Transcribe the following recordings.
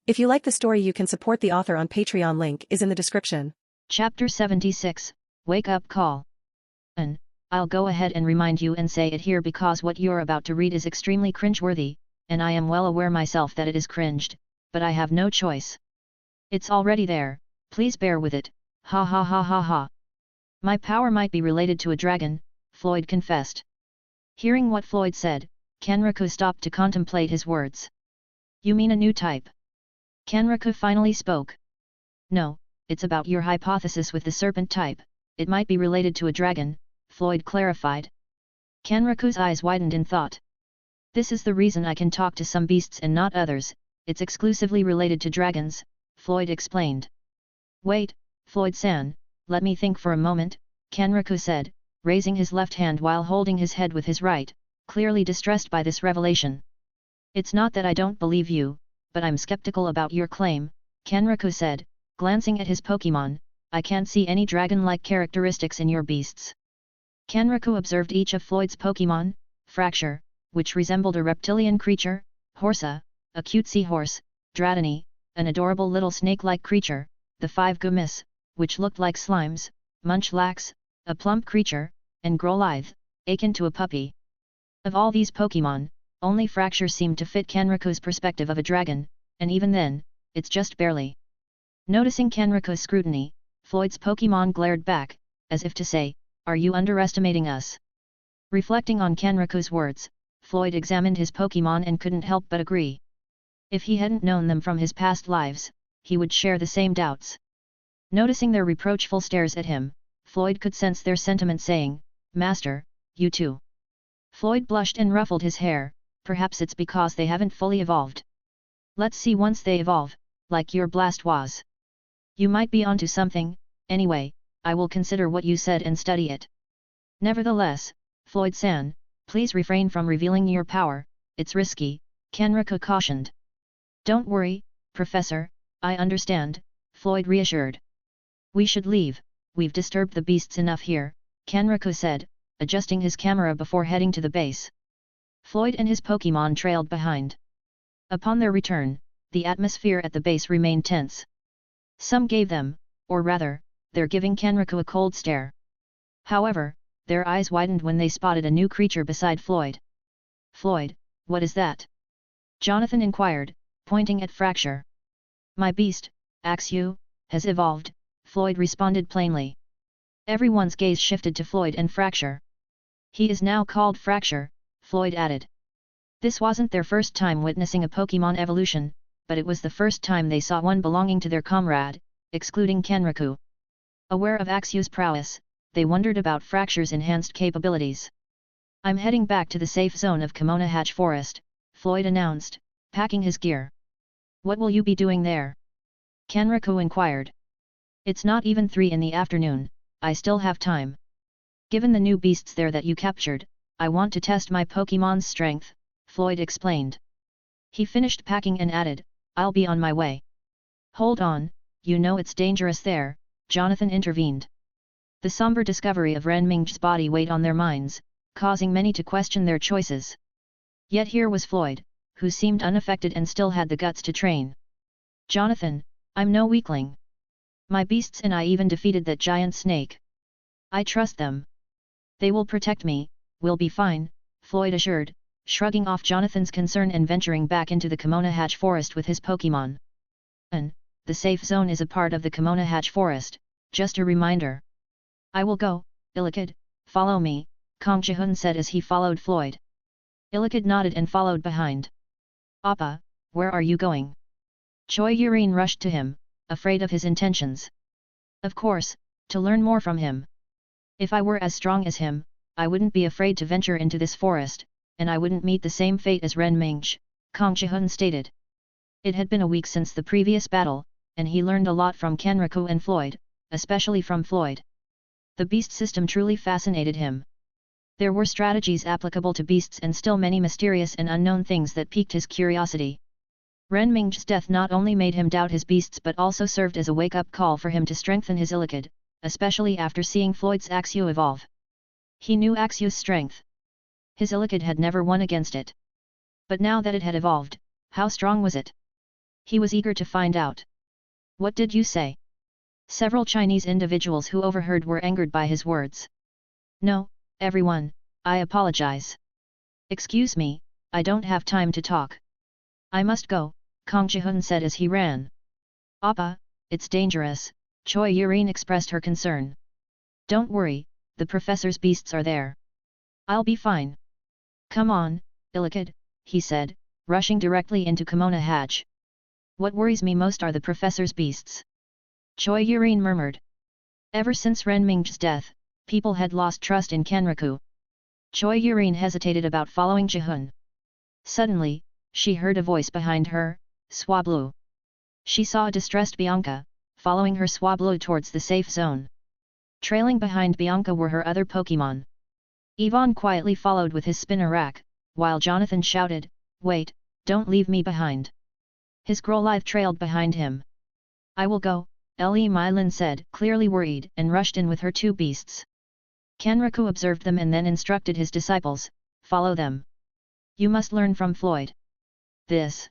If you like the story, you can support the author on Patreon. Link is in the description. Chapter 76, Wake Up Call. I'll go ahead and remind you and say it here because what you're about to read is extremely cringeworthy, and I am well aware myself that it is cringed, but I have no choice. It's already there, please bear with it, ha ha ha ha ha. My power might be related to a dragon, Floyd confessed. Hearing what Floyd said, Kenriku stopped to contemplate his words. You mean a new type? Kenriku finally spoke. No, it's about your hypothesis with the serpent type, it might be related to a dragon, Floyd clarified. Kenriku's eyes widened in thought. This is the reason I can talk to some beasts and not others, it's exclusively related to dragons, Floyd explained. Wait, Floyd-san, let me think for a moment, Kenriku said, raising his left hand while holding his head with his right, clearly distressed by this revelation. It's not that I don't believe you, but I'm skeptical about your claim, Kenriku said, glancing at his Pokémon. I can't see any dragon-like characteristics in your beasts. Kenriku observed each of Floyd's Pokémon, Fracture, which resembled a reptilian creature, Horsa, a cute seahorse, Dratini, an adorable little snake-like creature, the 5 Gumis, which looked like slimes, Munchlax, a plump creature, and Growlithe, akin to a puppy. Of all these Pokémon, only Fracture seemed to fit Kenriku's perspective of a dragon, and even then, it's just barely. Noticing Kenriku's scrutiny, Floyd's Pokémon glared back, as if to say, are you underestimating us? Reflecting on Kenriku's words, Floyd examined his Pokémon and couldn't help but agree. If he hadn't known them from his past lives, he would share the same doubts. Noticing their reproachful stares at him, Floyd could sense their sentiment saying, Master, you too. Floyd blushed and ruffled his hair, perhaps it's because they haven't fully evolved. Let's see once they evolve, like your blast was. You might be onto something, anyway, I will consider what you said and study it. Nevertheless, Floyd-san, please refrain from revealing your power, it's risky, Kenriku cautioned. Don't worry, Professor, I understand, Floyd reassured. We should leave, we've disturbed the beasts enough here, Kenriku said, adjusting his camera before heading to the base. Floyd and his Pokémon trailed behind. Upon their return, the atmosphere at the base remained tense. Some gave them, or rather, they're giving Kenriku a cold stare. However, their eyes widened when they spotted a new creature beside Floyd. Floyd, what is that? Jonathan inquired, pointing at Fracture. My beast, Axew, has evolved, Floyd responded plainly. Everyone's gaze shifted to Floyd and Fracture. He is now called Fracture, Floyd added. This wasn't their first time witnessing a Pokémon evolution, but it was the first time they saw one belonging to their comrade, excluding Kenriku. Aware of Axew's prowess, they wondered about Fracture's enhanced capabilities. I'm heading back to the safe zone of Kimono Hatch Forest, Floyd announced, packing his gear. What will you be doing there? Kenriku inquired. It's not even 3 in the afternoon, I still have time. Given the new beasts there that you captured, I want to test my Pokémon's strength, Floyd explained. He finished packing and added, I'll be on my way. Hold on, you know it's dangerous there, Jonathan intervened. The somber discovery of Renming's body weighed on their minds, causing many to question their choices. Yet here was Floyd, who seemed unaffected and still had the guts to train. Jonathan, I'm no weakling. My beasts and I even defeated that giant snake. I trust them. They will protect me, we'll be fine, Floyd assured, shrugging off Jonathan's concern and venturing back into the Kimono Hatch Forest with his Pokémon. The safe zone is a part of the Kimono Hatch Forest, just a reminder. I will go, Illichid, follow me, Kong Jihun said as he followed Floyd. Illichid nodded and followed behind. Appa, where are you going? Choi Yurine rushed to him, afraid of his intentions. Of course, to learn more from him. If I were as strong as him, I wouldn't be afraid to venture into this forest, and I wouldn't meet the same fate as Renming, Kong Jihun stated. It had been a week since the previous battle, and he learned a lot from Kenriku and Floyd, especially from Floyd. The beast system truly fascinated him. There were strategies applicable to beasts and still many mysterious and unknown things that piqued his curiosity. Renming's death not only made him doubt his beasts but also served as a wake-up call for him to strengthen his Illichid, especially after seeing Floyd's Axew evolve. He knew Axew's strength. His Illichid had never won against it. But now that it had evolved, How strong was it? He was eager to find out. What did you say? Several Chinese individuals who overheard were angered by his words. No, everyone, I apologize. Excuse me, I don't have time to talk. I must go, Kang Jihun said as he ran. Appa, it's dangerous, Choi Yurine expressed her concern. Don't worry, the professor's beasts are there. I'll be fine. Come on, Illikid, he said, rushing directly into Kimono Hatch. What worries me most are the professor's beasts. Choi Yurine murmured. Ever since Renming's death, people had lost trust in Kenraku. Choi Yurine hesitated about following Jihun. Suddenly, she heard a voice behind her, Swablu. She saw a distressed Bianca, following her Swablu towards the safe zone. Trailing behind Bianca were her other Pokémon. Yvonne quietly followed with his Spinarak, while Jonathan shouted, "Wait, don't leave me behind." His Growlithe trailed behind him. "I will go," Le Mylin said, clearly worried, and rushed in with her two beasts. Kenraku observed them and then instructed his disciples, "Follow them. You must learn from Floyd." This.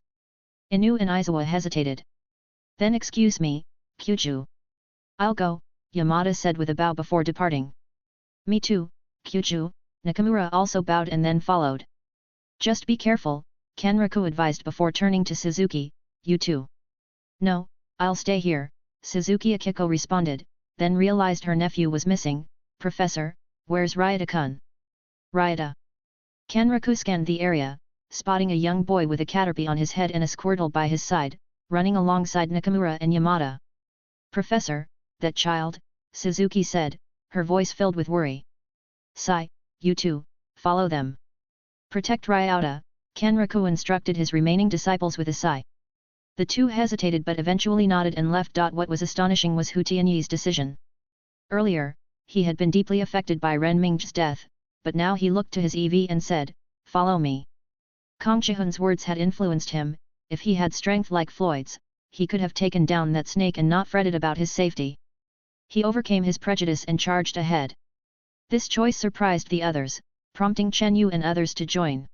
Inu and Izawa hesitated. Then excuse me, Kyuju. I'll go, Yamada said with a bow before departing. Me too, Kyuju, Nakamura also bowed and then followed. Just be careful, Kenraku advised before turning to Suzuki, you too. No, I'll stay here, Suzuki Akiko responded, then realized her nephew was missing. Professor, where's Ryota-kun? Ryota. Kenraku scanned the area, spotting a young boy with a Caterpie on his head and a Squirtle by his side, running alongside Nakamura and Yamada. Professor, that child, Suzuki said, her voice filled with worry. Sai, you two, follow them. Protect Ryota, Kenraku instructed his remaining disciples with a sigh. The two hesitated but eventually nodded and left. What was astonishing was Hu Tianyi's decision. Earlier, he had been deeply affected by Renming's death, but now he looked to his EV and said, "Follow me." Kang Jihun's words had influenced him. If he had strength like Floyd's, he could have taken down that snake and not fretted about his safety. He overcame his prejudice and charged ahead. This choice surprised the others, prompting Chen Yu and others to join.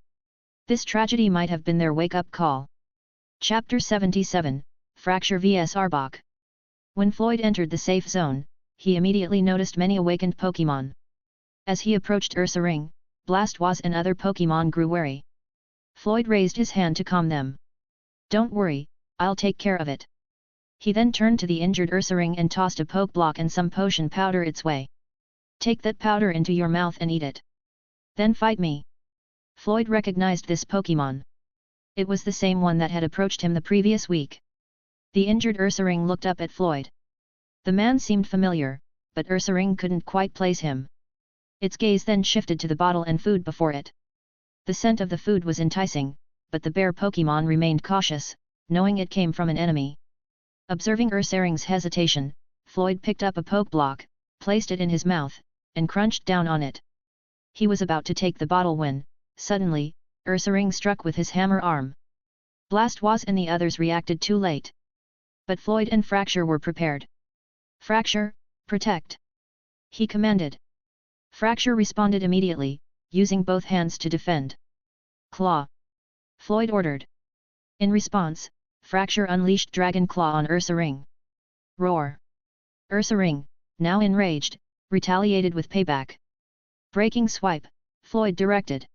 This tragedy might have been their wake-up call. Chapter 77, Fracture vs Arbok. When Floyd entered the safe zone, he immediately noticed many awakened Pokémon. As he approached Ursaring, Blastoise and other Pokémon grew wary. Floyd raised his hand to calm them. "Don't worry, I'll take care of it." He then turned to the injured Ursaring and tossed a poke block and some potion powder its way. "Take that powder into your mouth and eat it. Then fight me." Floyd recognized this Pokémon. It was the same one that had approached him the previous week. The injured Ursaring looked up at Floyd. The man seemed familiar, but Ursaring couldn't quite place him. Its gaze then shifted to the bottle and food before it. The scent of the food was enticing, but the bear Pokémon remained cautious, knowing it came from an enemy. Observing Ursaring's hesitation, Floyd picked up a poke block, placed it in his mouth, and crunched down on it. He was about to take the bottle when, suddenly, Ursaring struck with his hammer arm. Blastoise and the others reacted too late. But Floyd and Fracture were prepared. "Fracture, protect!" he commanded. Fracture responded immediately, using both hands to defend. "Claw!" Floyd ordered. In response, Fracture unleashed Dragon Claw on Ursaring. Roar! Ursaring, now enraged, retaliated with payback. Breaking Swipe, Floyd directed.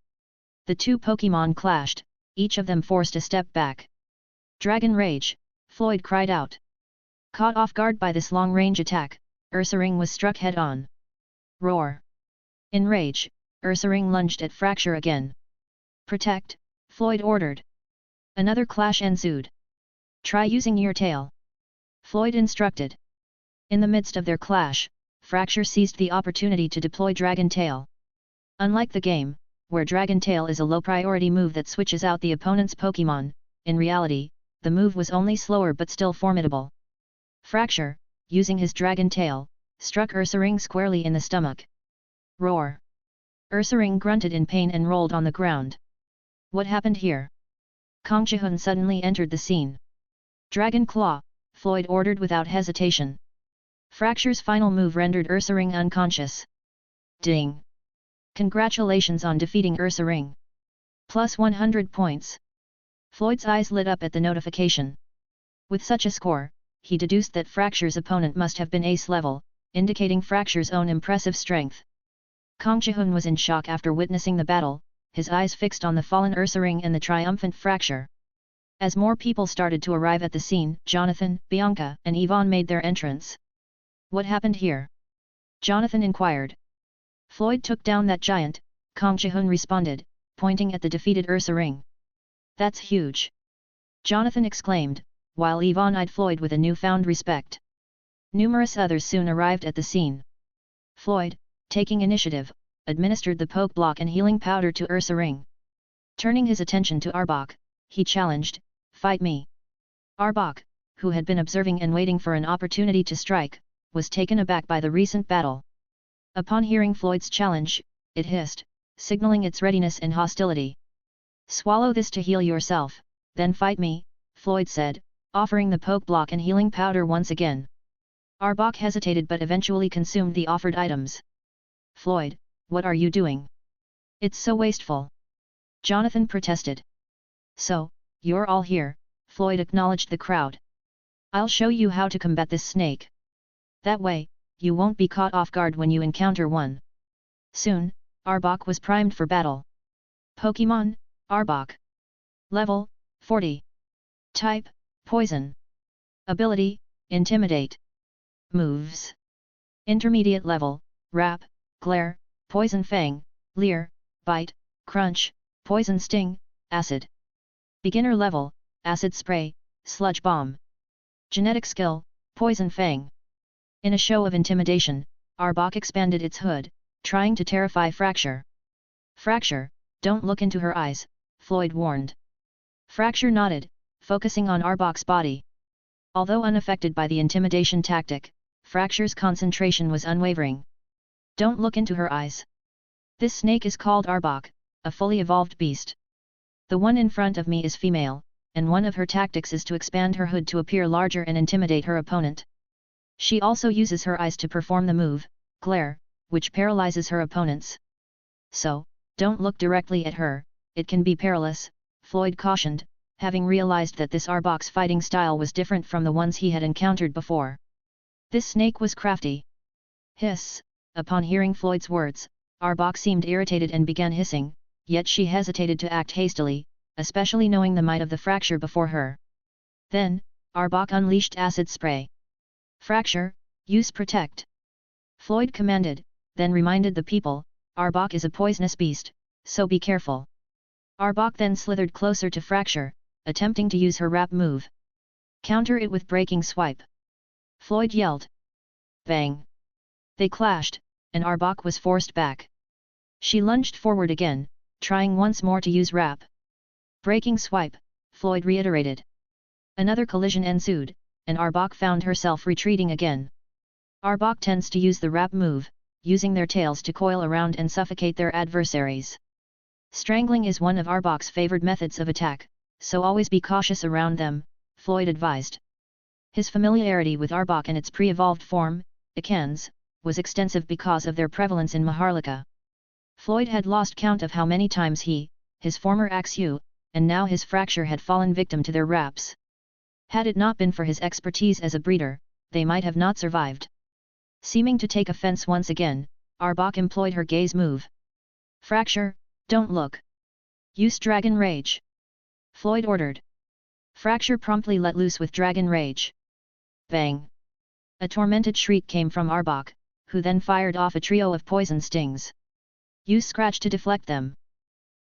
The two Pokémon clashed, each of them forced a step back. "Dragon Rage!" Floyd cried out. Caught off guard by this long-range attack, Ursaring was struck head-on. Roar! In rage, Ursaring lunged at Fracture again. "Protect!" Floyd ordered. Another clash ensued. "Try using your tail," Floyd instructed. In the midst of their clash, Fracture seized the opportunity to deploy Dragon Tail. Unlike the game, where Dragon Tail is a low-priority move that switches out the opponent's Pokémon, in reality, the move was only slower but still formidable. Fracture, using his Dragon Tail, struck Ursaring squarely in the stomach. Roar! Ursaring grunted in pain and rolled on the ground. What happened here? Kang Jihun suddenly entered the scene. "Dragon Claw," Floyd ordered without hesitation. Fracture's final move rendered Ursaring unconscious. Ding! Congratulations on defeating Ursaring. +100 points. Floyd's eyes lit up at the notification. With such a score, he deduced that Fracture's opponent must have been ace level, indicating Fracture's own impressive strength. Kang Ji-hoon was in shock after witnessing the battle, his eyes fixed on the fallen Ursaring and the triumphant Fracture. As more people started to arrive at the scene, Jonathan, Bianca, and Yvonne made their entrance. What happened here? Jonathan inquired. Floyd took down that giant, Kang Ji-hoon responded, pointing at the defeated Ursaring. That's huge! Jonathan exclaimed, while Yvonne eyed Floyd with a newfound respect. Numerous others soon arrived at the scene. Floyd, taking initiative, administered the poke block and healing powder to Ursaring. Turning his attention to Arbok, he challenged, "Fight me." Arbok, who had been observing and waiting for an opportunity to strike, was taken aback by the recent battle. Upon hearing Floyd's challenge, it hissed, signaling its readiness and hostility. "Swallow this to heal yourself, then fight me," Floyd said, offering the poke block and healing powder once again. Arbok hesitated but eventually consumed the offered items. "Floyd, what are you doing? It's so wasteful," Jonathan protested. "So, you're all here," Floyd acknowledged the crowd. "I'll show you how to combat this snake. That way, you won't be caught off guard when you encounter one." Soon, Arbok was primed for battle. Pokémon, Arbok. Level, 40. Type, Poison. Ability, Intimidate. Moves. Intermediate level, Wrap, Glare, Poison Fang, Leer, Bite, Crunch, Poison Sting, Acid. Beginner level, Acid Spray, Sludge Bomb. Genetic skill, Poison Fang. In a show of intimidation, Arbok expanded its hood, trying to terrify Fracture. "Fracture, don't look into her eyes," Floyd warned. Fracture nodded, focusing on Arbok's body. Although unaffected by the intimidation tactic, Fracture's concentration was unwavering. "Don't look into her eyes. This snake is called Arbok, a fully evolved beast. The one in front of me is female, and one of her tactics is to expand her hood to appear larger and intimidate her opponent. She also uses her eyes to perform the move, Glare, which paralyzes her opponents. So, don't look directly at her, it can be perilous," Floyd cautioned, having realized that this Arbok's fighting style was different from the ones he had encountered before. This snake was crafty. Hiss! Upon hearing Floyd's words, Arbok seemed irritated and began hissing, yet she hesitated to act hastily, especially knowing the might of the Fracture before her. Then, Arbok unleashed Acid Spray. "Fracture, use Protect," Floyd commanded, then reminded the people, "Arbok is a poisonous beast, so be careful." Arbok then slithered closer to Fracture, attempting to use her wrap move. "Counter it with Breaking Swipe," Floyd yelled. Bang! They clashed, and Arbok was forced back. She lunged forward again, trying once more to use wrap. "Breaking Swipe," Floyd reiterated. Another collision ensued, and Arbok found herself retreating again. Arbok tends to use the wrap move, using their tails to coil around and suffocate their adversaries. Strangling is one of Arbok's favored methods of attack, so always be cautious around them, Floyd advised. His familiarity with Arbok and its pre-evolved form, Ikans, was extensive because of their prevalence in Maharlika. Floyd had lost count of how many times he, his former Axu, and now his Fracture had fallen victim to their wraps. Had it not been for his expertise as a breeder, they might have not survived. Seeming to take offense once again, Arbok employed her gaze move. "Fracture, don't look. Use Dragon Rage," Floyd ordered. Fracture promptly let loose with Dragon Rage. Bang! A tormented shriek came from Arbok, who then fired off a trio of poison stings. "Use Scratch to deflect them,"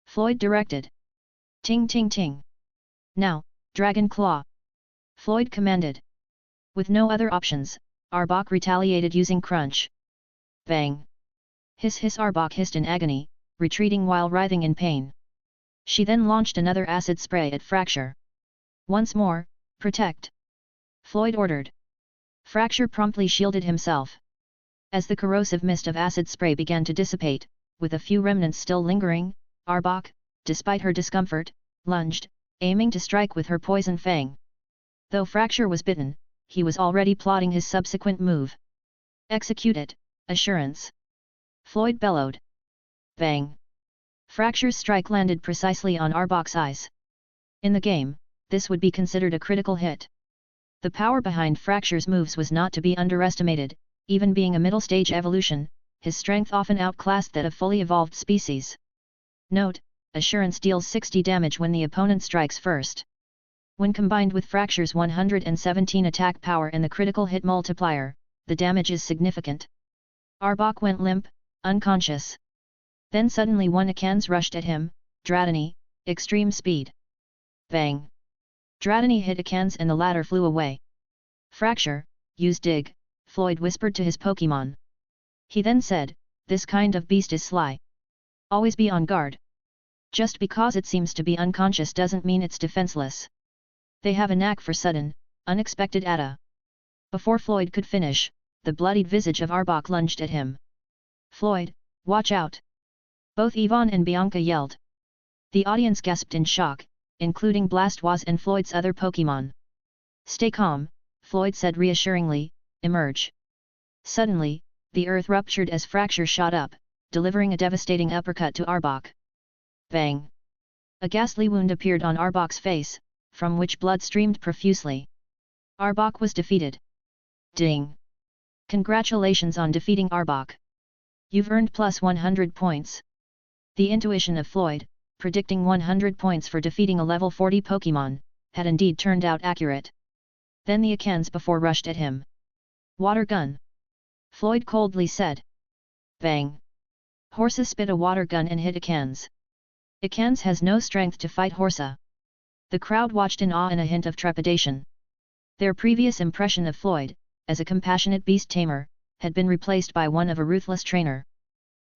Floyd directed. "Ting ting ting. Now, Dragon Claw," Floyd commanded. With no other options, Arbok retaliated using Crunch. Bang! Hiss hiss! Arbok hissed in agony, retreating while writhing in pain. She then launched another acid spray at Fracture. "Once more, Protect," Floyd ordered. Fracture promptly shielded himself. As the corrosive mist of acid spray began to dissipate, with a few remnants still lingering, Arbok, despite her discomfort, lunged, aiming to strike with her poison fang. Though Fracture was bitten, he was already plotting his subsequent move. "Execute it, Assurance," Floyd bellowed. Bang! Fracture's strike landed precisely on Arbok's eyes. In the game, this would be considered a critical hit. The power behind Fracture's moves was not to be underestimated, even being a middle-stage evolution, his strength often outclassed that of fully evolved species. Note: Assurance deals 60 damage when the opponent strikes first. When combined with Fracture's 117 attack power and the critical hit multiplier, the damage is significant. Arbok went limp, unconscious. Then suddenly one Akans rushed at him, Dratini, extreme speed. Bang! Dratini hit Akans and the latter flew away. Fracture, use dig, Floyd whispered to his Pokémon. He then said, this kind of beast is sly. Always be on guard. Just because it seems to be unconscious doesn't mean it's defenseless. They have a knack for sudden, unexpected attack. Before Floyd could finish, the bloodied visage of Arbok lunged at him. Floyd, watch out! Both Yvonne and Bianca yelled. The audience gasped in shock, including Blastoise and Floyd's other Pokémon. Stay calm, Floyd said reassuringly, emerge. Suddenly, the earth ruptured as Fracture shot up, delivering a devastating uppercut to Arbok. Bang! A ghastly wound appeared on Arbok's face, from which blood streamed profusely. Arbok was defeated. Ding! Congratulations on defeating Arbok. You've earned plus 100 points. The intuition of Floyd, predicting 100 points for defeating a level 40 Pokémon, had indeed turned out accurate. Then the Akans before rushed at him. Water gun! Floyd coldly said. Bang! Horsa spit a water gun and hit Akans. Akans has no strength to fight Horsa. The crowd watched in awe and a hint of trepidation. Their previous impression of Floyd, as a compassionate beast tamer, had been replaced by one of a ruthless trainer.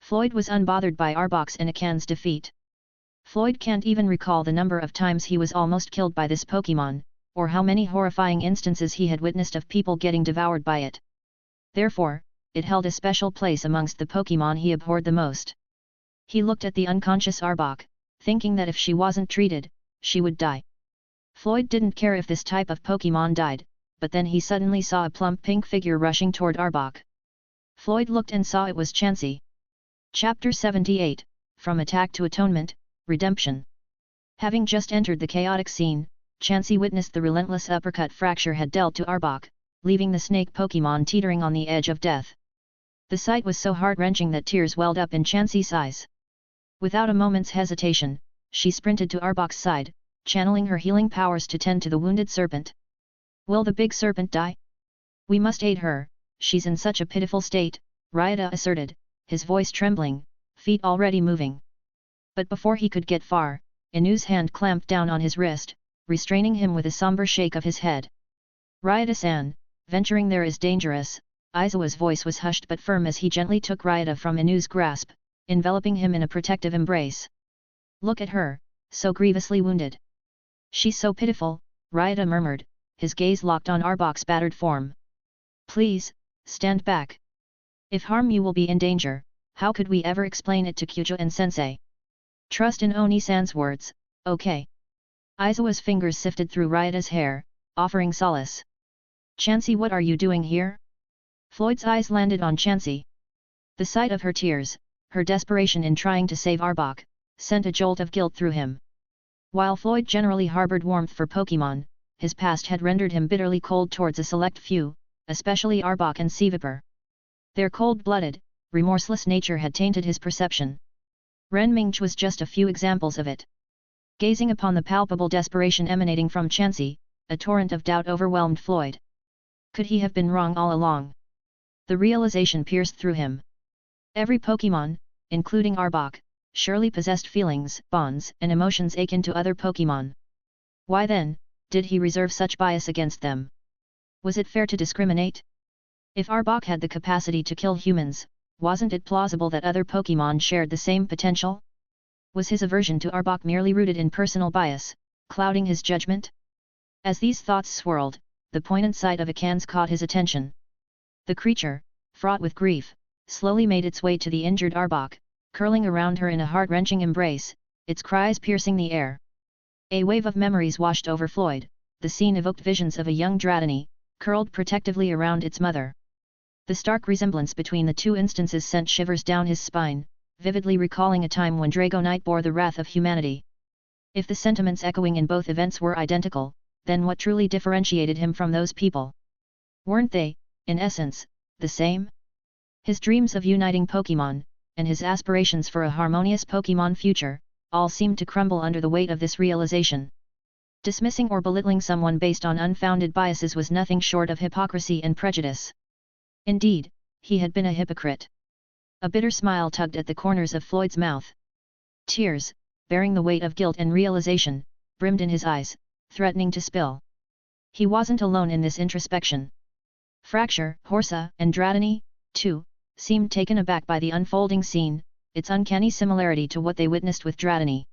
Floyd was unbothered by Arbok's and Akans' defeat. Floyd can't even recall the number of times he was almost killed by this Pokémon, or how many horrifying instances he had witnessed of people getting devoured by it. Therefore, it held a special place amongst the Pokémon he abhorred the most. He looked at the unconscious Arbok, thinking that if she wasn't treated, she would die. Floyd didn't care if this type of Pokémon died, but then he suddenly saw a plump pink figure rushing toward Arbok. Floyd looked and saw it was Chansey. Chapter 78, From Attack to Atonement, Redemption. Having just entered the chaotic scene, Chansey witnessed the relentless uppercut Fracture had dealt to Arbok, leaving the snake Pokémon teetering on the edge of death. The sight was so heart-wrenching that tears welled up in Chansey's eyes. Without a moment's hesitation, she sprinted to Arbok's side, channeling her healing powers to tend to the wounded serpent. Will the big serpent die? We must aid her, she's in such a pitiful state, Ryota asserted, his voice trembling, feet already moving. But before he could get far, Inu's hand clamped down on his wrist, restraining him with a somber shake of his head. Ryota-san, venturing there is dangerous. Aizawa's voice was hushed but firm as he gently took Ryota from Inu's grasp, enveloping him in a protective embrace. Look at her, so grievously wounded. She's so pitiful, Ryota murmured, his gaze locked on Arbok's battered form. Please, stand back. If harm you will be in danger, how could we ever explain it to Kyujo and Sensei? Trust in Oni-san's words, okay. Aizawa's fingers sifted through Ryota's hair, offering solace. Chansey, what are you doing here? Floyd's eyes landed on Chansey. The sight of her tears, her desperation in trying to save Arbok, sent a jolt of guilt through him. While Floyd generally harbored warmth for Pokémon, his past had rendered him bitterly cold towards a select few, especially Arbok and Seviper. Their cold-blooded, remorseless nature had tainted his perception. Renmingch was just a few examples of it. Gazing upon the palpable desperation emanating from Chansey, a torrent of doubt overwhelmed Floyd. Could he have been wrong all along? The realization pierced through him. Every Pokémon, including Arbok, surely possessed feelings, bonds, and emotions akin to other Pokémon. Why then, did he reserve such bias against them? Was it fair to discriminate? If Arbok had the capacity to kill humans, wasn't it plausible that other Pokémon shared the same potential? Was his aversion to Arbok merely rooted in personal bias, clouding his judgment? As these thoughts swirled, the poignant sight of Akans caught his attention. The creature, fraught with grief, slowly made its way to the injured Arbok, curling around her in a heart-wrenching embrace, its cries piercing the air. A wave of memories washed over Floyd, the scene evoked visions of a young Dratini, curled protectively around its mother. The stark resemblance between the two instances sent shivers down his spine, vividly recalling a time when Dragonite bore the wrath of humanity. If the sentiments echoing in both events were identical, then what truly differentiated him from those people? Weren't they, in essence, the same? His dreams of uniting Pokémon, and his aspirations for a harmonious Pokémon future, all seemed to crumble under the weight of this realization. Dismissing or belittling someone based on unfounded biases was nothing short of hypocrisy and prejudice. Indeed, he had been a hypocrite. A bitter smile tugged at the corners of Floyd's mouth. Tears, bearing the weight of guilt and realization, brimmed in his eyes, threatening to spill. He wasn't alone in this introspection. Fracture, Horsa, and Dratini, too, seemed taken aback by the unfolding scene, its uncanny similarity to what they witnessed with Dratini.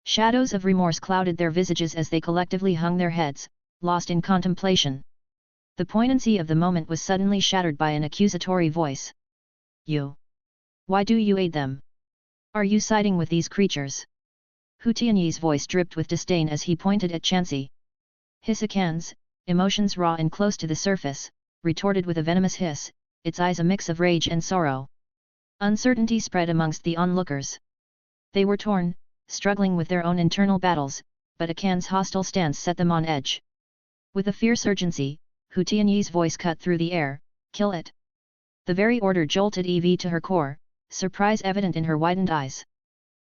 Shadows of remorse clouded their visages as they collectively hung their heads, lost in contemplation. The poignancy of the moment was suddenly shattered by an accusatory voice. You! Why do you aid them? Are you siding with these creatures? Hu Tianyi's voice dripped with disdain as he pointed at Chansey. Hisakans, emotions raw and close to the surface, retorted with a venomous hiss, its eyes a mix of rage and sorrow. Uncertainty spread amongst the onlookers. They were torn, struggling with their own internal battles, but Akan's hostile stance set them on edge. With a fierce urgency, Hu Tianyi's voice cut through the air, "Kill it!" The very order jolted Evie to her core, surprise evident in her widened eyes.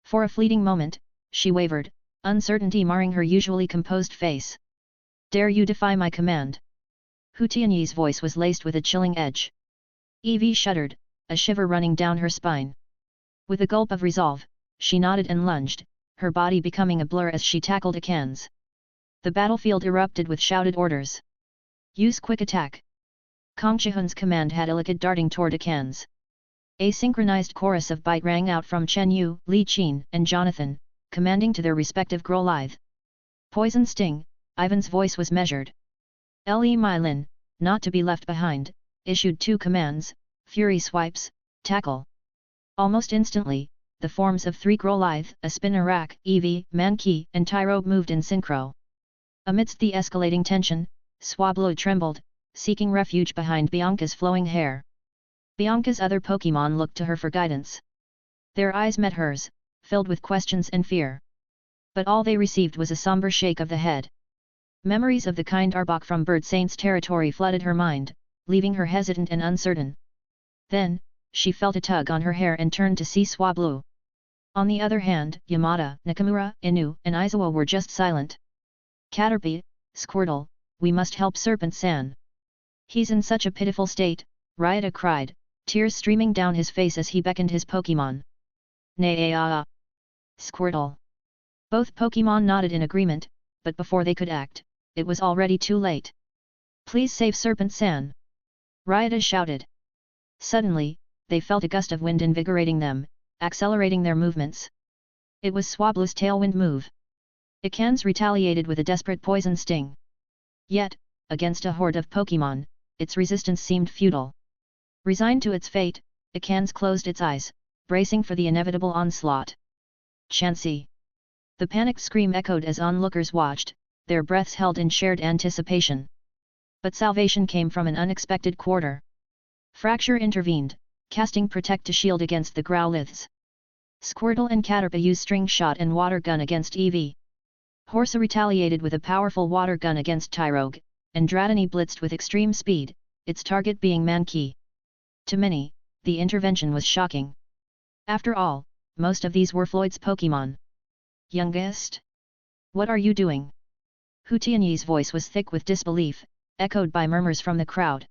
For a fleeting moment, she wavered, uncertainty marring her usually composed face. "Dare you defy my command?" Hu Tianyi's voice was laced with a chilling edge. Evie shuddered, a shiver running down her spine. With a gulp of resolve, she nodded and lunged, her body becoming a blur as she tackled Akans. The battlefield erupted with shouted orders. "Use quick attack!" Kong Chihun's command had Illicid darting toward Akans. A synchronized chorus of bite rang out from Chen Yu, Li Qin, and Jonathan, commanding to their respective Growlithe. Poison Sting, Ivan's voice was measured. Le Mylin, not to be left behind, issued 2 commands, Fury Swipes, Tackle. Almost instantly, the forms of 3 Growlithe, a Spinarak, Eevee, Mankey, and Tyrogue moved in synchro. Amidst the escalating tension, Swablu trembled, seeking refuge behind Bianca's flowing hair. Bianca's other Pokémon looked to her for guidance. Their eyes met hers, filled with questions and fear. But all they received was a somber shake of the head. Memories of the kind Arbok from Bird Saint's territory flooded her mind, leaving her hesitant and uncertain. Then, she felt a tug on her hair and turned to see Swablu. On the other hand, Yamada, Nakamura, Inu, and Aizawa were just silent. "Caterpie, Squirtle, we must help Serpent-san. He's in such a pitiful state," Ryota cried, tears streaming down his face as he beckoned his Pokémon. "Nay-ah! Squirtle!" Both Pokémon nodded in agreement, but before they could act, it was already too late. "Please save Serpent-san!" Ryota shouted. Suddenly, they felt a gust of wind invigorating them, accelerating their movements. It was Swablu's tailwind move. Akans retaliated with a desperate poison sting. Yet, against a horde of Pokémon, its resistance seemed futile. Resigned to its fate, Akans closed its eyes, bracing for the inevitable onslaught. "Chansey!" The panicked scream echoed as onlookers watched, their breaths held in shared anticipation. But salvation came from an unexpected quarter. Fracture intervened, casting Protect to shield against the Growlithes. Squirtle and Caterpie used String Shot and Water Gun against Eevee. Horsa retaliated with a powerful Water Gun against Tyrogue, and Dratini blitzed with extreme speed, its target being Mankey. To many, the intervention was shocking. After all, most of these were Floyd's Pokémon. "Youngest? What are you doing?" Hu Tianyi's voice was thick with disbelief, echoed by murmurs from the crowd.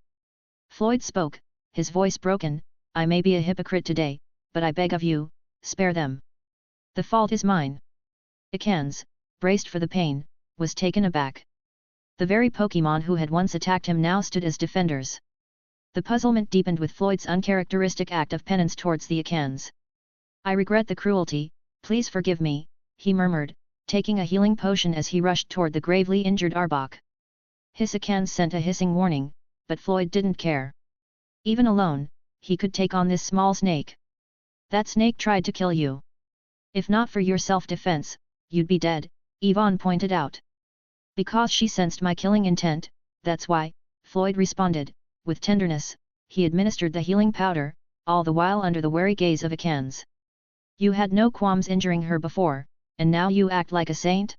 Floyd spoke, his voice broken, "I may be a hypocrite today, but I beg of you, spare them. The fault is mine." Akans, braced for the pain, was taken aback. The very Pokémon who had once attacked him now stood as defenders. The puzzlement deepened with Floyd's uncharacteristic act of penance towards the Akans. "I regret the cruelty, please forgive me," he murmured, taking a healing potion as he rushed toward the gravely injured Arbok. His Akans sent a hissing warning, but Floyd didn't care. Even alone, he could take on this small snake. "That snake tried to kill you. If not for your self-defense, you'd be dead," Yvonne pointed out. "Because she sensed my killing intent, that's why," Floyd responded, with tenderness. He administered the healing powder, all the while under the wary gaze of Akans. "You had no qualms injuring her before, and now you act like a saint?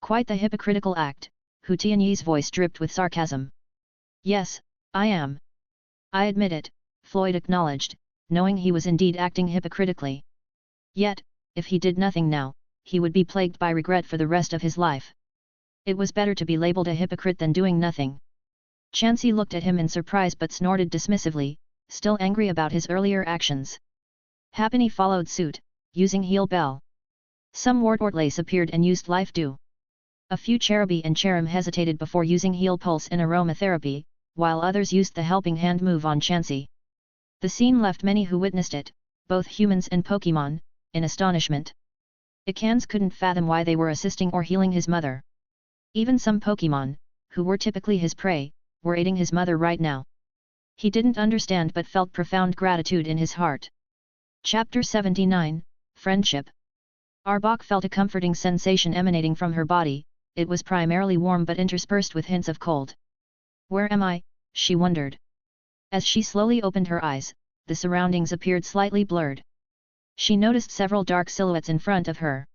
Quite the hypocritical act, Hu Tianyi's voice dripped with sarcasm. Yes, I am. I admit it, Floyd acknowledged, knowing he was indeed acting hypocritically. Yet, if he did nothing now, he would be plagued by regret for the rest of his life. It was better to be labelled a hypocrite than doing nothing. Chansey looked at him in surprise but snorted dismissively, still angry about his earlier actions. Happiny followed suit, using heal bell. Some wartortlace appeared and used life dew. A few cherubi and cherim hesitated before using heal pulse and aromatherapy, while others used the helping hand move on Chansey. The scene left many who witnessed it, both humans and Pokémon, in astonishment. Ikans couldn't fathom why they were assisting or healing his mother. Even some Pokémon, who were typically his prey, were aiding his mother right now. He didn't understand but felt profound gratitude in his heart. Chapter 79, Friendship. Arbok felt a comforting sensation emanating from her body. It was primarily warm but interspersed with hints of cold. Where am I? She wondered. As she slowly opened her eyes, the surroundings appeared slightly blurred. She noticed several dark silhouettes in front of her.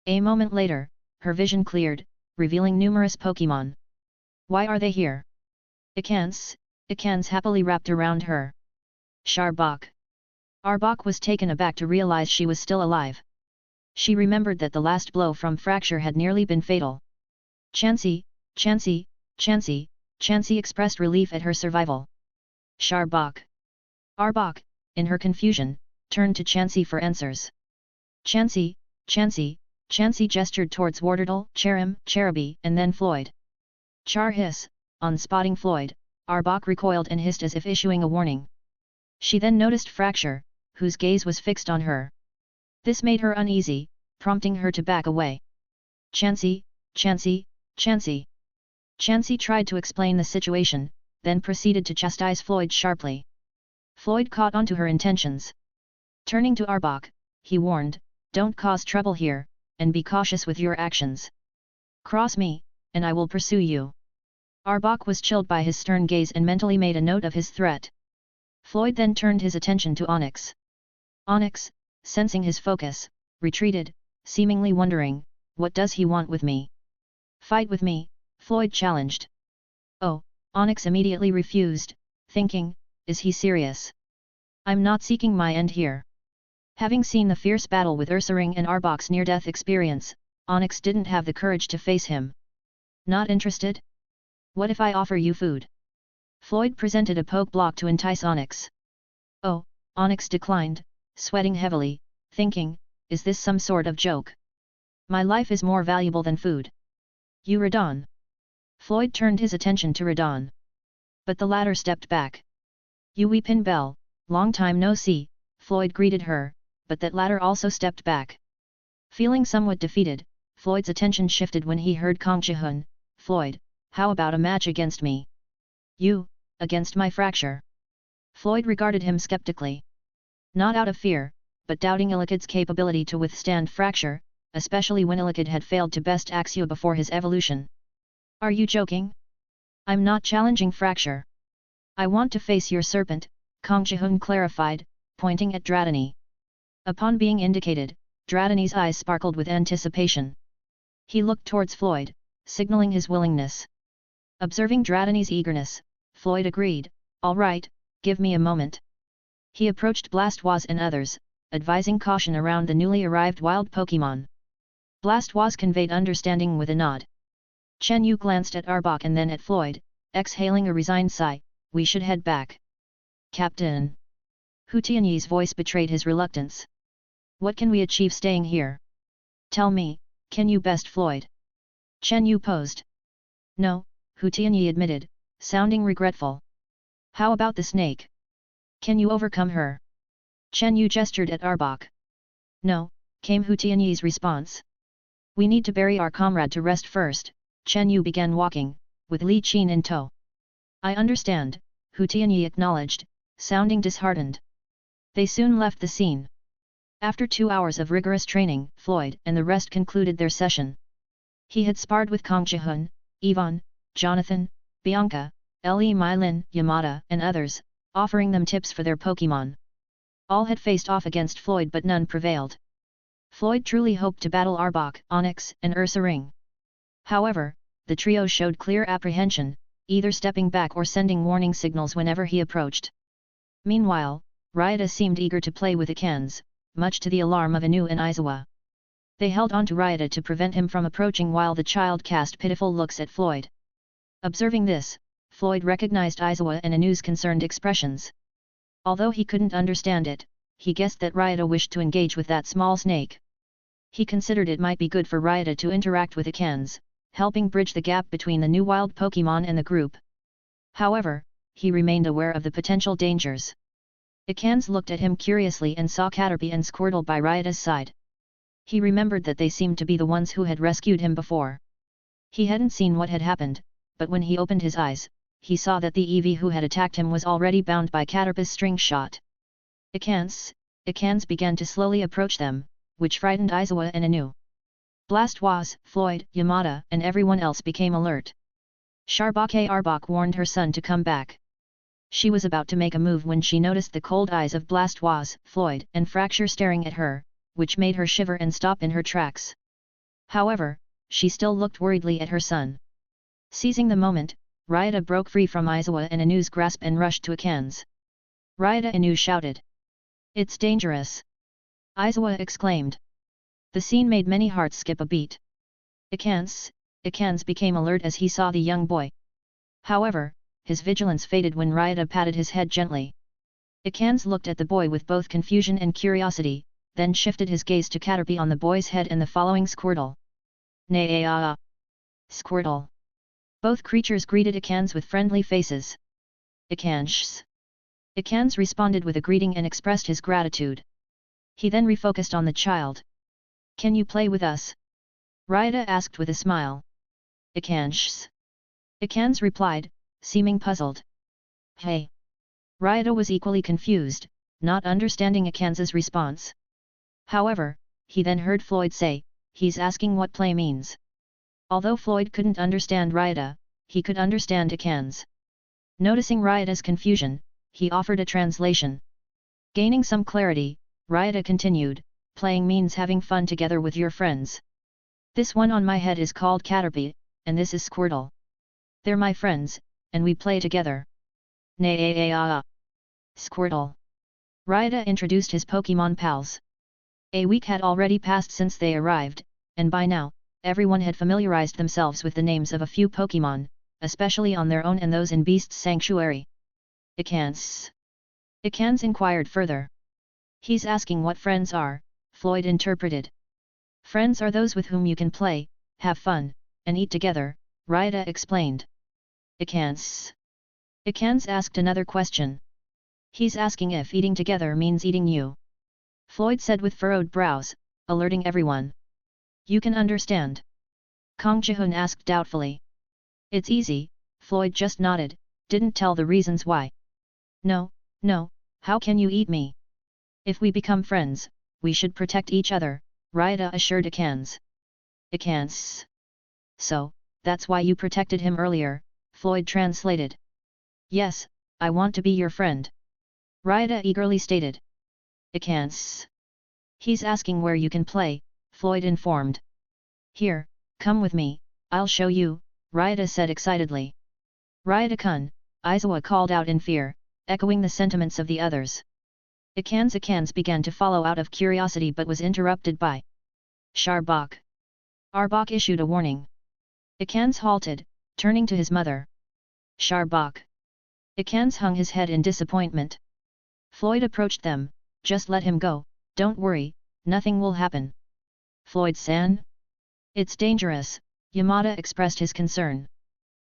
A moment later, her vision cleared, revealing numerous Pokémon. Why are they here? Ikans happily wrapped around her. Sharbok. Arbok was taken aback to realize she was still alive. She remembered that the last blow from fracture had nearly been fatal. Chansey expressed relief at her survival. Sharbok. Arbok, in her confusion, turned to Chansey for answers. Chansey gestured towards Wartortle, Cherim, Cherubi, and then Floyd. Char hiss, on spotting Floyd, Arbok recoiled and hissed as if issuing a warning. She then noticed Fracture, whose gaze was fixed on her. This made her uneasy, prompting her to back away. Chansey tried to explain the situation, then proceeded to chastise Floyd sharply. Floyd caught on to her intentions. Turning to Arbok, he warned, "Don't cause trouble here, and be cautious with your actions. Cross me, and I will pursue you." Arbok was chilled by his stern gaze and mentally made a note of his threat. Floyd then turned his attention to Onyx. Onyx, sensing his focus, retreated, seemingly wondering, "What does he want with me?" "Fight with me," Floyd challenged. Oh, Onyx immediately refused, thinking, "Is he serious? I'm not seeking my end here." Having seen the fierce battle with Ursaring and Arbok's near-death experience, Onyx didn't have the courage to face him. "Not interested? What if I offer you food?" Floyd presented a poke block to entice Onyx. Oh, Onyx declined, sweating heavily, thinking, "Is this some sort of joke? My life is more valuable than food." "You Radon." Floyd turned his attention to Radon. But the latter stepped back. "You Weepin Bell, long time no see," Floyd greeted her, but that latter also stepped back. Feeling somewhat defeated, Floyd's attention shifted when he heard Kong Chihun, "Floyd, how about a match against me?" "You, against my Fracture?" Floyd regarded him skeptically. Not out of fear, but doubting Illithid's capability to withstand Fracture, especially when Illithid had failed to best Axio before his evolution. "Are you joking? I'm not challenging Fracture. I want to face your serpent," Kong Chihun clarified, pointing at Dratini. Upon being indicated, Dratini's eyes sparkled with anticipation. He looked towards Floyd, signaling his willingness. Observing Dratini's eagerness, Floyd agreed, "All right, give me a moment." He approached Blastoise and others, advising caution around the newly arrived wild Pokémon. Blastoise conveyed understanding with a nod. Chen Yu glanced at Arbok and then at Floyd, exhaling a resigned sigh, "We should head back." "Captain." Hu Tianyi's voice betrayed his reluctance. "What can we achieve staying here? Tell me, can you best Floyd?" Chen Yu posed. "No," Hu Tianyi admitted, sounding regretful. "How about the snake? Can you overcome her?" Chen Yu gestured at Arbok. "No," came Hu Tianyi's response. "We need to bury our comrade to rest first." Chen Yu began walking, with Li Qin in tow. "I understand," Hu Tianyi acknowledged, sounding disheartened. They soon left the scene. After 2 hours of rigorous training, Floyd and the rest concluded their session. He had sparred with Kong Chihun, Yvonne, Jonathan, Bianca, Le Mylin, Yamada and others, offering them tips for their Pokémon. All had faced off against Floyd but none prevailed. Floyd truly hoped to battle Arbok, Onyx, and Ursaring. However, the trio showed clear apprehension, either stepping back or sending warning signals whenever he approached. Meanwhile, Ryota seemed eager to play with Ikans, much to the alarm of Inu and Aizawa. They held on to Ryota to prevent him from approaching while the child cast pitiful looks at Floyd. Observing this, Floyd recognized Aizawa and Inu's concerned expressions. Although he couldn't understand it, he guessed that Ryota wished to engage with that small snake. He considered it might be good for Ryota to interact with Ikans, helping bridge the gap between the new wild Pokémon and the group. However, he remained aware of the potential dangers. Ikans looked at him curiously and saw Caterpie and Squirtle by Ryota's side. He remembered that they seemed to be the ones who had rescued him before. He hadn't seen what had happened, but when he opened his eyes, he saw that the Eevee who had attacked him was already bound by Caterpie's string shot. Ikans began to slowly approach them, which frightened Aizawa and Inu. Blastoise, Floyd, Yamada, and everyone else became alert. Arbok warned her son to come back. She was about to make a move when she noticed the cold eyes of Blastoise, Floyd, and Fracture staring at her, which made her shiver and stop in her tracks. However, she still looked worriedly at her son. Seizing the moment, Ryota broke free from Aizawa and Inu's grasp and rushed to Ikans. Ryota Inu shouted. "It's dangerous!" Aizawa exclaimed. The scene made many hearts skip a beat. Ikans became alert as he saw the young boy. However, his vigilance faded when Ryota patted his head gently. Ikans looked at the boy with both confusion and curiosity, then shifted his gaze to Caterpie on the boy's head and the following Squirtle. Nay-ah! Squirtle! Both creatures greeted Ikans with friendly faces. Ikans responded with a greeting and expressed his gratitude. He then refocused on the child. "Can you play with us?" Ryota asked with a smile. Ikans replied, seeming puzzled. "Hey!" Ryota was equally confused, not understanding Ikans's response. However, he then heard Floyd say, "He's asking what play means." Although Floyd couldn't understand Ryota, he could understand Ikans. Noticing Ryota's confusion, he offered a translation. Gaining some clarity, Ryota continued, "Playing means having fun together with your friends. This one on my head is called Caterpie, and this is Squirtle. They're my friends, and we play together." Nay-ah! Squirtle! Ryota introduced his Pokémon pals. A week had already passed since they arrived, and by now, everyone had familiarized themselves with the names of a few Pokémon, especially on their own and those in Beast's Sanctuary. Ikans inquired further. "He's asking what friends are," Floyd interpreted. "Friends are those with whom you can play, have fun, and eat together," Ryota explained. Ikans asked another question. "He's asking if eating together means eating you," Floyd said with furrowed brows, alerting everyone. "You can understand?" Kong Jihun asked doubtfully. "It's easy," Floyd just nodded, didn't tell the reasons why. No, how can you eat me? If we become friends, we should protect each other," Ryota assured Ikans. "So, that's why you protected him earlier," Floyd translated. "Yes, I want to be your friend," Ryota eagerly stated. Ikans. "He's asking where you can play," Floyd informed. "Here, come with me, I'll show you," Ryota said excitedly. "Ryota-kun," Aizawa called out in fear, echoing the sentiments of the others. Ikans began to follow out of curiosity but was interrupted by Arbok. Arbok issued a warning. Ikans halted, turning to his mother. "Arbok." Ikans hung his head in disappointment. Floyd approached them. "Just let him go, don't worry, nothing will happen." "Floyd-san? It's dangerous," Yamada expressed his concern.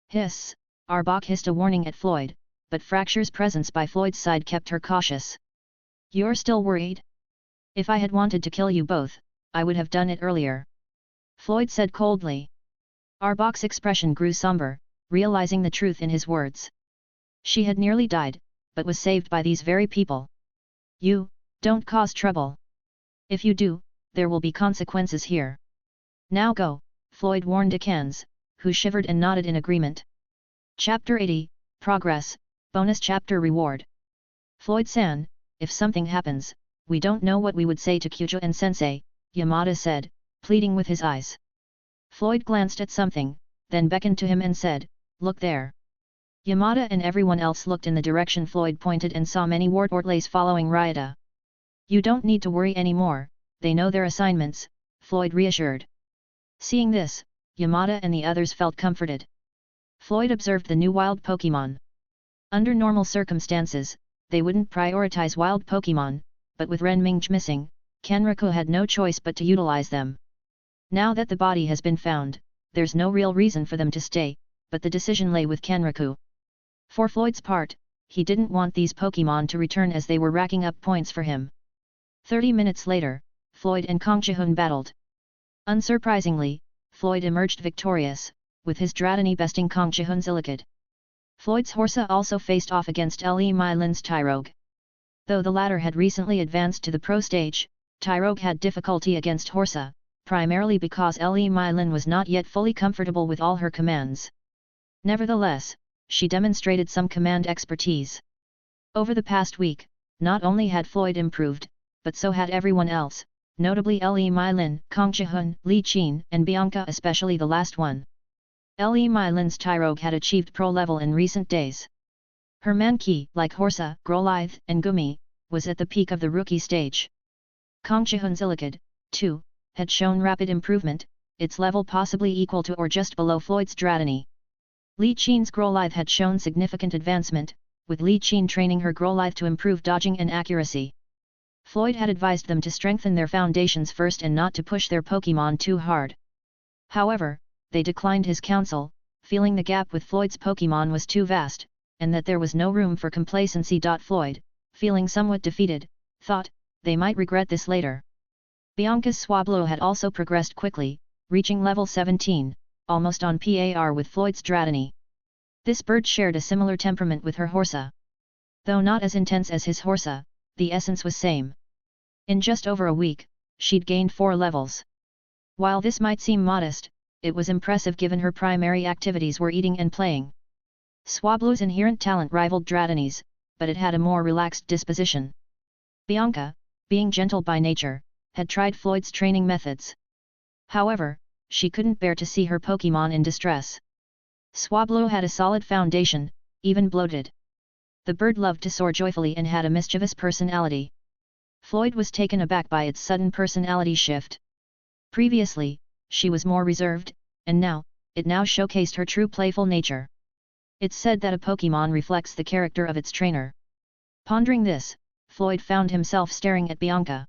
"Hiss," Arbok hissed a warning at Floyd, but Fracture's presence by Floyd's side kept her cautious. "You're still worried? If I had wanted to kill you both, I would have done it earlier," Floyd said coldly. Arbok's expression grew somber, realizing the truth in his words. She had nearly died, but was saved by these very people. "You, don't cause trouble. If you do, there will be consequences here. Now go," Floyd warned Ikans, who shivered and nodded in agreement. Chapter 80, Progress, Bonus Chapter Reward. "Floyd-san, if something happens, we don't know what we would say to Kyujo and Sensei," Yamada said, pleading with his eyes. Floyd glanced at something, then beckoned to him and said, look there. Yamada and everyone else looked in the direction Floyd pointed and saw many wartortles following Ryota. You don't need to worry anymore, they know their assignments, Floyd reassured. Seeing this, Yamada and the others felt comforted. Floyd observed the new wild Pokémon. Under normal circumstances, they wouldn't prioritize wild Pokémon, but with Renming missing, Kenriku had no choice but to utilize them. Now that the body has been found, there's no real reason for them to stay, but the decision lay with Kenriku. For Floyd's part, he didn't want these Pokémon to return as they were racking up points for him. 30 minutes later, Floyd and Kang Jihun battled. Unsurprisingly, Floyd emerged victorious, with his Dratini besting Kang Jihun's Illichid. Floyd's Horsa also faced off against Le Mylin's Tyrogue. Though the latter had recently advanced to the pro stage, Tyrogue had difficulty against Horsa, primarily because Le Mylin was not yet fully comfortable with all her commands. Nevertheless, she demonstrated some command expertise. Over the past week, not only had Floyd improved, but so had everyone else, notably Le Mylin, Kang Jihun, Li Qin, and Bianca, especially the last one. Le Mylin's Tyrogue had achieved pro level in recent days. Her Mankey, like Horsa, Growlithe, and Gumi, was at the peak of the rookie stage. Kang Jihun's Illichid, too, had shown rapid improvement, its level possibly equal to or just below Floyd's Dratini. Li Qin's Growlithe had shown significant advancement, with Li Qin training her Growlithe to improve dodging and accuracy. Floyd had advised them to strengthen their foundations first and not to push their Pokémon too hard. However, they declined his counsel, feeling the gap with Floyd's Pokémon was too vast, and that there was no room for complacency. Floyd, feeling somewhat defeated, thought, they might regret this later. Bianca's Swablu had also progressed quickly, reaching level 17, almost on par with Floyd's Dratini. This bird shared a similar temperament with her Horsa. Though not as intense as his Horsa, the essence was same. In just over a week, she'd gained 4 levels. While this might seem modest, it was impressive given her primary activities were eating and playing. Swablu's inherent talent rivaled Dratini's, but it had a more relaxed disposition. Bianca, being gentle by nature, had tried Floyd's training methods. However, she couldn't bear to see her Pokémon in distress. Swablu had a solid foundation, even bloated. The bird loved to soar joyfully and had a mischievous personality. Floyd was taken aback by its sudden personality shift. Previously, she was more reserved, and it now showcased her true playful nature. It's said that a Pokémon reflects the character of its trainer. Pondering this, Floyd found himself staring at Bianca.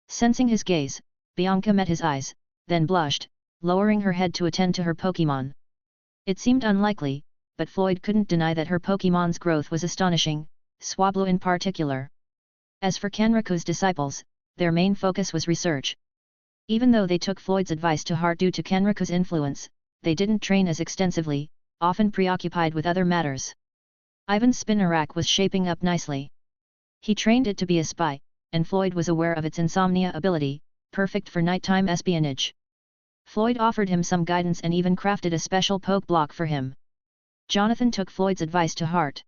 Sensing his gaze, Bianca met his eyes, then blushed, lowering her head to attend to her Pokémon. It seemed unlikely, but Floyd couldn't deny that her Pokémon's growth was astonishing, Swablu in particular. As for Kenriku's disciples, their main focus was research. Even though they took Floyd's advice to heart due to Kenriku's influence, they didn't train as extensively, often preoccupied with other matters. Ivan's Spinarak was shaping up nicely. He trained it to be a spy, and Floyd was aware of its insomnia ability, perfect for nighttime espionage. Floyd offered him some guidance and even crafted a special poke block for him. Jonathan took Floyd's advice to heart.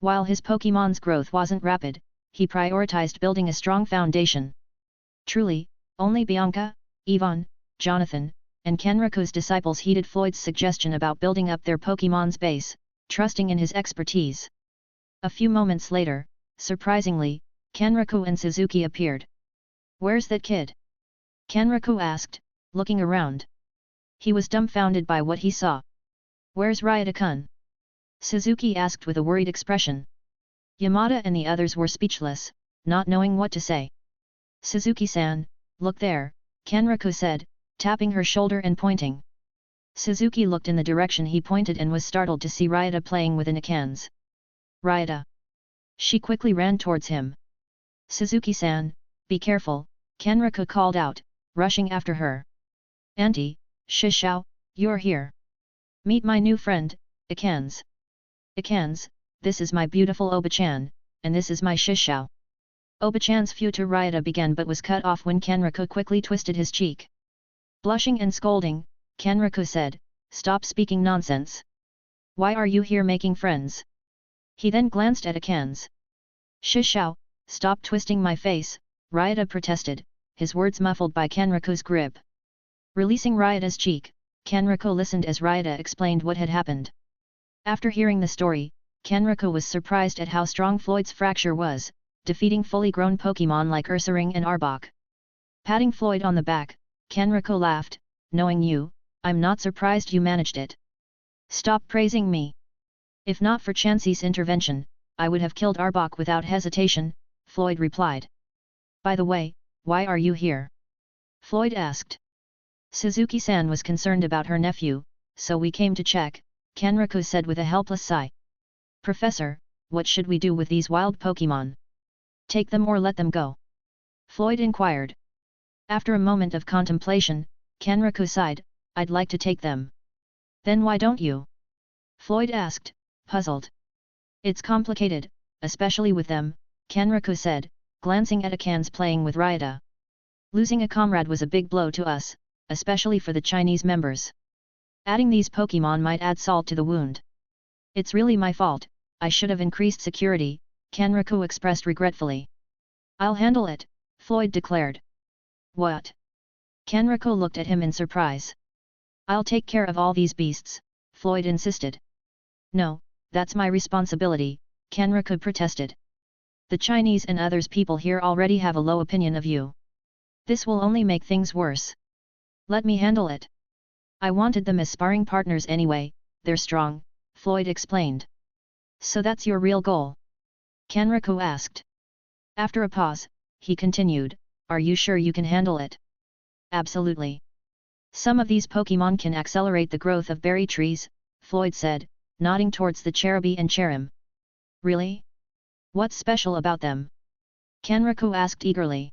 While his Pokémon's growth wasn't rapid, he prioritized building a strong foundation. Truly, only Bianca, Yvonne, Jonathan, and Kenriku's disciples heeded Floyd's suggestion about building up their Pokémon's base, trusting in his expertise. A few moments later, surprisingly, Kenriku and Suzuki appeared. "Where's that kid?" Kenriku asked, looking around. He was dumbfounded by what he saw. "Where's Ryota-kun?" Suzuki asked with a worried expression. Yamada and the others were speechless, not knowing what to say. "Suzuki-san, look there," Kenriku said, tapping her shoulder and pointing. Suzuki looked in the direction he pointed and was startled to see Ryota playing with Inakans. "Ryota!" She quickly ran towards him. "Suzuki-san, be careful," Kenriku called out, rushing after her. "Auntie, Shishao, you're here. Meet my new friend, Ikans. Ikans, this is my beautiful Oba-chan, and this is my Shishao." Oba-chan's feud to Ryota began but was cut off when Kenriku quickly twisted his cheek. Blushing and scolding, Kenriku said, "Stop speaking nonsense. Why are you here making friends?" He then glanced at Ikans. "Shishao, stop twisting my face," Ryota protested, his words muffled by Kenriku's grip. Releasing Ryuta's cheek, Kenriku listened as Ryuta explained what had happened. After hearing the story, Kenriku was surprised at how strong Floyd's fracture was, defeating fully grown Pokémon like Ursaring and Arbok. Patting Floyd on the back, Kenriku laughed, knowing you, I'm not surprised you managed it. Stop praising me. If not for Chansey's intervention, I would have killed Arbok without hesitation, Floyd replied. By the way, why are you here? Floyd asked. Suzuki-san was concerned about her nephew, so we came to check, Kenriku said with a helpless sigh. Professor, what should we do with these wild Pokémon? Take them or let them go? Floyd inquired. After a moment of contemplation, Kenriku sighed, I'd like to take them. Then why don't you? Floyd asked, puzzled. It's complicated, especially with them, Kenriku said, glancing at Akans playing with Ryuta. Losing a comrade was a big blow to us, especially for the Chinese members. Adding these Pokémon might add salt to the wound. It's really my fault, I should have increased security, Kenriku expressed regretfully. I'll handle it, Floyd declared. What? Kenriku looked at him in surprise. I'll take care of all these beasts, Floyd insisted. No, that's my responsibility, Kenriku protested. The Chinese and others people here already have a low opinion of you. This will only make things worse. Let me handle it. I wanted them as sparring partners anyway, they're strong, Floyd explained. So that's your real goal? Kenriku asked. After a pause, he continued, are you sure you can handle it? Absolutely. Some of these Pokémon can accelerate the growth of berry trees, Floyd said, nodding towards the Cherubi and Cherim. Really? What's special about them? Kenriku asked eagerly.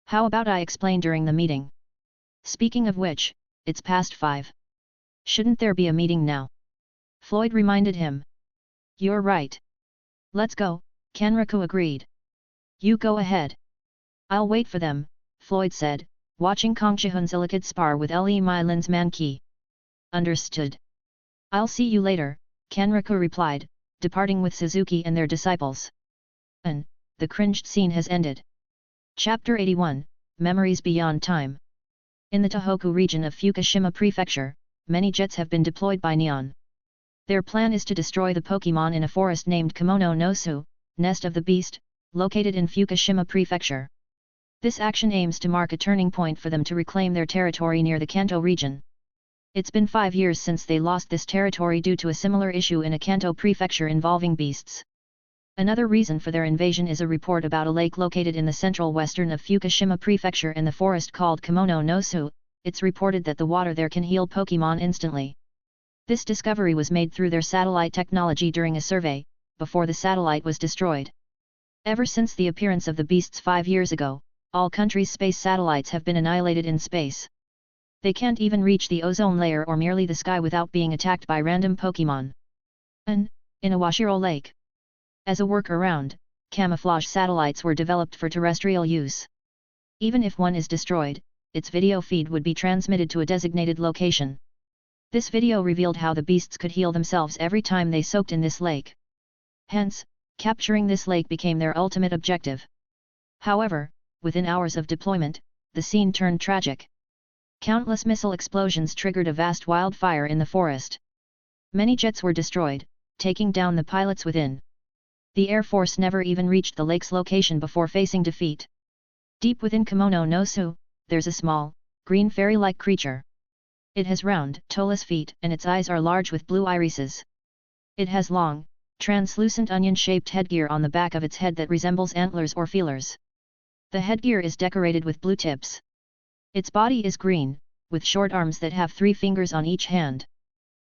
How about I explain during the meeting? Speaking of which, it's past 5. Shouldn't there be a meeting now? Floyd reminded him. You're right. Let's go, Kenriku agreed. You go ahead. I'll wait for them, Floyd said, watching Kong Chihun's Illicid spar with Le Mylin's Mankey. Understood. I'll see you later, Kenriku replied, departing with Suzuki and their disciples. And, the cringed scene has ended. Chapter 81, Memories Beyond Time. In the Tohoku region of Fukushima Prefecture, many jets have been deployed by Nihon. Their plan is to destroy the Pokémon in a forest named Kimono no Su, Nest of the Beast, located in Fukushima Prefecture. This action aims to mark a turning point for them to reclaim their territory near the Kanto region. It's been 5 years since they lost this territory due to a similar issue in a Kanto prefecture involving beasts. Another reason for their invasion is a report about a lake located in the central western of Fukushima Prefecture in the forest called Kimono no Su. It's reported that the water there can heal Pokémon instantly. This discovery was made through their satellite technology during a survey, before the satellite was destroyed. Ever since the appearance of the beasts 5 years ago, all countries' space satellites have been annihilated in space. They can't even reach the ozone layer or merely the sky without being attacked by random Pokémon. In Iwashiro Lake. As a workaround, camouflage satellites were developed for terrestrial use. Even if one is destroyed, its video feed would be transmitted to a designated location. This video revealed how the beasts could heal themselves every time they soaked in this lake. Hence, capturing this lake became their ultimate objective. However, within hours of deployment, the scene turned tragic. Countless missile explosions triggered a vast wildfire in the forest. Many jets were destroyed, taking down the pilots within. The Air Force never even reached the lake's location before facing defeat. Deep within Kimono no Su, there's a small, green fairy-like creature. It has round, toeless feet and its eyes are large with blue irises. It has long, translucent onion-shaped headgear on the back of its head that resembles antlers or feelers. The headgear is decorated with blue tips. Its body is green, with short arms that have 3 fingers on each hand.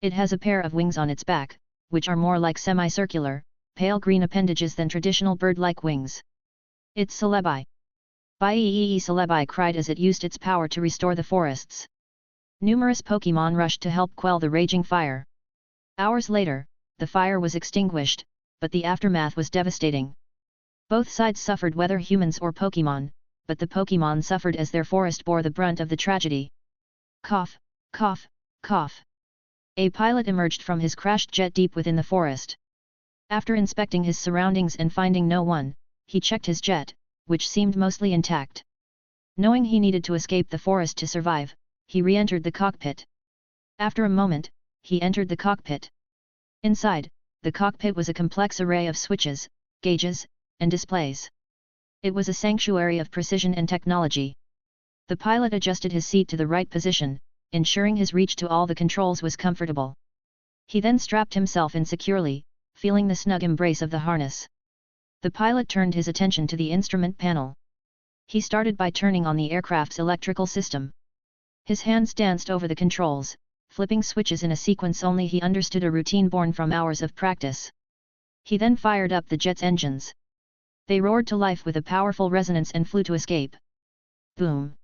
It has a pair of wings on its back, which are more like semicircular, pale green appendages than traditional bird-like wings. It's Celebi. Bye Celebi cried as it used its power to restore the forests. Numerous Pokémon rushed to help quell the raging fire. Hours later, the fire was extinguished, but the aftermath was devastating. Both sides suffered, whether humans or Pokémon, but the Pokémon suffered as their forest bore the brunt of the tragedy. Cough, cough, cough. A pilot emerged from his crashed jet deep within the forest. After inspecting his surroundings and finding no one, he checked his jet, which seemed mostly intact. Knowing he needed to escape the forest to survive, he re-entered the cockpit. After a moment, he entered the cockpit. Inside, the cockpit was a complex array of switches, gauges, and displays. It was a sanctuary of precision and technology. The pilot adjusted his seat to the right position, ensuring his reach to all the controls was comfortable. He then strapped himself in securely, feeling the snug embrace of the harness. The pilot turned his attention to the instrument panel. He started by turning on the aircraft's electrical system. His hands danced over the controls, flipping switches in a sequence only he understood, a routine born from hours of practice. He then fired up the jet's engines. They roared to life with a powerful resonance and flew to escape. Boom!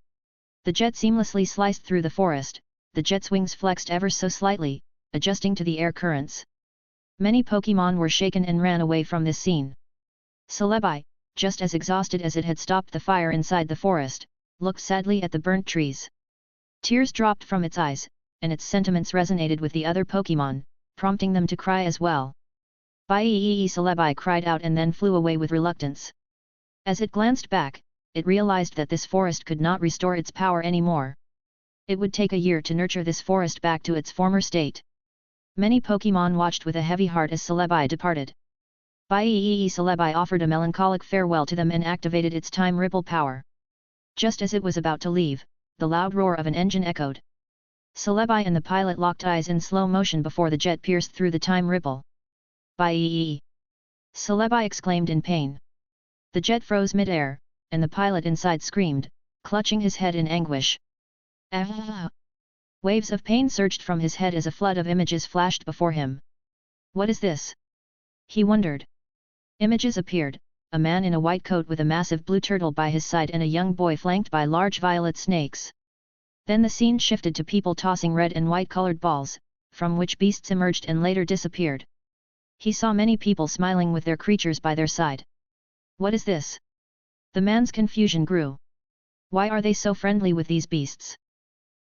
The jet seamlessly sliced through the forest, the jet's wings flexed ever so slightly, adjusting to the air currents. Many Pokémon were shaken and ran away from this scene. Celebi, just as exhausted as it had stopped the fire inside the forest, looked sadly at the burnt trees. Tears dropped from its eyes, and its sentiments resonated with the other Pokémon, prompting them to cry as well. Bye! Celebi cried out and then flew away with reluctance. As it glanced back, it realized that this forest could not restore its power anymore. It would take a year to nurture this forest back to its former state. Many Pokémon watched with a heavy heart as Celebi departed. Bye! Celebi offered a melancholic farewell to them and activated its time ripple power. Just as it was about to leave, the loud roar of an engine echoed. Celebi and the pilot locked eyes in slow motion before the jet pierced through the time ripple. Bye! Celebi exclaimed in pain. The jet froze mid-air, and the pilot inside screamed, clutching his head in anguish. Ah! Waves of pain surged from his head as a flood of images flashed before him. What is this? He wondered. Images appeared, a man in a white coat with a massive blue turtle by his side and a young boy flanked by large violet snakes. Then the scene shifted to people tossing red and white-colored balls, from which beasts emerged and later disappeared. He saw many people smiling with their creatures by their side. What is this? The man's confusion grew. Why are they so friendly with these beasts?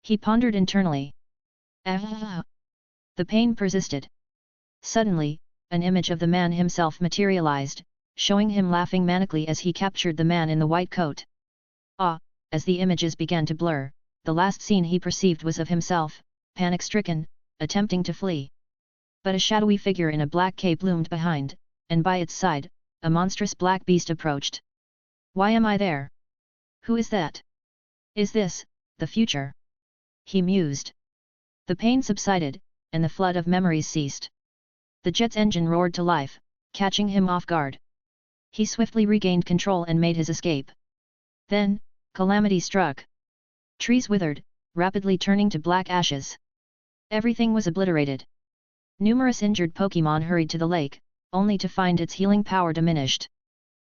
He pondered internally. Ah! The pain persisted. Suddenly, an image of the man himself materialized, showing him laughing manically as he captured the man in the white coat. Ah! As the images began to blur, the last scene he perceived was of himself, panic-stricken, attempting to flee. But a shadowy figure in a black cape loomed behind, and by its side, a monstrous black beast approached. Why am I there? Who is that? Is this the future? He mused. The pain subsided, and the flood of memories ceased. The jet's engine roared to life, catching him off guard. He swiftly regained control and made his escape. Then, calamity struck. Trees withered, rapidly turning to black ashes. Everything was obliterated. Numerous injured Pokémon hurried to the lake, only to find its healing power diminished.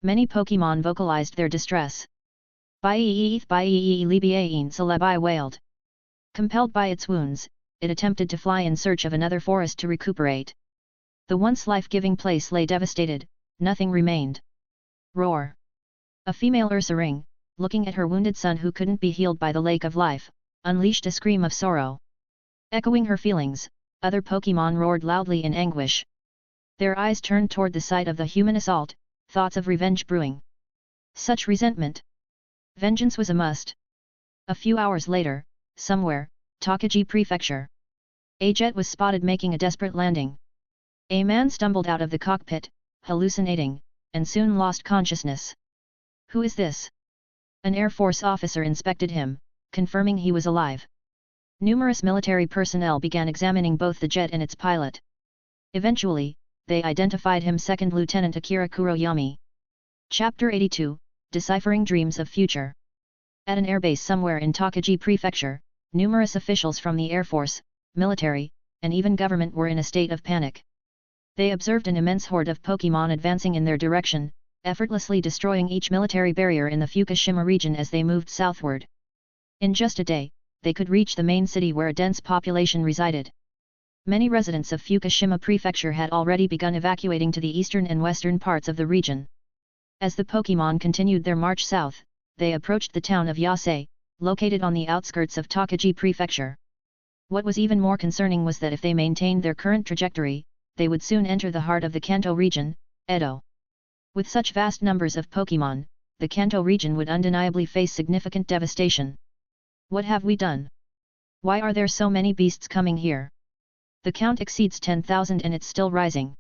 Many Pokémon vocalized their distress. Bye! Celebi wailed. Compelled by its wounds, it attempted to fly in search of another forest to recuperate. The once life-giving place lay devastated, nothing remained. Roar! A female Ursaring, looking at her wounded son who couldn't be healed by the lake of life, unleashed a scream of sorrow. Echoing her feelings, other Pokémon roared loudly in anguish. Their eyes turned toward the site of the human assault, thoughts of revenge brewing. Such resentment! Vengeance was a must. A few hours later, somewhere, Tokaji Prefecture. A jet was spotted making a desperate landing. A man stumbled out of the cockpit, hallucinating, and soon lost consciousness. Who is this? An Air Force officer inspected him, confirming he was alive. Numerous military personnel began examining both the jet and its pilot. Eventually, they identified him Second Lieutenant Akira Kuroyami. Chapter 82, Deciphering Dreams of Future. At an airbase somewhere in Tokaji Prefecture, numerous officials from the Air Force, military, and even government were in a state of panic. They observed an immense horde of Pokémon advancing in their direction, effortlessly destroying each military barrier in the Fukushima region as they moved southward. In just a day, they could reach the main city where a dense population resided. Many residents of Fukushima Prefecture had already begun evacuating to the eastern and western parts of the region. As the Pokémon continued their march south, they approached the town of Yase, located on the outskirts of Tokaji Prefecture. What was even more concerning was that if they maintained their current trajectory, they would soon enter the heart of the Kanto region, Edo. With such vast numbers of Pokémon, the Kanto region would undeniably face significant devastation. What have we done? Why are there so many beasts coming here? The count exceeds 10,000 and it's still rising.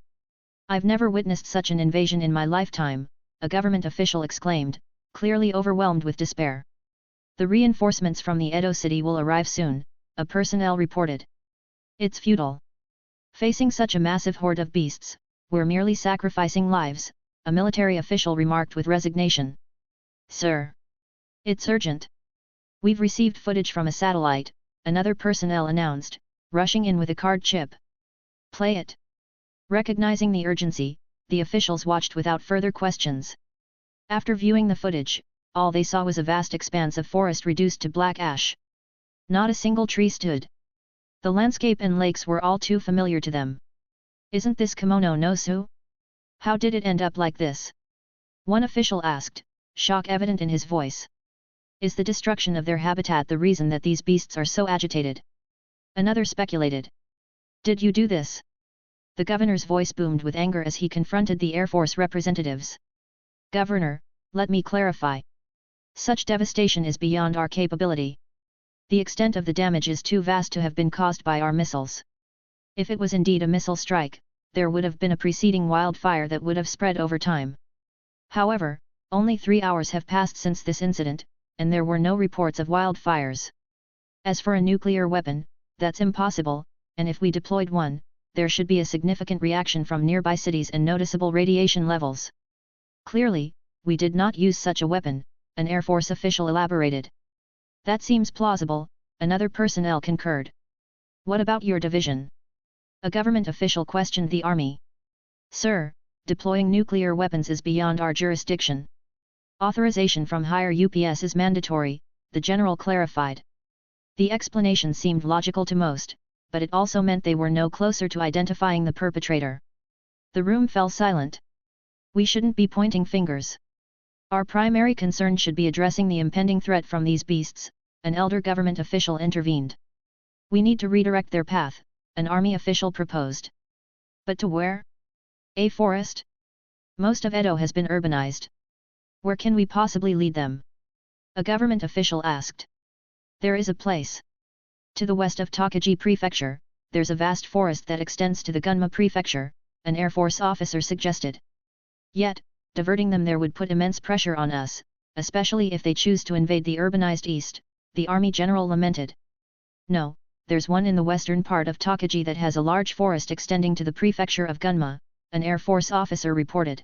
I've never witnessed such an invasion in my lifetime, a government official exclaimed, clearly overwhelmed with despair. The reinforcements from the Edo city will arrive soon, a personnel reported. It's futile. Facing such a massive horde of beasts, we're merely sacrificing lives, a military official remarked with resignation. Sir. It's urgent. We've received footage from a satellite, another personnel announced, rushing in with a card chip. Play it. Recognizing the urgency, the officials watched without further questions. After viewing the footage, all they saw was a vast expanse of forest reduced to black ash. Not a single tree stood. The landscape and lakes were all too familiar to them. Isn't this Kimono no Su? How did it end up like this? One official asked, shock evident in his voice. Is the destruction of their habitat the reason that these beasts are so agitated? Another speculated. Did you do this? The governor's voice boomed with anger as he confronted the Air Force representatives. Governor, let me clarify. Such devastation is beyond our capability. The extent of the damage is too vast to have been caused by our missiles. If it was indeed a missile strike, there would have been a preceding wildfire that would have spread over time. However, only 3 hours have passed since this incident, and there were no reports of wildfires. As for a nuclear weapon, that's impossible, and if we deployed one, there should be a significant reaction from nearby cities and noticeable radiation levels. Clearly, we did not use such a weapon, an Air Force official elaborated. That seems plausible, another personnel concurred. What about your division? A government official questioned the army. Sir, deploying nuclear weapons is beyond our jurisdiction. Authorization from higher UPS is mandatory, the general clarified. The explanation seemed logical to most, but it also meant they were no closer to identifying the perpetrator. The room fell silent. We shouldn't be pointing fingers. Our primary concern should be addressing the impending threat from these beasts, an elder government official intervened. We need to redirect their path, an army official proposed. But to where? A forest? Most of Edo has been urbanized. Where can we possibly lead them? A government official asked. There is a place. To the west of Tokaji Prefecture, there's a vast forest that extends to the Gunma Prefecture, an Air Force officer suggested. Yet, diverting them there would put immense pressure on us, especially if they choose to invade the urbanized east, the army general lamented. No, there's one in the western part of Tokaji that has a large forest extending to the prefecture of Gunma, an Air Force officer reported.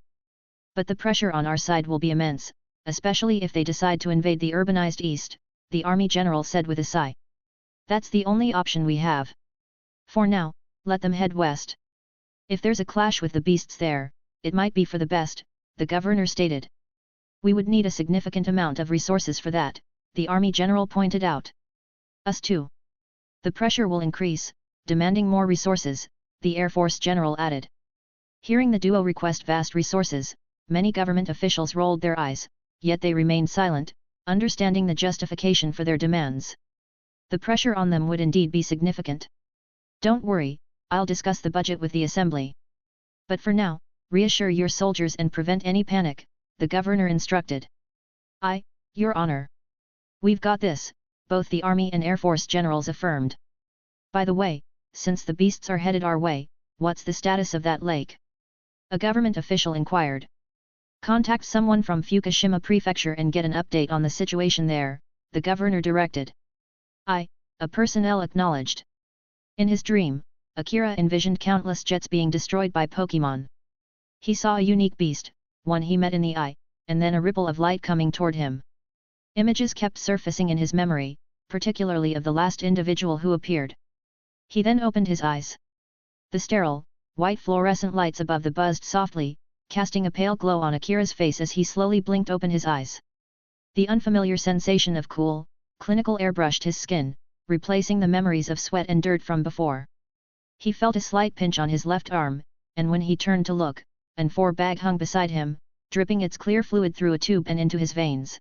But the pressure on our side will be immense, especially if they decide to invade the urbanized east, the army general said with a sigh. That's the only option we have. For now, let them head west. If there's a clash with the beasts there, it might be for the best, the governor stated. We would need a significant amount of resources for that, the army general pointed out. Us too. The pressure will increase, demanding more resources, the Air Force general added. Hearing the duo request vast resources, many government officials rolled their eyes, yet they remained silent, understanding the justification for their demands. The pressure on them would indeed be significant. Don't worry, I'll discuss the budget with the assembly. But for now, reassure your soldiers and prevent any panic, the governor instructed. Aye, Your Honor. We've got this, both the Army and Air Force generals affirmed. By the way, since the beasts are headed our way, what's the status of that lake? A government official inquired. Contact someone from Fukushima Prefecture and get an update on the situation there, the governor directed. Aye, a personnel acknowledged. In his dream, Akira envisioned countless jets being destroyed by Pokémon. He saw a unique beast, one he met in the eye, and then a ripple of light coming toward him. Images kept surfacing in his memory, particularly of the last individual who appeared. He then opened his eyes. The sterile, white fluorescent lights above the buzzed softly, casting a pale glow on Akira's face as he slowly blinked open his eyes. The unfamiliar sensation of cool, clinical air brushed his skin, replacing the memories of sweat and dirt from before. He felt a slight pinch on his left arm, and when he turned to look, an IV bag hung beside him, dripping its clear fluid through a tube and into his veins.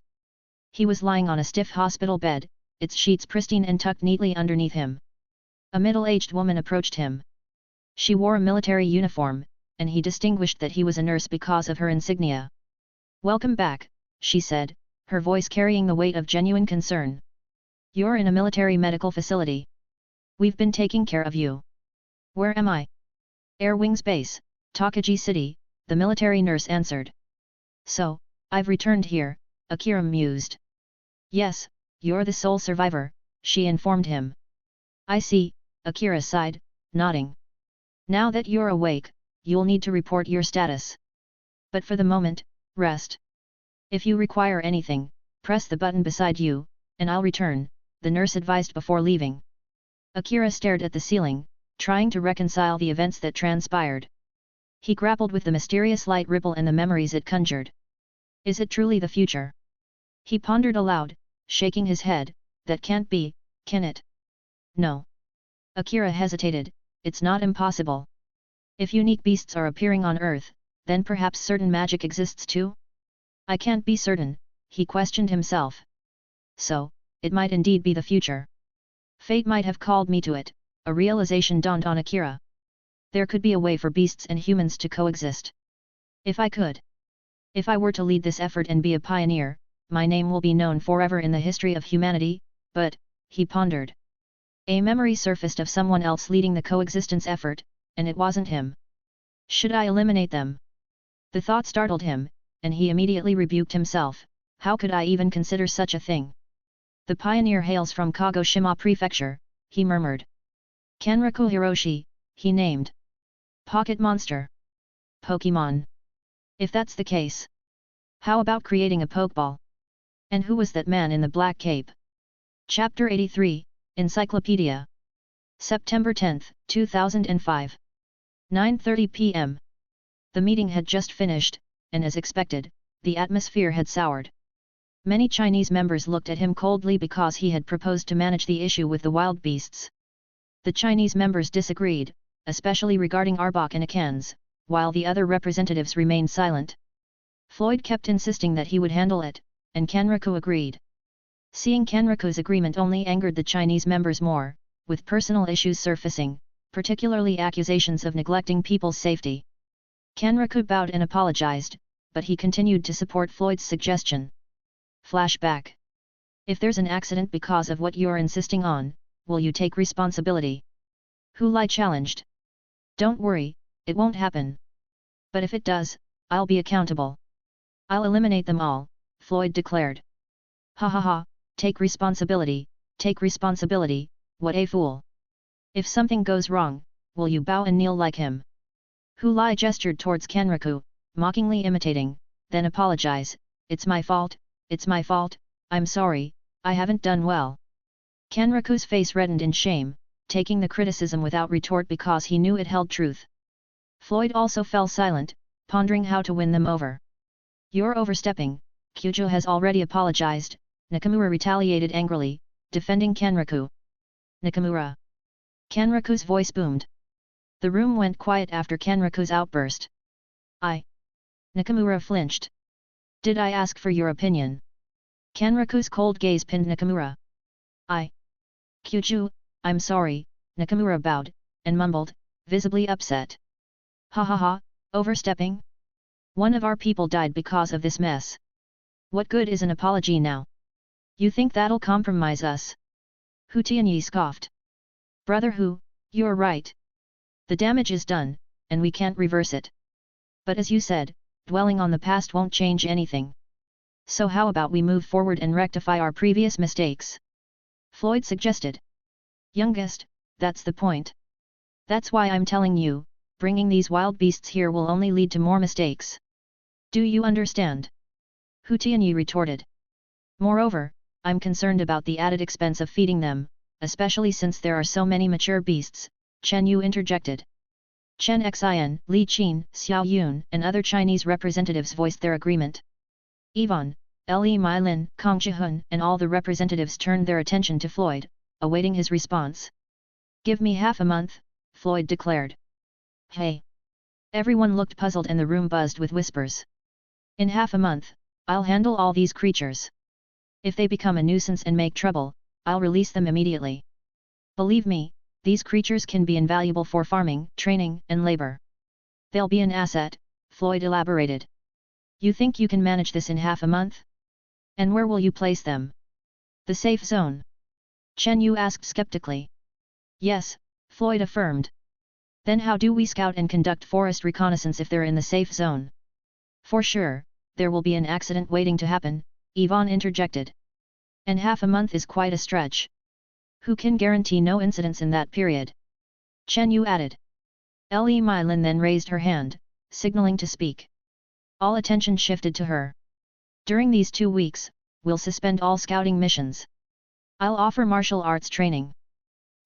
He was lying on a stiff hospital bed, its sheets pristine and tucked neatly underneath him. A middle-aged woman approached him. She wore a military uniform, and he distinguished that he was a nurse because of her insignia. Welcome back, she said, her voice carrying the weight of genuine concern. You're in a military medical facility. We've been taking care of you. Where am I? Air Wings Base, Tokaji City, the military nurse answered. So, I've returned here, Akira mused. Yes, you're the sole survivor, she informed him. I see, Akira sighed, nodding. Now that you're awake, you'll need to report your status. But for the moment, rest. If you require anything, press the button beside you, and I'll return, the nurse advised before leaving. Akira stared at the ceiling, trying to reconcile the events that transpired. He grappled with the mysterious light ripple and the memories it conjured. Is it truly the future? He pondered aloud, shaking his head, that can't be, can it? No. Akira hesitated, it's not impossible. If unique beasts are appearing on Earth, then perhaps certain magic exists too? I can't be certain, he questioned himself. So, it might indeed be the future. Fate might have called me to it, a realization dawned on Akira. There could be a way for beasts and humans to coexist. If I could. If I were to lead this effort and be a pioneer, my name will be known forever in the history of humanity, but, he pondered. A memory surfaced of someone else leading the coexistence effort, and it wasn't him. Should I eliminate them? The thought startled him, and he immediately rebuked himself. How could I even consider such a thing? The pioneer hails from Kagoshima Prefecture, he murmured. Kenraku Hiroshi, he named. Pocket monster. Pokémon. If that's the case. How about creating a Pokeball? And who was that man in the black cape? Chapter 83, Encyclopedia. September 10, 2005. 9:30 p.m. The meeting had just finished, and as expected, the atmosphere had soured. Many Chinese members looked at him coldly because he had proposed to manage the issue with the wild beasts. The Chinese members disagreed, especially regarding Arbok and Akans, while the other representatives remained silent. Floyd kept insisting that he would handle it, and Kenraku agreed. Seeing Kenraku's agreement only angered the Chinese members more, with personal issues surfacing, particularly accusations of neglecting people's safety. Kenraku bowed and apologized, but he continued to support Floyd's suggestion. Flashback. If there's an accident because of what you're insisting on, will you take responsibility? Hu Lai challenged. Don't worry, it won't happen. But if it does, I'll be accountable. I'll eliminate them all, Floyd declared. Ha ha ha, take responsibility, what a fool. If something goes wrong, will you bow and kneel like him? Hu Lai gestured towards Kenraku, mockingly imitating, then apologize, it's my fault, I'm sorry, I haven't done well. Kenraku's face reddened in shame, taking the criticism without retort because he knew it held truth. Floyd also fell silent, pondering how to win them over. You're overstepping, Kyujo has already apologized, Nakamura retaliated angrily, defending Kenraku. Nakamura. Kenraku's voice boomed. The room went quiet after Kenraku's outburst. Nakamura flinched. Did I ask for your opinion? Kenraku's cold gaze pinned Nakamura. Kyujo, I'm sorry, Nakamura bowed, and mumbled, visibly upset. Ha ha ha, overstepping? One of our people died because of this mess. What good is an apology now? You think that'll compromise us? Hu Tianyi scoffed. Brother Hu, you're right. The damage is done, and we can't reverse it. But as you said, dwelling on the past won't change anything. So how about we move forward and rectify our previous mistakes? Floyd suggested. Youngest, that's the point. That's why I'm telling you, bringing these wild beasts here will only lead to more mistakes. Do you understand? Hu Tianyi retorted. Moreover, I'm concerned about the added expense of feeding them, especially since there are so many mature beasts, Chen Yu interjected. Chen Xin, Li Qin, Xiao Yun and other Chinese representatives voiced their agreement. Yvonne, Li Milin, Kang Jihun and all the representatives turned their attention to Floyd, awaiting his response. Give me half a month, Floyd declared. Hey! Everyone looked puzzled and the room buzzed with whispers. In half a month, I'll handle all these creatures. If they become a nuisance and make trouble, I'll release them immediately. Believe me, these creatures can be invaluable for farming, training, and labor. They'll be an asset, Floyd elaborated. You think you can manage this in half a month? And where will you place them? The safe zone? Chen Yu asked skeptically. Yes, Floyd affirmed. Then how do we scout and conduct forest reconnaissance if they're in the safe zone? For sure, there will be an accident waiting to happen, Yvonne interjected. And half a month is quite a stretch. Who can guarantee no incidents in that period? Chen Yu added. Le Mylin then raised her hand, signaling to speak. All attention shifted to her. During these 2 weeks, we'll suspend all scouting missions. I'll offer martial arts training.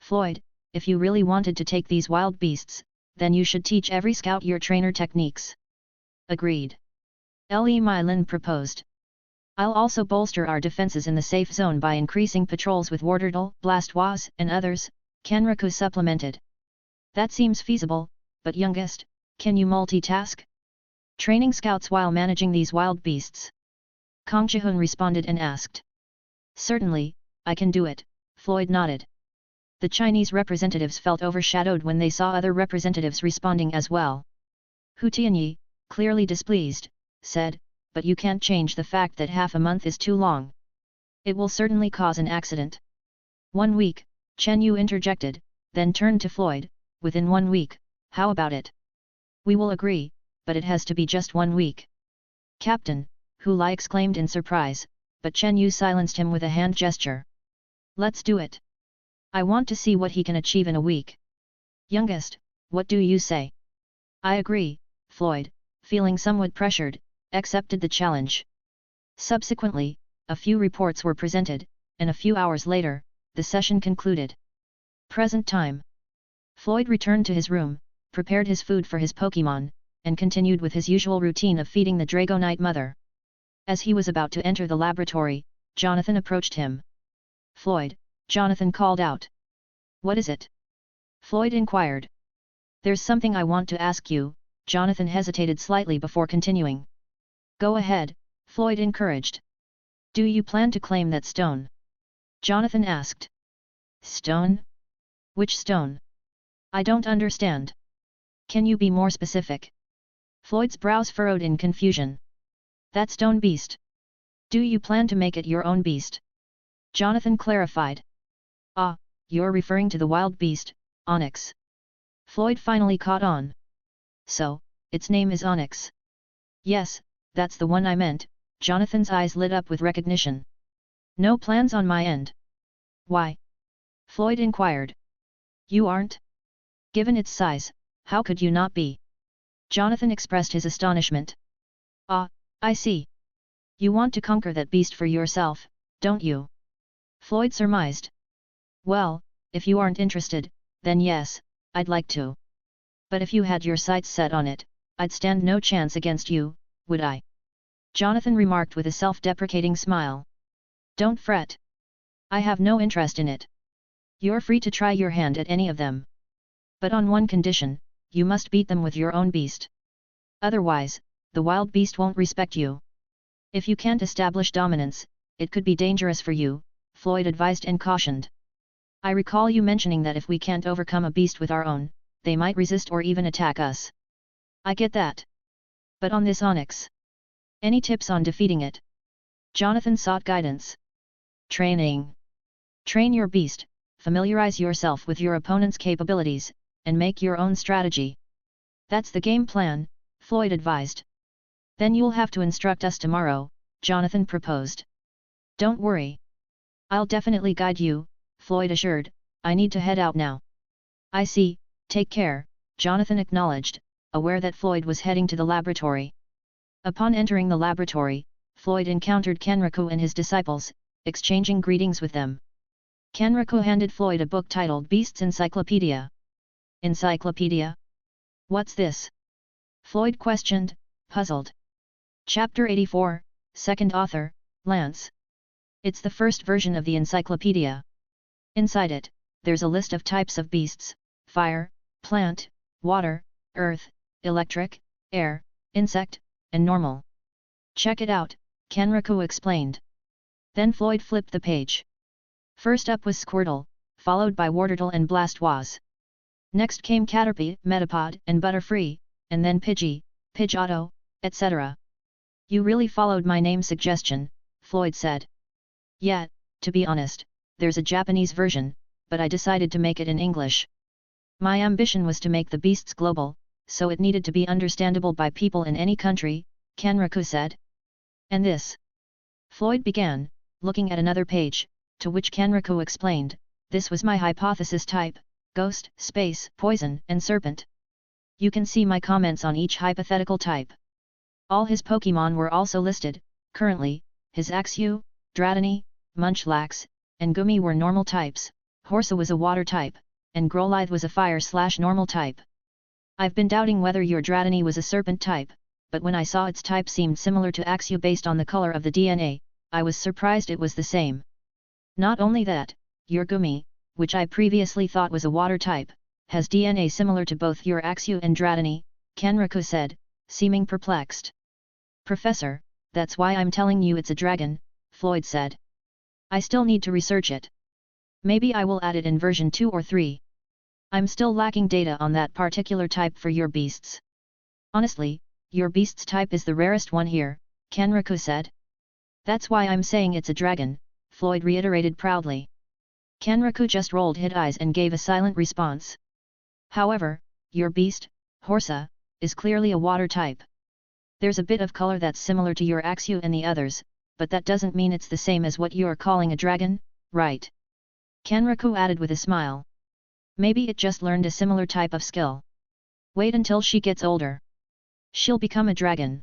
Floyd, if you really wanted to take these wild beasts, then you should teach every scout your trainer techniques. Agreed. Le Mylin proposed. I'll also bolster our defenses in the safe zone by increasing patrols with Warderdle, Blastoise, and others, Kenriku supplemented. That seems feasible, but youngest, can you multitask? Training scouts while managing these wild beasts? Kang Jihun responded and asked. Certainly, I can do it, Floyd nodded. The Chinese representatives felt overshadowed when they saw other representatives responding as well. Hu Tianyi, clearly displeased, said, but you can't change the fact that half a month is too long. It will certainly cause an accident. 1 week, Chen Yu interjected, then turned to Floyd, within 1 week, how about it? We will agree, but it has to be just 1 week. Captain, Hu Lai exclaimed in surprise, but Chen Yu silenced him with a hand gesture. Let's do it. I want to see what he can achieve in a week. Youngest, what do you say? I agree, Floyd, feeling somewhat pressured, accepted the challenge. Subsequently, a few reports were presented, and a few hours later, the session concluded. Present time. Floyd returned to his room, prepared his food for his Pokémon, and continued with his usual routine of feeding the Dragonite mother. As he was about to enter the laboratory, Jonathan approached him. Floyd, Jonathan called out. What is it? Floyd inquired. There's something I want to ask you, Jonathan hesitated slightly before continuing. Go ahead, Floyd encouraged. Do you plan to claim that stone? Jonathan asked. Stone? Which stone? I don't understand. Can you be more specific? Floyd's brows furrowed in confusion. That stone beast. Do you plan to make it your own beast? Jonathan clarified. Ah, you're referring to the wild beast, Onyx. Floyd finally caught on. So, its name is Onyx. Yes, that's the one I meant, Jonathan's eyes lit up with recognition. No plans on my end. Why? Floyd inquired. You aren't? Given its size, how could you not be? Jonathan expressed his astonishment. Ah, I see. You want to conquer that beast for yourself, don't you? Floyd surmised. Well, if you aren't interested, then yes, I'd like to. But if you had your sights set on it, I'd stand no chance against you, would I? Jonathan remarked with a self-deprecating smile. Don't fret. I have no interest in it. You're free to try your hand at any of them. But on one condition, you must beat them with your own beast. Otherwise, the wild beast won't respect you. If you can't establish dominance, it could be dangerous for you, Floyd advised and cautioned. I recall you mentioning that if we can't overcome a beast with our own, they might resist or even attack us. I get that. But on this Onyx, any tips on defeating it? Jonathan sought guidance. Training. Train your beast, familiarize yourself with your opponent's capabilities, and make your own strategy. That's the game plan, Floyd advised. Then you'll have to instruct us tomorrow, Jonathan proposed. Don't worry. I'll definitely guide you, Floyd assured, I need to head out now. I see, take care, Jonathan acknowledged, aware that Floyd was heading to the laboratory. Upon entering the laboratory, Floyd encountered Kenriku and his disciples, exchanging greetings with them. Kenriku handed Floyd a book titled Beasts Encyclopedia. Encyclopedia? What's this? Floyd questioned, puzzled. Chapter 84, Second Author, Lance. It's the first version of the encyclopedia. Inside it, there's a list of types of beasts: fire, plant, water, earth, electric, air, insect, and normal. Check it out, Kenriku explained. Then Floyd flipped the page. First up was Squirtle, followed by Warderdle and Blastoise. Next came Caterpie, Metapod, and Butterfree, and then Pidgey, Pidgeotto, etc. You really followed my name suggestion, Floyd said. Yeah, to be honest, there's a Japanese version, but I decided to make it in English. My ambition was to make the beasts global, so it needed to be understandable by people in any country, Kanraku said. And this? Floyd began, looking at another page, to which Kanraku explained, this was my hypothesis type, ghost, space, poison, and serpent. You can see my comments on each hypothetical type. All his Pokémon were also listed. Currently, his Axew, Dratini, Munchlax, and Gumi were normal types, Horsa was a water type, and Growlithe was a fire/normal type. I've been doubting whether your Dratini was a serpent type, but when I saw its type seemed similar to Axew based on the color of the DNA, I was surprised it was the same. Not only that, your Gumi, which I previously thought was a water type, has DNA similar to both your Axew and Dratini, Kanraku said, seeming perplexed. Professor, that's why I'm telling you it's a dragon, Floyd said. I still need to research it. Maybe I will add it in version 2 or 3. I'm still lacking data on that particular type for your beasts. Honestly, your beast's type is the rarest one here, Kanraku said. That's why I'm saying it's a dragon, Floyd reiterated proudly. Kanraku just rolled his eyes and gave a silent response. However, your beast, Horsa, is clearly a water type. There's a bit of color that's similar to your Axew and the others, but that doesn't mean it's the same as what you're calling a dragon, right? Kanraku added with a smile. Maybe it just learned a similar type of skill. Wait until she gets older. She'll become a dragon.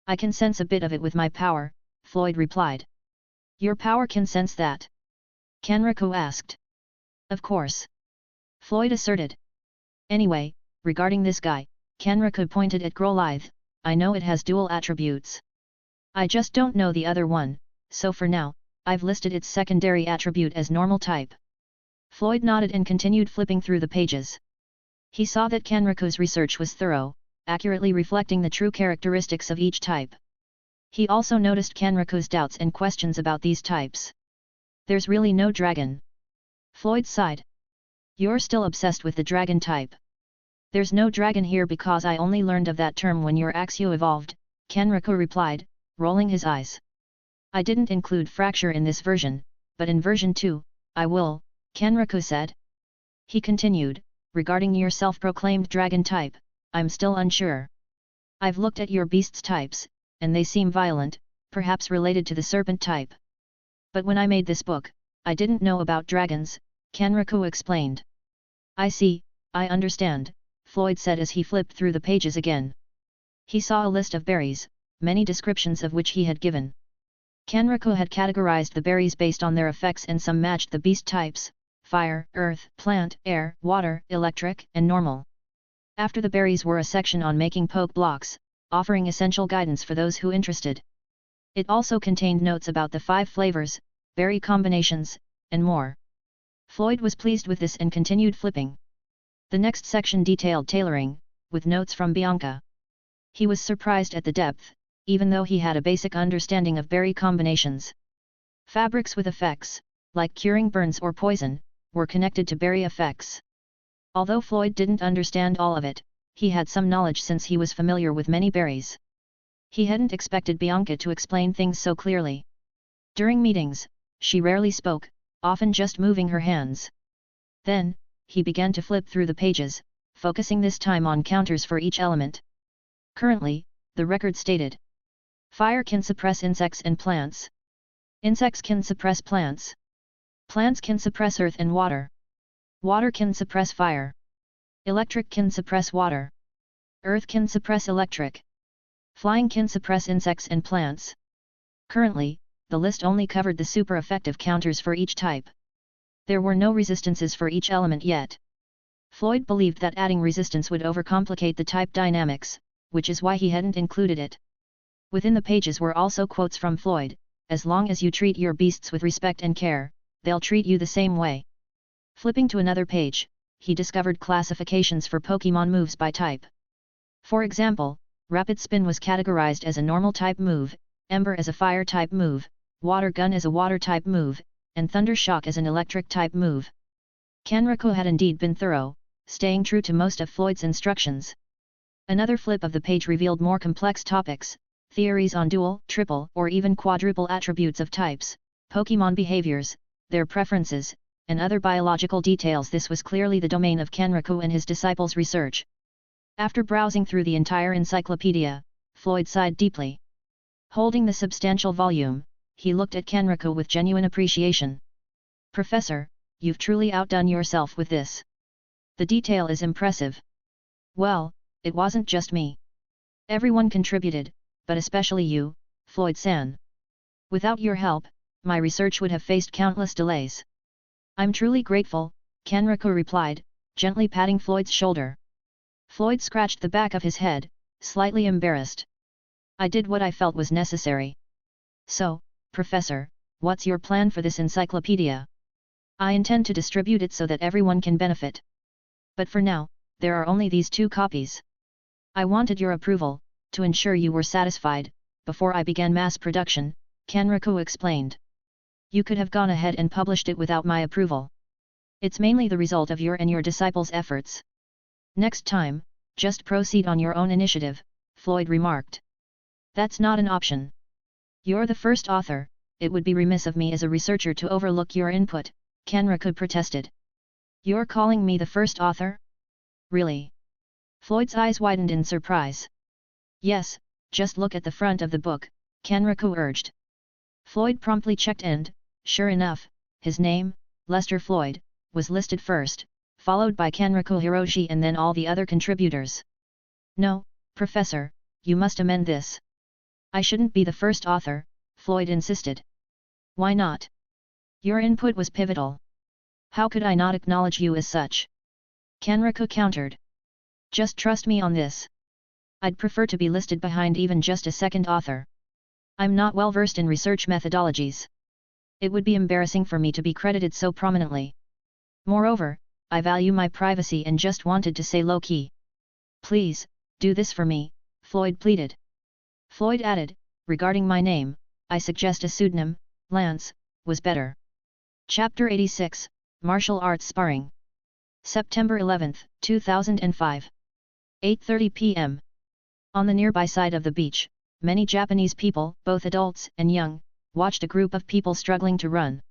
I can sense a bit of it with my power, Floyd replied. Your power can sense that? Kanraku asked. Of course. Floyd asserted. Anyway, regarding this guy, Kanraku pointed at Growlithe, I know it has dual attributes. I just don't know the other one, so for now, I've listed its secondary attribute as normal type. Floyd nodded and continued flipping through the pages. He saw that Kanraku's research was thorough, accurately reflecting the true characteristics of each type. He also noticed Kanraku's doubts and questions about these types. There's really no dragon. Floyd sighed. You're still obsessed with the dragon type. There's no dragon here because I only learned of that term when your Axew evolved, Kanraku replied, rolling his eyes. I didn't include fracture in this version, but in version 2, I will, Kanraku said. He continued, regarding your self-proclaimed dragon type, I'm still unsure. I've looked at your beast's types, and they seem violent, perhaps related to the serpent type. But when I made this book, I didn't know about dragons, Kanraku explained. I see, I understand, Floyd said as he flipped through the pages again. He saw a list of berries, many descriptions of which he had given. Kanraku had categorized the berries based on their effects and some matched the beast types, fire, earth, plant, air, water, electric, and normal. After the berries were a section on making poke blocks, offering essential guidance for those who interested. It also contained notes about the 5 flavors, berry combinations, and more. Floyd was pleased with this and continued flipping. The next section detailed tailoring, with notes from Bianca. He was surprised at the depth, even though he had a basic understanding of berry combinations. Fabrics with effects, like curing burns or poison, were connected to berry effects. Although Floyd didn't understand all of it, he had some knowledge since he was familiar with many berries. He hadn't expected Bianca to explain things so clearly. During meetings, she rarely spoke, often just moving her hands. Then, he began to flip through the pages, focusing this time on counters for each element. Currently, the record stated. Fire can suppress insects and plants. Insects can suppress plants. Plants can suppress earth and water. Water can suppress fire. Electric can suppress water. Earth can suppress electric. Flying can suppress insects and plants. Currently, the list only covered the super effective counters for each type. There were no resistances for each element yet. Floyd believed that adding resistance would overcomplicate the type dynamics, which is why he hadn't included it. Within the pages were also quotes from Floyd, as long as you treat your beasts with respect and care, they'll treat you the same way. Flipping to another page, he discovered classifications for Pokémon moves by type. For example, Rapid Spin was categorized as a normal type move, Ember as a fire type move, Water Gun as a water type move, and Thunder Shock as an electric type move. Kanraku had indeed been thorough, staying true to most of Floyd's instructions. Another flip of the page revealed more complex topics, theories on dual, triple, or even quadruple attributes of types, Pokémon behaviors, their preferences, and other biological details. This was clearly the domain of Kenriku and his disciples' research. After browsing through the entire encyclopedia, Floyd sighed deeply. Holding the substantial volume, he looked at Kenriku with genuine appreciation. "Professor, you've truly outdone yourself with this. The detail is impressive." "Well, it wasn't just me. Everyone contributed, but especially you, Floyd-san. Without your help, my research would have faced countless delays." "I'm truly grateful," Kenriku replied, gently patting Floyd's shoulder. Floyd scratched the back of his head, slightly embarrassed. "I did what I felt was necessary." "So, Professor, what's your plan for this encyclopedia?" "I intend to distribute it so that everyone can benefit. But for now, there are only these 2 copies. I wanted your approval, to ensure you were satisfied, before I began mass production," Kenriku explained. "You could have gone ahead and published it without my approval. It's mainly the result of your and your disciples' efforts. Next time, just proceed on your own initiative," Floyd remarked. "That's not an option. You're the first author, it would be remiss of me as a researcher to overlook your input," Kenriku protested. "You're calling me the first author? Really?" Floyd's eyes widened in surprise. "Yes, just look at the front of the book," Kenriku urged. Floyd promptly checked and, sure enough, his name, Lester Floyd, was listed first, followed by Kenriku Hiroshi and then all the other contributors. "No, Professor, you must amend this. I shouldn't be the first author," Floyd insisted. "Why not? Your input was pivotal. How could I not acknowledge you as such?" Kenriku countered. "Just trust me on this. I'd prefer to be listed behind even just a second author. I'm not well versed in research methodologies. It would be embarrassing for me to be credited so prominently. Moreover, I value my privacy and just wanted to say low-key." "Please, do this for me," Floyd pleaded. Floyd added, "Regarding my name, I suggest a pseudonym, Lance, was better." Chapter 86, Martial Arts Sparring. September 11, 2005. 8:30 p.m. On the nearby side of the beach, many Japanese people, both adults and young, watched a group of people struggling to run.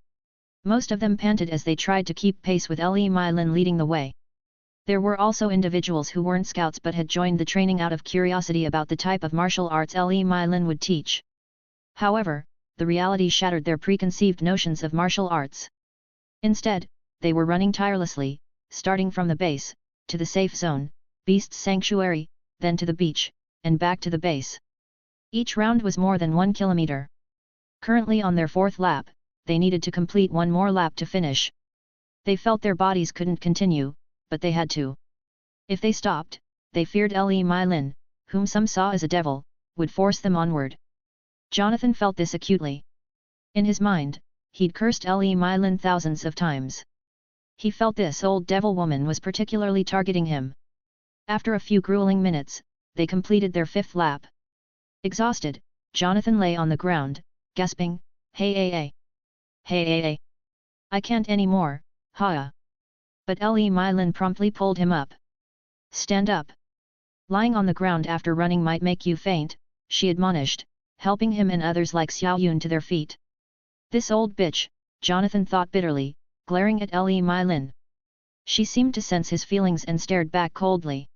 Most of them panted as they tried to keep pace with Le Mylin leading the way. There were also individuals who weren't scouts but had joined the training out of curiosity about the type of martial arts Le Mylin would teach. However, the reality shattered their preconceived notions of martial arts. Instead, they were running tirelessly, starting from the base, to the safe zone, Beast's Sanctuary, then to the beach, and back to the base. Each round was more than 1 kilometer. Currently on their 4th lap, they needed to complete 1 more lap to finish. They felt their bodies couldn't continue, but they had to. If they stopped, they feared Le Mylin, whom some saw as a devil, would force them onward. Jonathan felt this acutely. In his mind, he'd cursed Le Mylin thousands of times. He felt this old devil woman was particularly targeting him. After a few grueling minutes, they completed their 5th lap. Exhausted, Jonathan lay on the ground, gasping, "Hey, hey, hey. Hey, hey, hey. I can't anymore, ha." But Le Mylin promptly pulled him up. "Stand up. Lying on the ground after running might make you faint," she admonished, helping him and others like Xiao Yun to their feet. This old bitch, Jonathan thought bitterly, glaring at Le Mylin. She seemed to sense his feelings and stared back coldly.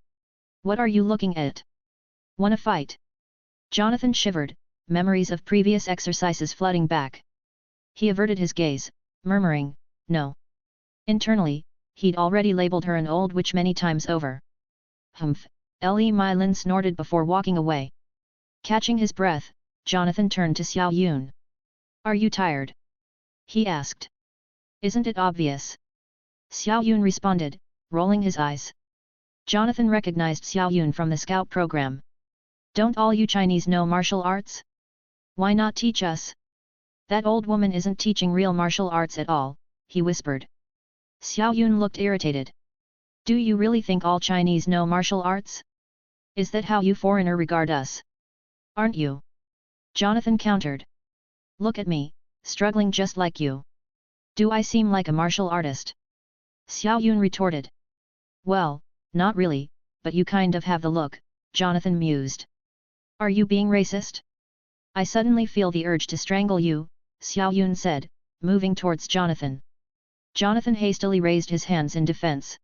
"What are you looking at? Wanna fight?" Jonathan shivered, memories of previous exercises flooding back. He averted his gaze, murmuring, "No." Internally, he'd already labeled her an old witch many times over. "Humph," Le Mylin snorted before walking away. Catching his breath, Jonathan turned to Xiao Yun. "Are you tired?" he asked. "Isn't it obvious?" Xiao Yun responded, rolling his eyes. Jonathan recognized Xiao Yun from the scout program. "Don't all you Chinese know martial arts? Why not teach us?" "That old woman isn't teaching real martial arts at all," he whispered. Xiao Yun looked irritated. "Do you really think all Chinese know martial arts? Is that how you foreigner regard us? Aren't you?" Jonathan countered. "Look at me, struggling just like you. Do I seem like a martial artist?" Xiao Yun retorted. "Well, not really, but you kind of have the look," Jonathan mused. "Are you being racist?" I suddenly feel the urge to strangle you, Xiao Yun said, moving towards Jonathan. Jonathan hastily raised his hands in defense.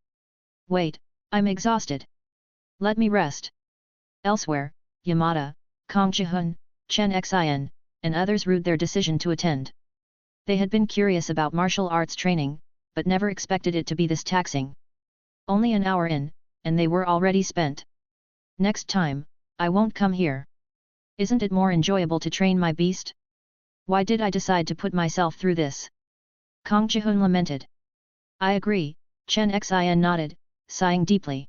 Wait, I'm exhausted. Let me rest. Elsewhere, Yamada, Kong Jihun, Chen Xin, and others rued their decision to attend. They had been curious about martial arts training, but never expected it to be this taxing. Only an hour in, and they were already spent. Next time, I won't come here. Isn't it more enjoyable to train my beast? Why did I decide to put myself through this? Kong Jihun lamented. I agree, Chen Xin nodded, sighing deeply.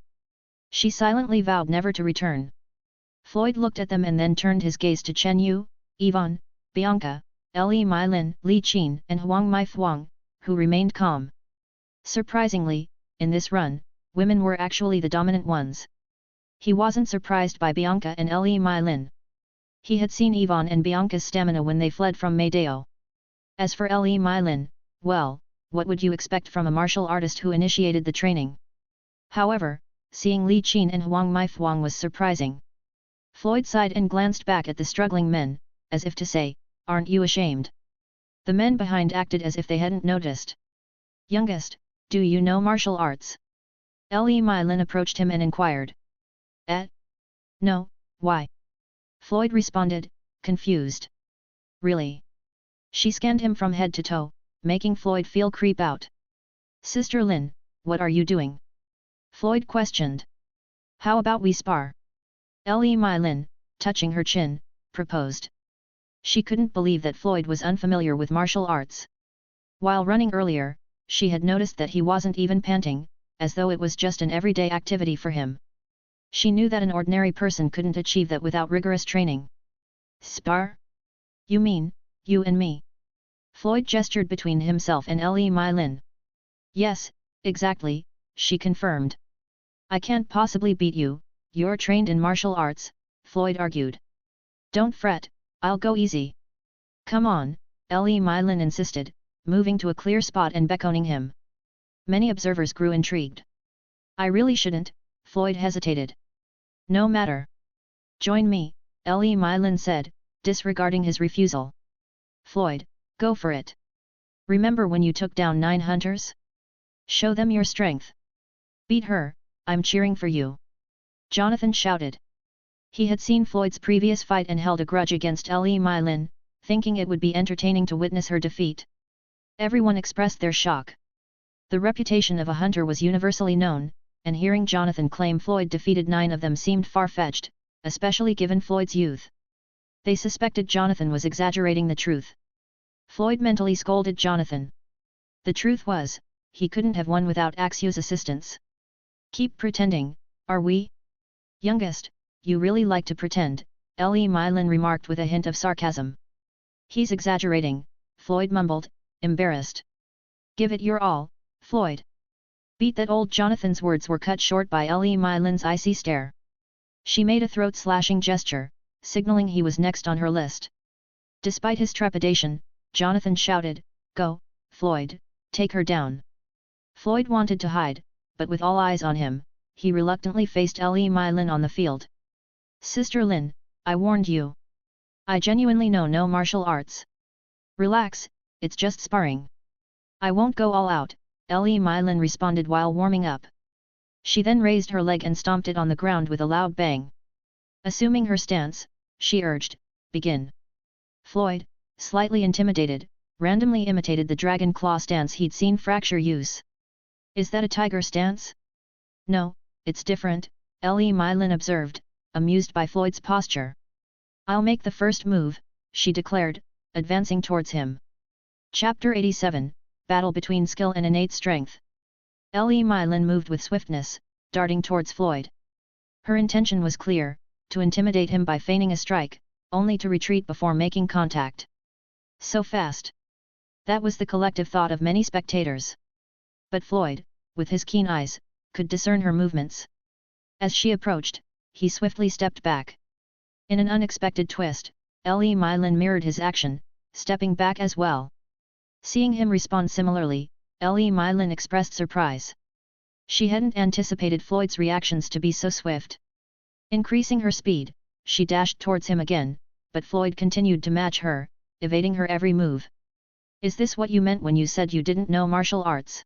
She silently vowed never to return. Floyd looked at them and then turned his gaze to Chen Yu, Yvonne, Bianca, Le Milin, Li Qin and Huang Mai Thuong, who remained calm. Surprisingly, in this run, women were actually the dominant ones. He wasn't surprised by Bianca and Le Milin. He had seen Yvonne and Bianca's stamina when they fled from Meideo. As for Le Milin, well, what would you expect from a martial artist who initiated the training? However, seeing Li Qin and Huang Mai Thuong was surprising. Floyd sighed and glanced back at the struggling men, as if to say, aren't you ashamed? The men behind acted as if they hadn't noticed. Youngest, do you know martial arts? Le Milin approached him and inquired. No, why? Floyd responded, confused. Really? She scanned him from head to toe, making Floyd feel creep out. Sister Lin, what are you doing? Floyd questioned. How about we spar? Le Milin, touching her chin, proposed. She couldn't believe that Floyd was unfamiliar with martial arts. While running earlier, she had noticed that he wasn't even panting, as though it was just an everyday activity for him. She knew that an ordinary person couldn't achieve that without rigorous training. Spar? You mean, you and me? Floyd gestured between himself and Le Milin. Yes, exactly, she confirmed. I can't possibly beat you, you're trained in martial arts, Floyd argued. Don't fret, I'll go easy. Come on, Le Milin insisted, moving to a clear spot and beckoning him. Many observers grew intrigued. I really shouldn't, Floyd hesitated. No matter. Join me, Le Milin said, disregarding his refusal. Floyd, go for it. Remember when you took down 9 hunters? Show them your strength. Beat her, I'm cheering for you. Jonathan shouted. He had seen Floyd's previous fight and held a grudge against Le Milin, thinking it would be entertaining to witness her defeat. Everyone expressed their shock. The reputation of a hunter was universally known, and hearing Jonathan claim Floyd defeated 9 of them seemed far-fetched, especially given Floyd's youth. They suspected Jonathan was exaggerating the truth. Floyd mentally scolded Jonathan. The truth was, he couldn't have won without Axio's assistance. Keep pretending, are we? Youngest, you really like to pretend, Le Milin remarked with a hint of sarcasm. He's exaggerating, Floyd mumbled, embarrassed. Give it your all, Floyd. Beat that old Jonathan's words were cut short by Le Milin's icy stare. She made a throat-slashing gesture, signaling he was next on her list. Despite his trepidation, Jonathan shouted, Go, Floyd, take her down. Floyd wanted to hide, but with all eyes on him, he reluctantly faced Le Milin on the field. Sister Lin, I warned you. I genuinely know no martial arts. Relax, it's just sparring. I won't go all out, Le Milin responded while warming up. She then raised her leg and stomped it on the ground with a loud bang. Assuming her stance, she urged, Begin. Floyd, slightly intimidated, randomly imitated the dragon claw stance he'd seen Fracture use. Is that a tiger stance? No, it's different, Le Milin observed, amused by Floyd's posture. I'll make the first move, she declared, advancing towards him. Chapter 87, Battle between Skill and Innate Strength. Le Milin moved with swiftness, darting towards Floyd. Her intention was clear, to intimidate him by feigning a strike, only to retreat before making contact. So fast! That was the collective thought of many spectators. But Floyd, with his keen eyes, could discern her movements. As she approached, he swiftly stepped back. In an unexpected twist, Le Milin mirrored his action, stepping back as well. Seeing him respond similarly, Le Milin expressed surprise. She hadn't anticipated Floyd's reactions to be so swift. Increasing her speed, she dashed towards him again, but Floyd continued to match her, evading her every move. "Is this what you meant when you said you didn't know martial arts?"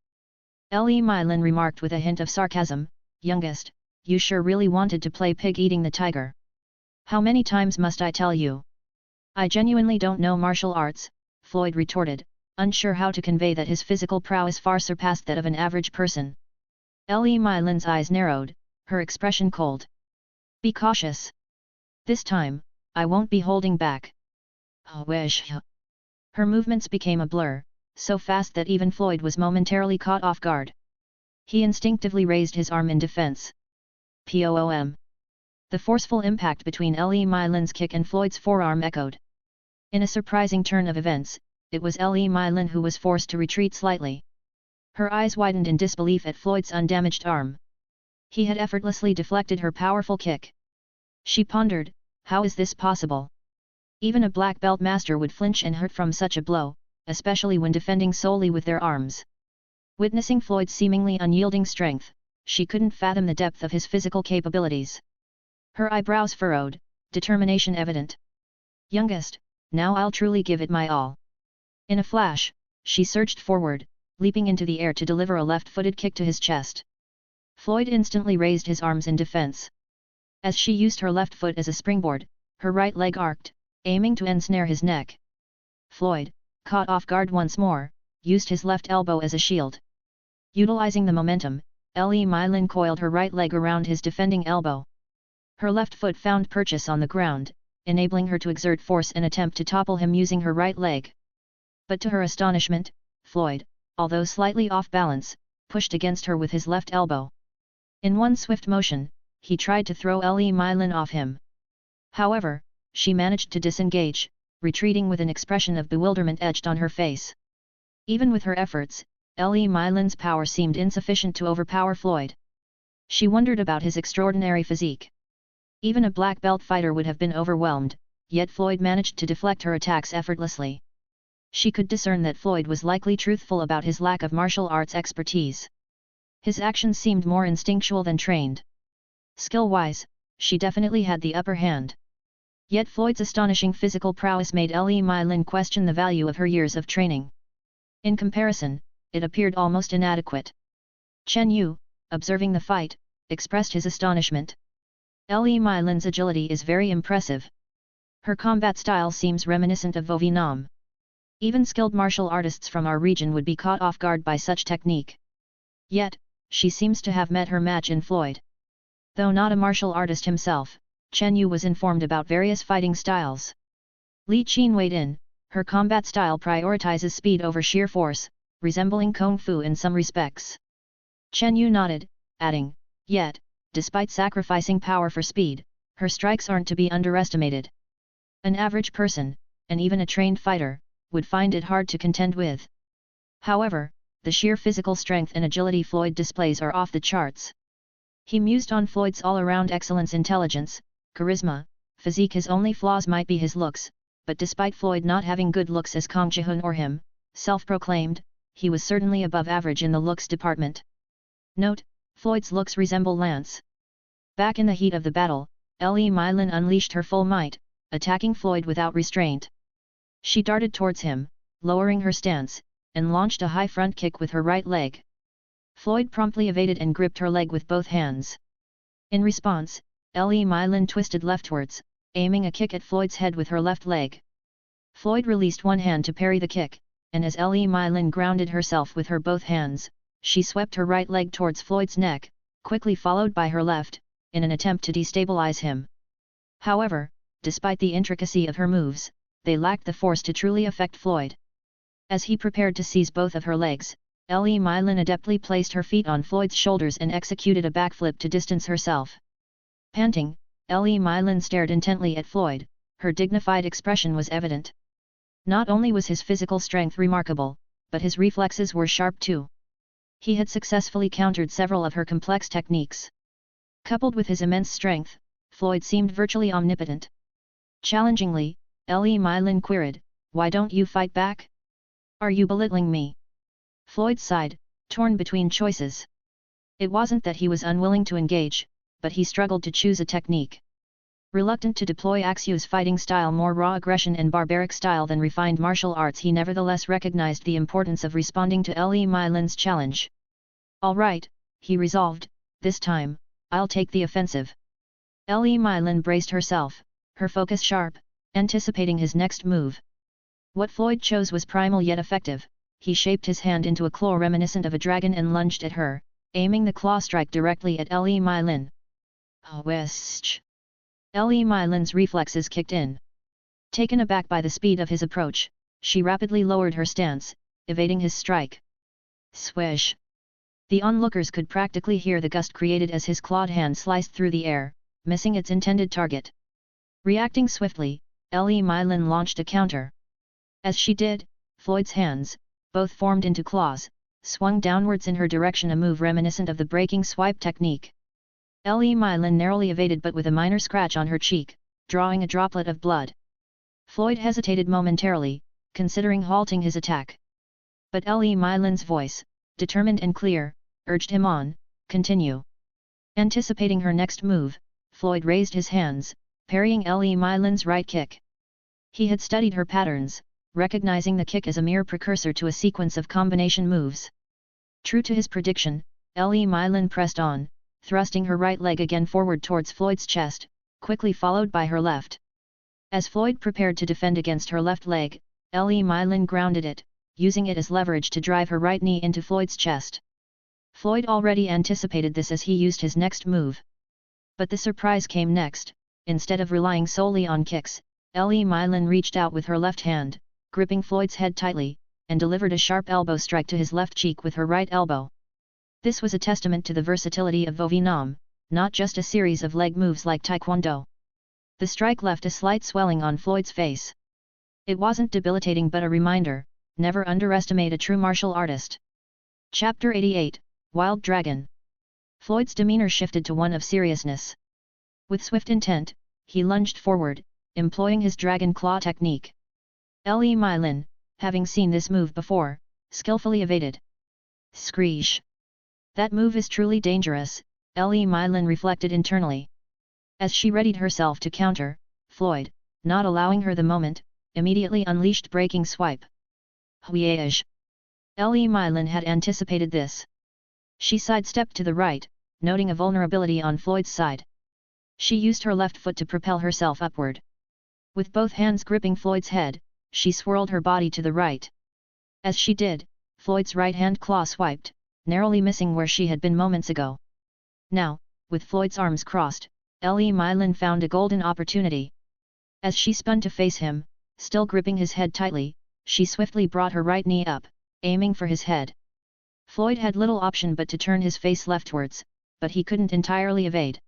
Mylin remarked with a hint of sarcasm. "Youngest, you sure really wanted to play pig eating the tiger. How many times must I tell you?" "I genuinely don't know martial arts," Floyd retorted, unsure how to convey that his physical prowess far surpassed that of an average person. Mylin's eyes narrowed, her expression cold. "Be cautious. This time, I won't be holding back." Her movements became a blur, so fast that even Floyd was momentarily caught off guard. He instinctively raised his arm in defense. Poom! The forceful impact between Mylin's kick and Floyd's forearm echoed. In a surprising turn of events, it was Mylin who was forced to retreat slightly. Her eyes widened in disbelief at Floyd's undamaged arm. He had effortlessly deflected her powerful kick. She pondered, how is this possible? Even a black belt master would flinch and hurt from such a blow, especially when defending solely with their arms. Witnessing Floyd's seemingly unyielding strength, she couldn't fathom the depth of his physical capabilities. Her eyebrows furrowed, determination evident. "Youngest, now I'll truly give it my all." In a flash, she surged forward, leaping into the air to deliver a left-footed kick to his chest. Floyd instantly raised his arms in defense. As she used her left foot as a springboard, her right leg arced, aiming to ensnare his neck. Floyd, caught off guard once more, used his left elbow as a shield. Utilizing the momentum, Mylin coiled her right leg around his defending elbow. Her left foot found purchase on the ground, enabling her to exert force and attempt to topple him using her right leg. But to her astonishment, Floyd, although slightly off balance, pushed against her with his left elbow. In one swift motion, he tried to throw Mylin off him. However, she managed to disengage, retreating with an expression of bewilderment etched on her face. Even with her efforts, Mylin's power seemed insufficient to overpower Floyd. She wondered about his extraordinary physique. Even a black belt fighter would have been overwhelmed, yet Floyd managed to deflect her attacks effortlessly. She could discern that Floyd was likely truthful about his lack of martial arts expertise. His actions seemed more instinctual than trained. Skill-wise, she definitely had the upper hand. Yet Floyd's astonishing physical prowess made Mylin question the value of her years of training. In comparison, it appeared almost inadequate. Chen Yu, observing the fight, expressed his astonishment. Mylin's agility is very impressive. Her combat style seems reminiscent of Vietnam. Even skilled martial artists from our region would be caught off guard by such technique. Yet, she seems to have met her match in Floyd. Though not a martial artist himself, Chen Yu was informed about various fighting styles. Li Qin weighed in, her combat style prioritizes speed over sheer force, resembling Kung Fu in some respects. Chen Yu nodded, adding, "Yet, despite sacrificing power for speed, her strikes aren't to be underestimated. An average person, and even a trained fighter, would find it hard to contend with." However, the sheer physical strength and agility Floyd displays are off the charts. He mused on Floyd's all-around excellence, intelligence, charisma, physique. His only flaws might be his looks, but despite Floyd not having good looks as Kang Ji-hun or him, self-proclaimed, he was certainly above average in the looks department. Note, Floyd's looks resemble Lance. Back in the heat of the battle, Mylin unleashed her full might, attacking Floyd without restraint. She darted towards him, lowering her stance, and launched a high front kick with her right leg. Floyd promptly evaded and gripped her leg with both hands. In response, Mylin twisted leftwards, aiming a kick at Floyd's head with her left leg. Floyd released one hand to parry the kick, and as Mylin grounded herself with her both hands, she swept her right leg towards Floyd's neck, quickly followed by her left, in an attempt to destabilize him. However, despite the intricacy of her moves, they lacked the force to truly affect Floyd. As he prepared to seize both of her legs, Mylin adeptly placed her feet on Floyd's shoulders and executed a backflip to distance herself. Panting, Mylin stared intently at Floyd, her dignified expression was evident. Not only was his physical strength remarkable, but his reflexes were sharp too. He had successfully countered several of her complex techniques. Coupled with his immense strength, Floyd seemed virtually omnipotent. Challengingly, Mylin queried, "Why don't you fight back? Are you belittling me?" Floyd sighed, torn between choices. It wasn't that he was unwilling to engage, but he struggled to choose a technique. Reluctant to deploy Axu's fighting style, more raw aggression and barbaric style than refined martial arts, he nevertheless recognized the importance of responding to Le Mylin's challenge. All right, he resolved, this time, I'll take the offensive. Le Mylin braced herself, her focus sharp, anticipating his next move. What Floyd chose was primal yet effective. He shaped his hand into a claw reminiscent of a dragon and lunged at her, aiming the claw strike directly at Le Mylin. West. Le Mylin's reflexes kicked in. Taken aback by the speed of his approach, she rapidly lowered her stance, evading his strike. Swish! The onlookers could practically hear the gust created as his clawed hand sliced through the air, missing its intended target. Reacting swiftly, Le Mylin launched a counter. As she did, Floyd's hands, both formed into claws, swung downwards in her direction, a move reminiscent of the breaking swipe technique. Le Mylin narrowly evaded, but with a minor scratch on her cheek, drawing a droplet of blood. Floyd hesitated momentarily, considering halting his attack. But Le Mylin's voice, determined and clear, urged him on, continue. Anticipating her next move, Floyd raised his hands, parrying Le Mylin's right kick. He had studied her patterns, recognizing the kick as a mere precursor to a sequence of combination moves. True to his prediction, Le Mylin pressed on, thrusting her right leg again forward towards Floyd's chest, quickly followed by her left. As Floyd prepared to defend against her left leg, Le Mylin grounded it, using it as leverage to drive her right knee into Floyd's chest. Floyd already anticipated this as he used his next move. But the surprise came next. Instead of relying solely on kicks, Le Mylin reached out with her left hand, gripping Floyd's head tightly, and delivered a sharp elbow strike to his left cheek with her right elbow. This was a testament to the versatility of Vovinam, not just a series of leg moves like Taekwondo. The strike left a slight swelling on Floyd's face. It wasn't debilitating, but a reminder, never underestimate a true martial artist. Chapter 88, Wild Dragon. Floyd's demeanor shifted to one of seriousness. With swift intent, he lunged forward, employing his dragon claw technique. Le Mylin, having seen this move before, skillfully evaded. Screesh! That move is truly dangerous, Le Mylin reflected internally. As she readied herself to counter, Floyd, not allowing her the moment, immediately unleashed breaking swipe. Huiage! Le Mylin had anticipated this. She sidestepped to the right, noting a vulnerability on Floyd's side. She used her left foot to propel herself upward. With both hands gripping Floyd's head, she swirled her body to the right. As she did, Floyd's right hand claw swiped, narrowly missing where she had been moments ago. Now, with Floyd's arms crossed, Le Mylin found a golden opportunity. As she spun to face him, still gripping his head tightly, she swiftly brought her right knee up, aiming for his head. Floyd had little option but to turn his face leftwards, but he couldn't entirely evade.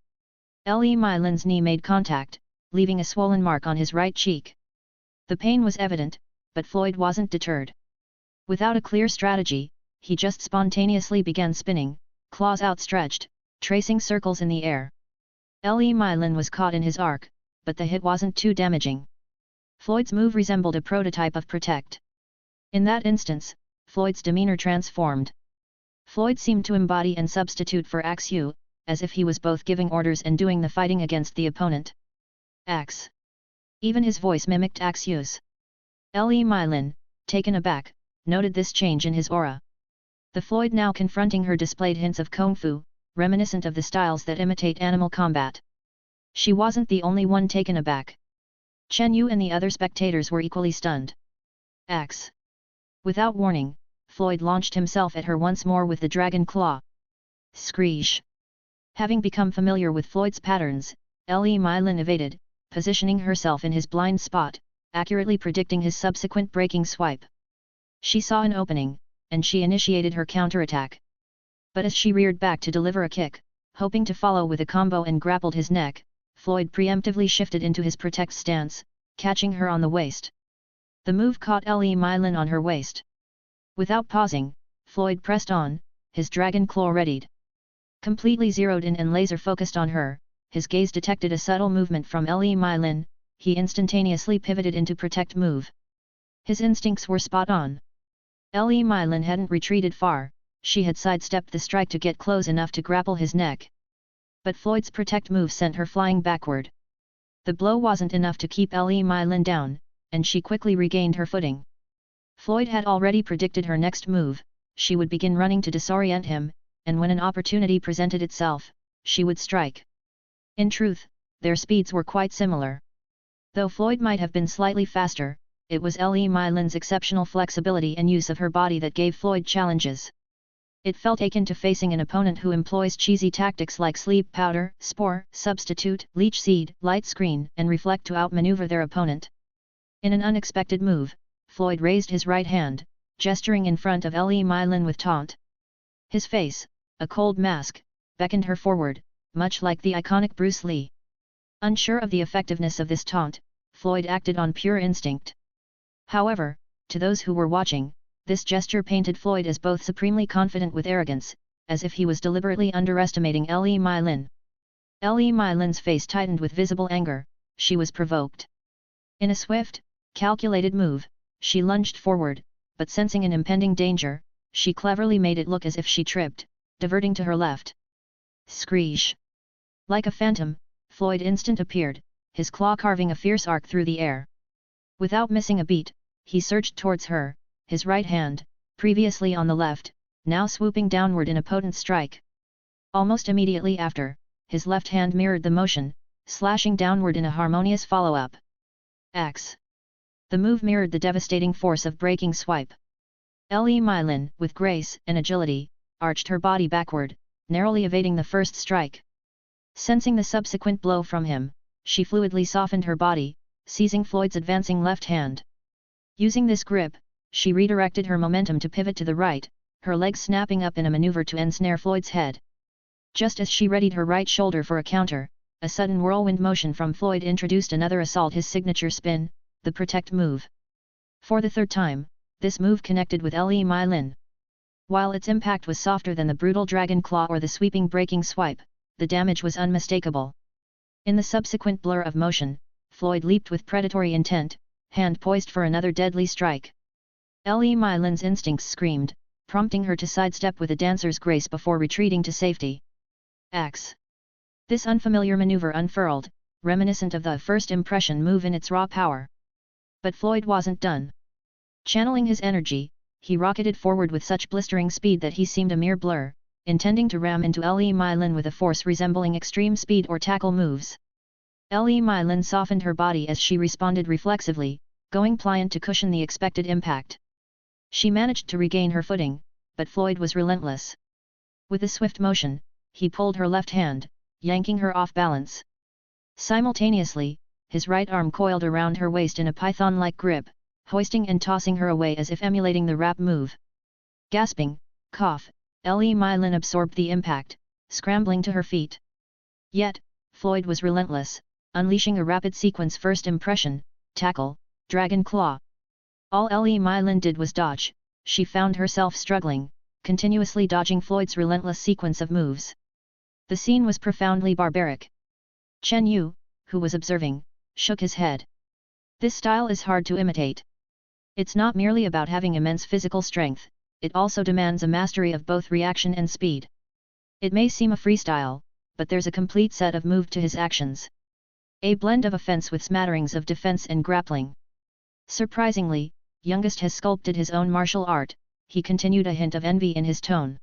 Le Mylin's knee made contact, leaving a swollen mark on his right cheek. The pain was evident, but Floyd wasn't deterred. Without a clear strategy, he just spontaneously began spinning, claws outstretched, tracing circles in the air. Le Mylin was caught in his arc, but the hit wasn't too damaging. Floyd's move resembled a prototype of Protect. In that instance, Floyd's demeanor transformed. Floyd seemed to embody and substitute for Axu, as if he was both giving orders and doing the fighting against the opponent. Axe. Even his voice mimicked Axu's. Le Mylin, taken aback, noted this change in his aura. The Floyd now confronting her displayed hints of Kung Fu, reminiscent of the styles that imitate animal combat. She wasn't the only one taken aback. Chen Yu and the other spectators were equally stunned. Axe. Without warning, Floyd launched himself at her once more with the dragon claw. Screesh. Having become familiar with Floyd's patterns, Le Mylin evaded, positioning herself in his blind spot, accurately predicting his subsequent breaking swipe. She saw an opening, and she initiated her counterattack. But as she reared back to deliver a kick, hoping to follow with a combo and grappled his neck, Floyd preemptively shifted into his protect stance, catching her on the waist. The move caught Le Mylin on her waist. Without pausing, Floyd pressed on, his dragon claw readied. Completely zeroed in and laser-focused on her, his gaze detected a subtle movement from Le Mylin. He instantaneously pivoted into protect move. His instincts were spot on. Le Mylin hadn't retreated far, she had sidestepped the strike to get close enough to grapple his neck. But Floyd's protect move sent her flying backward. The blow wasn't enough to keep Mai Lin down, and she quickly regained her footing. Floyd had already predicted her next move. She would begin running to disorient him, and when an opportunity presented itself, she would strike. In truth, their speeds were quite similar. Though Floyd might have been slightly faster, it was Mai Lin's exceptional flexibility and use of her body that gave Floyd challenges. It felt akin to facing an opponent who employs cheesy tactics like sleep powder, spore, substitute, leech seed, light screen, and reflect to outmaneuver their opponent. In an unexpected move, Floyd raised his right hand, gesturing in front of Mai Lin with taunt. His face, a cold mask, beckoned her forward, much like the iconic Bruce Lee. Unsure of the effectiveness of this taunt, Floyd acted on pure instinct. However, to those who were watching, this gesture painted Floyd as both supremely confident with arrogance, as if he was deliberately underestimating Mai Lin. Mai Lin's face tightened with visible anger. She was provoked. In a swift, calculated move, she lunged forward, but sensing an impending danger, she cleverly made it look as if she tripped, diverting to her left. Screesh! Like a phantom, Floyd instant appeared, his claw carving a fierce arc through the air. Without missing a beat, he surged towards her, his right hand, previously on the left, now swooping downward in a potent strike. Almost immediately after, his left hand mirrored the motion, slashing downward in a harmonious follow-up. Axe. The move mirrored the devastating force of breaking swipe. Mai Lin, with grace and agility, arched her body backward, narrowly evading the first strike. Sensing the subsequent blow from him, she fluidly softened her body, seizing Floyd's advancing left hand. Using this grip, she redirected her momentum to pivot to the right, her legs snapping up in a maneuver to ensnare Floyd's head. Just as she readied her right shoulder for a counter, a sudden whirlwind motion from Floyd introduced another assault, his signature spin, the protect move. For the third time, this move connected with Mai Lin. While its impact was softer than the brutal dragon claw or the sweeping breaking swipe, the damage was unmistakable. In the subsequent blur of motion, Floyd leaped with predatory intent, hand poised for another deadly strike. Mai Lin's instincts screamed, prompting her to sidestep with a dancer's grace before retreating to safety. Axe. This unfamiliar maneuver unfurled, reminiscent of the first impression move in its raw power. But Floyd wasn't done. Channeling his energy, he rocketed forward with such blistering speed that he seemed a mere blur, intending to ram into Mai Lin with a force resembling extreme speed or tackle moves. Mai Lin softened her body as she responded reflexively, going pliant to cushion the expected impact. She managed to regain her footing, but Floyd was relentless. With a swift motion, he pulled her left hand, yanking her off balance. Simultaneously, his right arm coiled around her waist in a python-like grip, hoisting and tossing her away as if emulating the rap move. Gasping, cough, Mai Lin absorbed the impact, scrambling to her feet. Yet, Floyd was relentless, unleashing a rapid sequence first impression, tackle, dragon claw. All Mai Lin did was dodge. She found herself struggling, continuously dodging Floyd's relentless sequence of moves. The scene was profoundly barbaric. Chen Yu, who was observing, shook his head. This style is hard to imitate. It's not merely about having immense physical strength, it also demands a mastery of both reaction and speed. It may seem a freestyle, but there's a complete set of move to his actions. A blend of offense with smatterings of defense and grappling. Surprisingly, Youngest has sculpted his own martial art, he continued, a hint of envy in his tone.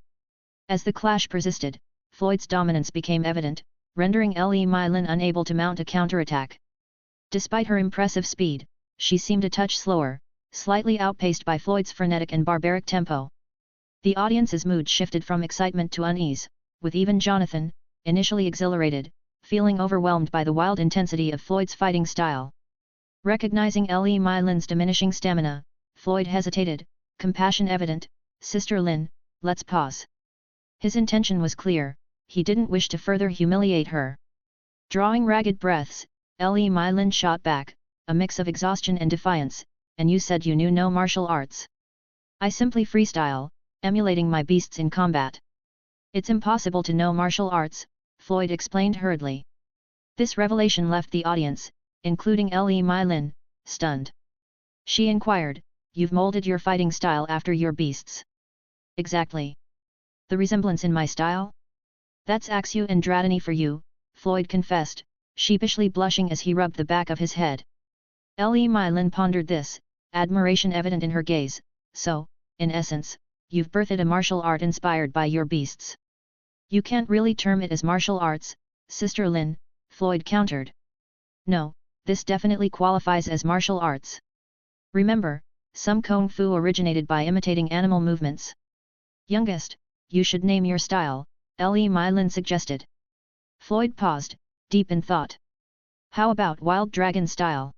As the clash persisted, Floyd's dominance became evident, rendering Mai Lin unable to mount a counterattack. Despite her impressive speed, she seemed a touch slower, slightly outpaced by Floyd's frenetic and barbaric tempo. The audience's mood shifted from excitement to unease, with even Jonathan, initially exhilarated, feeling overwhelmed by the wild intensity of Floyd's fighting style. Recognizing Mai Lin's diminishing stamina, Floyd hesitated, compassion evident. "Sister Lin, let's pause." His intention was clear, he didn't wish to further humiliate her. Drawing ragged breaths, Mai Lin shot back, a mix of exhaustion and defiance, "And you said you knew no martial arts." "I simply freestyle, emulating my beasts in combat." "It's impossible to know martial arts," Floyd explained hurriedly. This revelation left the audience, including Mai Lin, stunned. She inquired, "You've molded your fighting style after your beasts?" "Exactly. The resemblance in my style? That's Axu and Dratini for you," Floyd confessed, sheepishly blushing as he rubbed the back of his head. Li Mylin pondered this, admiration evident in her gaze. So, in essence, you've birthed a martial art inspired by your beasts. You can't really term it as martial arts, Sister Lin, Floyd countered. No, this definitely qualifies as martial arts. Remember, some kung fu originated by imitating animal movements. Youngest, you should name your style, Li Mylin suggested. Floyd paused, deep in thought. How about Wild Dragon style?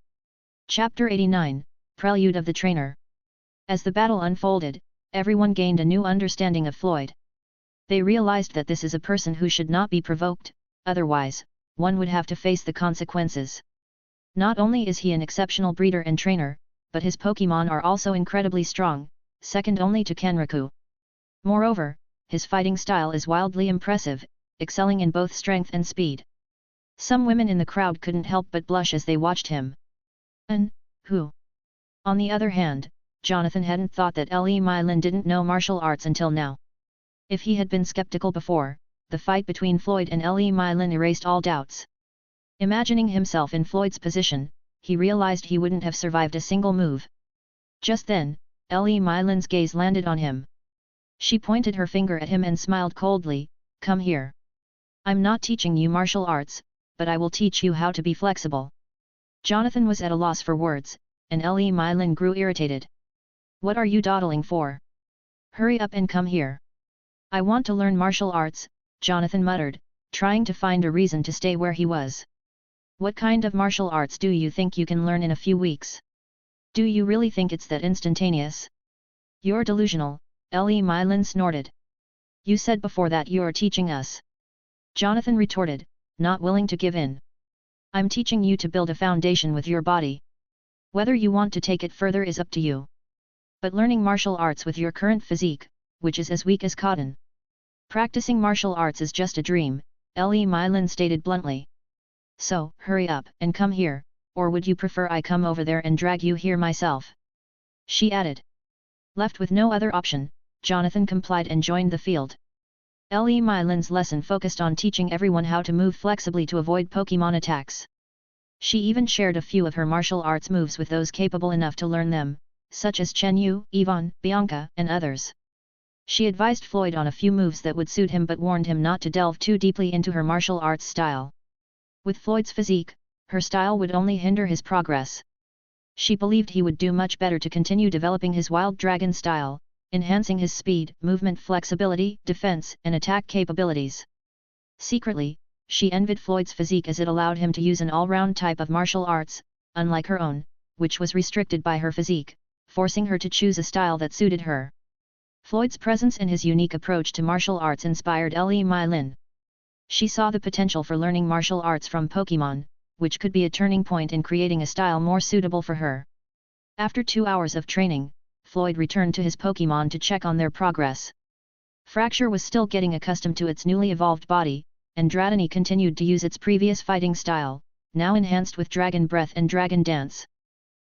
Chapter 89, Prelude of the Trainer. As the battle unfolded, everyone gained a new understanding of Floyd. They realized that this is a person who should not be provoked, otherwise, one would have to face the consequences. Not only is he an exceptional breeder and trainer, but his Pokémon are also incredibly strong, second only to Kenraku. Moreover, his fighting style is wildly impressive, excelling in both strength and speed. Some women in the crowd couldn't help but blush as they watched him. Who? On the other hand, Jonathan hadn't thought that Li Mylin didn't know martial arts until now. If he had been skeptical before, the fight between Floyd and Li Mylin erased all doubts. Imagining himself in Floyd's position, he realized he wouldn't have survived a single move. Just then, Li Mylin's gaze landed on him. She pointed her finger at him and smiled coldly, "Come here. I'm not teaching you martial arts, but I will teach you how to be flexible." Jonathan was at a loss for words, and Li Mylin grew irritated. "What are you dawdling for? Hurry up and come here." "I want to learn martial arts," Jonathan muttered, trying to find a reason to stay where he was. "What kind of martial arts do you think you can learn in a few weeks? Do you really think it's that instantaneous?" "You're delusional," Li Mylin snorted. "You said before that you're teaching us." Jonathan retorted, not willing to give in. "I'm teaching you to build a foundation with your body. Whether you want to take it further is up to you. But learning martial arts with your current physique, which is as weak as cotton. Practicing martial arts is just a dream," Li Mylin stated bluntly. "So, hurry up and come here, or would you prefer I come over there and drag you here myself?" she added. Left with no other option, Jonathan complied and joined the field. Li Mylin's lesson focused on teaching everyone how to move flexibly to avoid Pokémon attacks. She even shared a few of her martial arts moves with those capable enough to learn them, such as Chen Yu, Yvonne, Bianca, and others. She advised Floyd on a few moves that would suit him but warned him not to delve too deeply into her martial arts style. With Floyd's physique, her style would only hinder his progress. She believed he would do much better to continue developing his Wild Dragon style, enhancing his speed, movement flexibility, defense, and attack capabilities. Secretly, she envied Floyd's physique as it allowed him to use an all-round type of martial arts, unlike her own, which was restricted by her physique, forcing her to choose a style that suited her. Floyd's presence and his unique approach to martial arts inspired Li Mylin. She saw the potential for learning martial arts from Pokémon, which could be a turning point in creating a style more suitable for her. After 2 hours of training, Floyd returned to his Pokémon to check on their progress. Fracture was still getting accustomed to its newly evolved body, and Dratini continued to use its previous fighting style, now enhanced with Dragon Breath and Dragon Dance.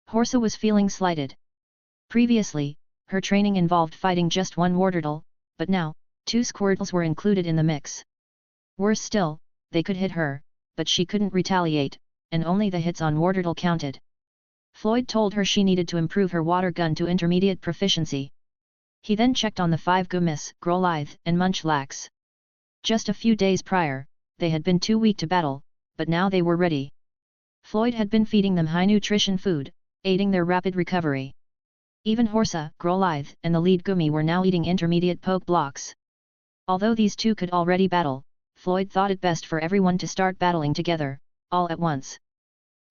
Horsa was feeling slighted. Previously, her training involved fighting just one Wartortle, but now, 2 Squirtles were included in the mix. Worse still, they could hit her, but she couldn't retaliate, and only the hits on Wartortle counted. Floyd told her she needed to improve her water gun to intermediate proficiency. He then checked on the 5 Gumis, Growlithe, and Munchlax. Just a few days prior, they had been too weak to battle, but now they were ready. Floyd had been feeding them high-nutrition food, aiding their rapid recovery. Even Horsa, Growlithe, and the lead Gumi were now eating intermediate poke blocks. Although these two could already battle, Floyd thought it best for everyone to start battling together, all at once.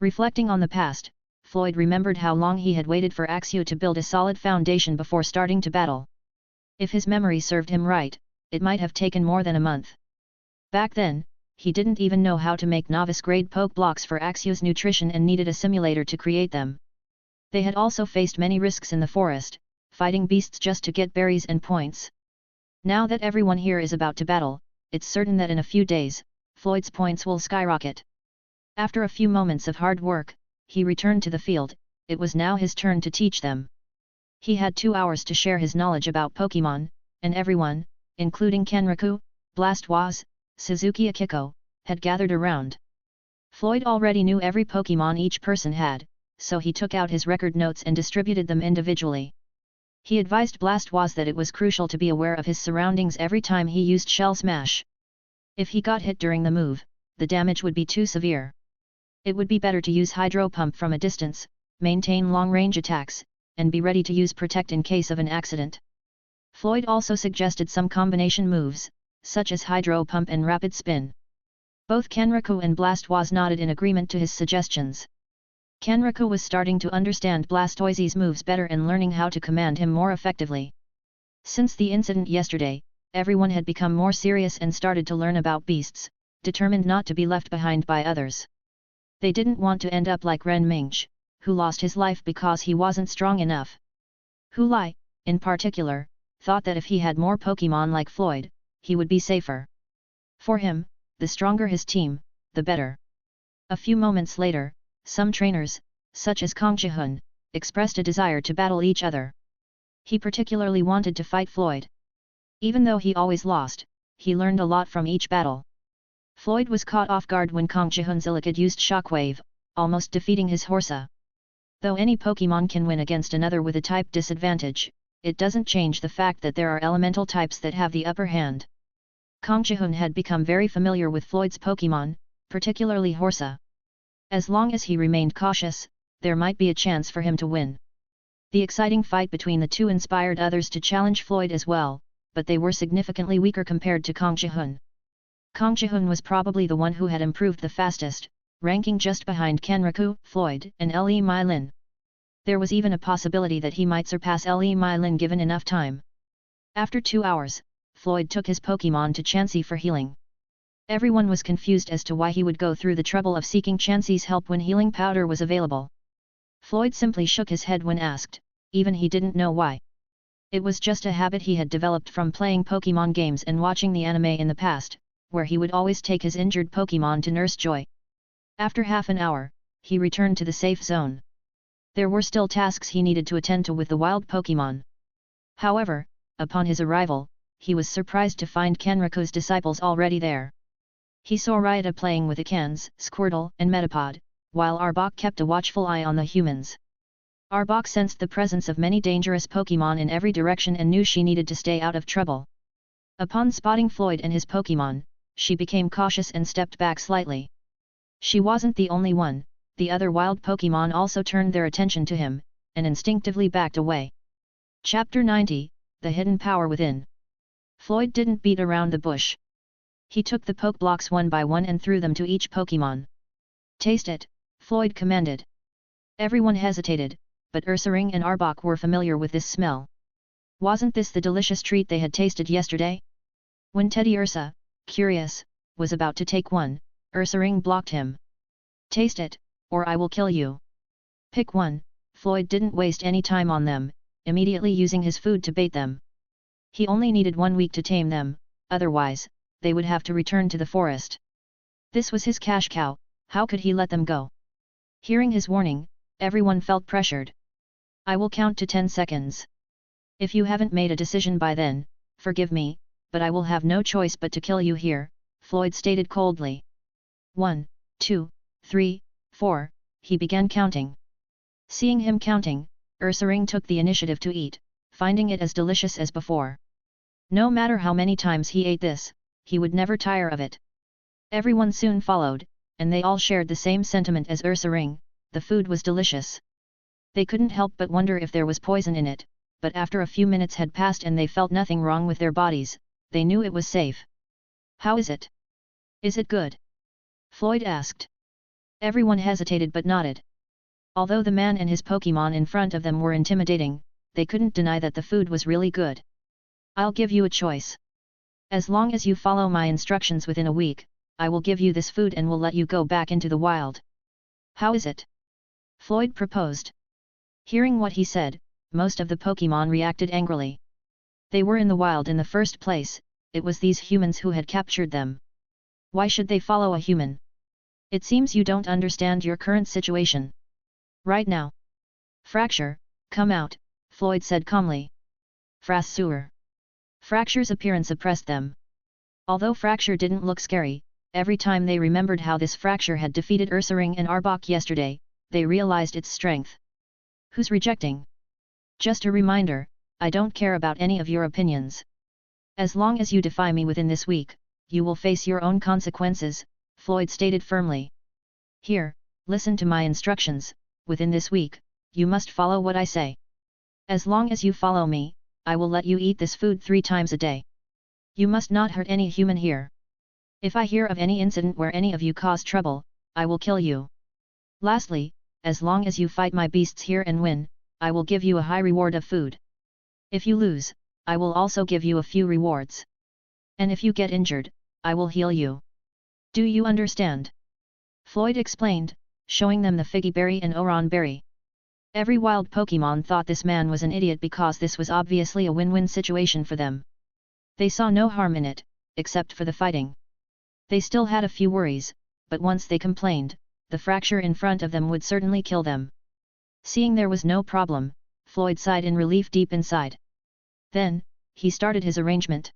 Reflecting on the past, Floyd remembered how long he had waited for Axio to build a solid foundation before starting to battle. If his memory served him right, it might have taken more than a month. Back then, he didn't even know how to make novice-grade poke blocks for Axio's nutrition and needed a simulator to create them. They had also faced many risks in the forest, fighting beasts just to get berries and points. Now that everyone here is about to battle, it's certain that in a few days, Floyd's points will skyrocket. After a few moments of hard work, he returned to the field. It was now his turn to teach them. He had 2 hours to share his knowledge about Pokémon, and everyone, including Kenraku, Blastoise, Suzuki Akiko, had gathered around. Floyd already knew every Pokémon each person had, so he took out his record notes and distributed them individually. He advised Blastoise that it was crucial to be aware of his surroundings every time he used Shell Smash. If he got hit during the move, the damage would be too severe. It would be better to use Hydro Pump from a distance, maintain long-range attacks, and be ready to use Protect in case of an accident. Floyd also suggested some combination moves, such as Hydro Pump and Rapid Spin. Both Kenriku and Blastoise nodded in agreement to his suggestions. Kenriku was starting to understand Blastoise's moves better and learning how to command him more effectively. Since the incident yesterday, everyone had become more serious and started to learn about beasts, determined not to be left behind by others. They didn't want to end up like Ren Mingche, who lost his life because he wasn't strong enough. Hu Lai, in particular, thought that if he had more Pokémon like Floyd, he would be safer. For him, the stronger his team, the better. A few moments later, some trainers, such as Kong Jihun, expressed a desire to battle each other. He particularly wanted to fight Floyd. Even though he always lost, he learned a lot from each battle. Floyd was caught off guard when Kong Jihun's Illichid used Shockwave, almost defeating his Horsa. Though any Pokémon can win against another with a type disadvantage, it doesn't change the fact that there are elemental types that have the upper hand. Kong Jihun had become very familiar with Floyd's Pokémon, particularly Horsa. As long as he remained cautious, there might be a chance for him to win. The exciting fight between the two inspired others to challenge Floyd as well, but they were significantly weaker compared to Kong Jihun. Kong Jihun was probably the one who had improved the fastest, ranking just behind Kenriku, Floyd, and Le Mylin. There was even a possibility that he might surpass Le Mylin given enough time. After 2 hours, Floyd took his Pokémon to Chansey for healing. Everyone was confused as to why he would go through the trouble of seeking Chansey's help when healing powder was available. Floyd simply shook his head when asked, even he didn't know why. It was just a habit he had developed from playing Pokémon games and watching the anime in the past, where he would always take his injured Pokémon to Nurse Joy. After half an hour, he returned to the safe zone. There were still tasks he needed to attend to with the wild Pokémon. However, upon his arrival, he was surprised to find Kenriku's disciples already there. He saw Ryota playing with Ekans, Squirtle, and Metapod, while Arbok kept a watchful eye on the humans. Arbok sensed the presence of many dangerous Pokémon in every direction and knew she needed to stay out of trouble. Upon spotting Floyd and his Pokémon, she became cautious and stepped back slightly. She wasn't the only one, the other wild Pokémon also turned their attention to him, and instinctively backed away. Chapter 90, The Hidden Power Within. Floyd didn't beat around the bush. He took the poke blocks one by one and threw them to each Pokémon. Taste it, Floyd commanded. Everyone hesitated, but Ursaring and Arbok were familiar with this smell. Wasn't this the delicious treat they had tasted yesterday? When Teddy Ursa, curious, was about to take one, Ursaring blocked him. Taste it, or I will kill you. Pick one. Floyd didn't waste any time on them, immediately using his food to bait them. He only needed 1 week to tame them, otherwise, they would have to return to the forest. This was his cash cow, how could he let them go? Hearing his warning, everyone felt pressured. I will count to 10 seconds. If you haven't made a decision by then, forgive me, but I will have no choice but to kill you here, Floyd stated coldly. 1, 2, 3, 4, he began counting. Seeing him counting, Ursaring took the initiative to eat, finding it as delicious as before. No matter how many times he ate this, he would never tire of it. Everyone soon followed, and they all shared the same sentiment as Ursaring, the food was delicious. They couldn't help but wonder if there was poison in it, but after a few minutes had passed and they felt nothing wrong with their bodies, they knew it was safe. How is it? Is it good? Floyd asked. Everyone hesitated but nodded. Although the man and his Pokémon in front of them were intimidating, they couldn't deny that the food was really good. I'll give you a choice. As long as you follow my instructions within a week, I will give you this food and will let you go back into the wild. How is it? Floyd proposed. Hearing what he said, most of the Pokémon reacted angrily. They were in the wild in the first place, it was these humans who had captured them. Why should they follow a human? It seems you don't understand your current situation. Right now. Fracture, come out, Floyd said calmly. Frasseur. Fracture's appearance oppressed them. Although Fracture didn't look scary, every time they remembered how this fracture had defeated Ursaring and Arbok yesterday, they realized its strength. Who's rejecting? Just a reminder, I don't care about any of your opinions. As long as you defy me within this week, you will face your own consequences, Floyd stated firmly. Here, listen to my instructions, within this week, you must follow what I say. As long as you follow me, I will let you eat this food 3 times a day. You must not hurt any human here. If I hear of any incident where any of you cause trouble, I will kill you. Lastly, as long as you fight my beasts here and win, I will give you a high reward of food. If you lose, I will also give you a few rewards. And if you get injured, I will heal you. Do you understand? Floyd explained, showing them the Figgy Berry and Oran Berry. Every wild Pokémon thought this man was an idiot because this was obviously a win-win situation for them. They saw no harm in it, except for the fighting. They still had a few worries, but once they complained, the fracture in front of them would certainly kill them. Seeing there was no problem, Floyd sighed in relief deep inside. Then, he started his arrangement.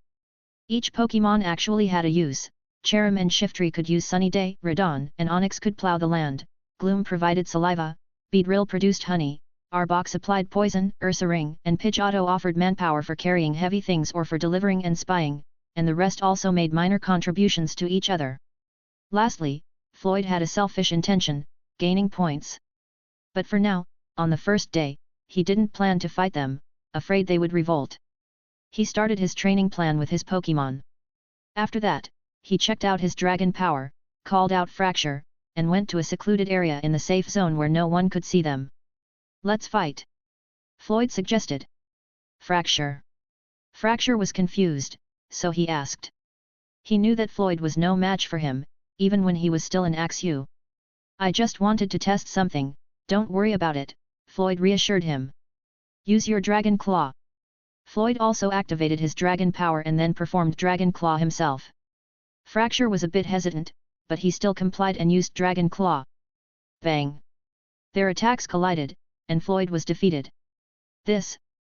Each Pokémon actually had a use. Cherrim and Shiftry could use Sunny Day, Radon and Onyx could plow the land, Gloom provided saliva, Beedrill produced honey, Arbok supplied poison, Ursaring and Pidgeotto offered manpower for carrying heavy things or for delivering and spying, and the rest also made minor contributions to each other. Lastly, Floyd had a selfish intention, gaining points. But for now, on the first day, he didn't plan to fight them, afraid they would revolt. He started his training plan with his Pokémon. After that, he checked out his dragon power, called out Fracture, and went to a secluded area in the safe zone where no one could see them. Let's fight, Floyd suggested. Fracture. Fracture was confused, so he asked. He knew that Floyd was no match for him, even when he was still in Axu. I just wanted to test something, don't worry about it, Floyd reassured him. Use your Dragon Claw. Floyd also activated his dragon power and then performed Dragon Claw himself. Fracture was a bit hesitant, but he still complied and used Dragon Claw. Bang! Their attacks collided, and Floyd was defeated.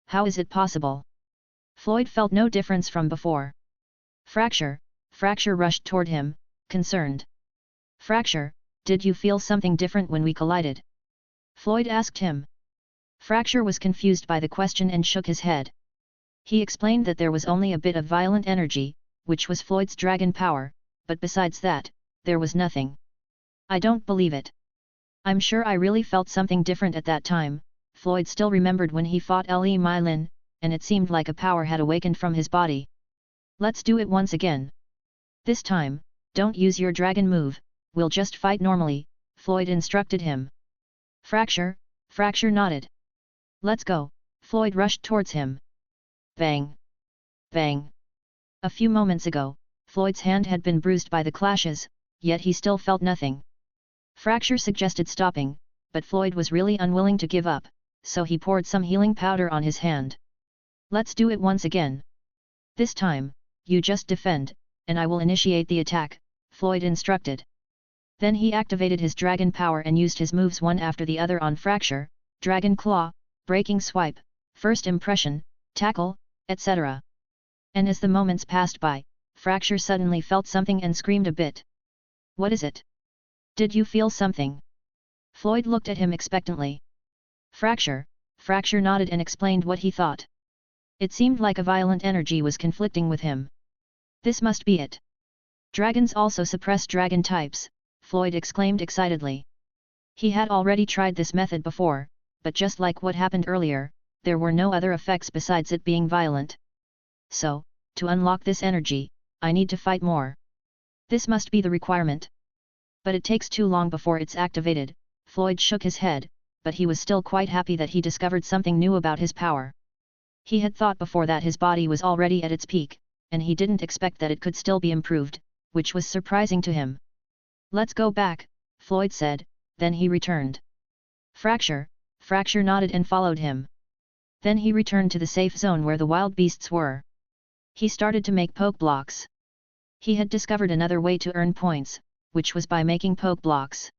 How is it possible? Floyd felt no difference from before. Fracture rushed toward him, concerned. Fracture, did you feel something different when we collided? Floyd asked him. Fracture was confused by the question and shook his head. He explained that there was only a bit of violent energy, which was Floyd's dragon power, but besides that, there was nothing. I don't believe it. I'm sure I really felt something different at that time. Floyd still remembered when he fought Le Mylin, and it seemed like a power had awakened from his body. Let's do it once again. This time, don't use your dragon move, we'll just fight normally, Floyd instructed him. Fracture nodded. Let's go, Floyd rushed towards him. Bang! Bang! A few moments ago, Floyd's hand had been bruised by the clashes, yet he still felt nothing. Fracture suggested stopping, but Floyd was really unwilling to give up, so he poured some healing powder on his hand. Let's do it once again. This time, you just defend, and I will initiate the attack, Floyd instructed. Then he activated his dragon power and used his moves one after the other on Fracture, Dragon Claw, Breaking Swipe, First Impression, Tackle, etc. And as the moments passed by, Fracture suddenly felt something and screamed a bit. What is it? Did you feel something? Floyd looked at him expectantly. Fracture nodded and explained what he thought. It seemed like a violent energy was conflicting with him. This must be it. Dragons also suppress dragon types, Floyd exclaimed excitedly. He had already tried this method before, but just like what happened earlier, there were no other effects besides it being violent. So, to unlock this energy, I need to fight more. This must be the requirement. But it takes too long before it's activated, Floyd shook his head, but he was still quite happy that he discovered something new about his power. He had thought before that his body was already at its peak, and he didn't expect that it could still be improved, which was surprising to him. Let's go back, Floyd said, then he returned. Fracture nodded and followed him. Then he returned to the safe zone where the wild beasts were. He started to make poke blocks. He had discovered another way to earn points, which was by making poke blocks.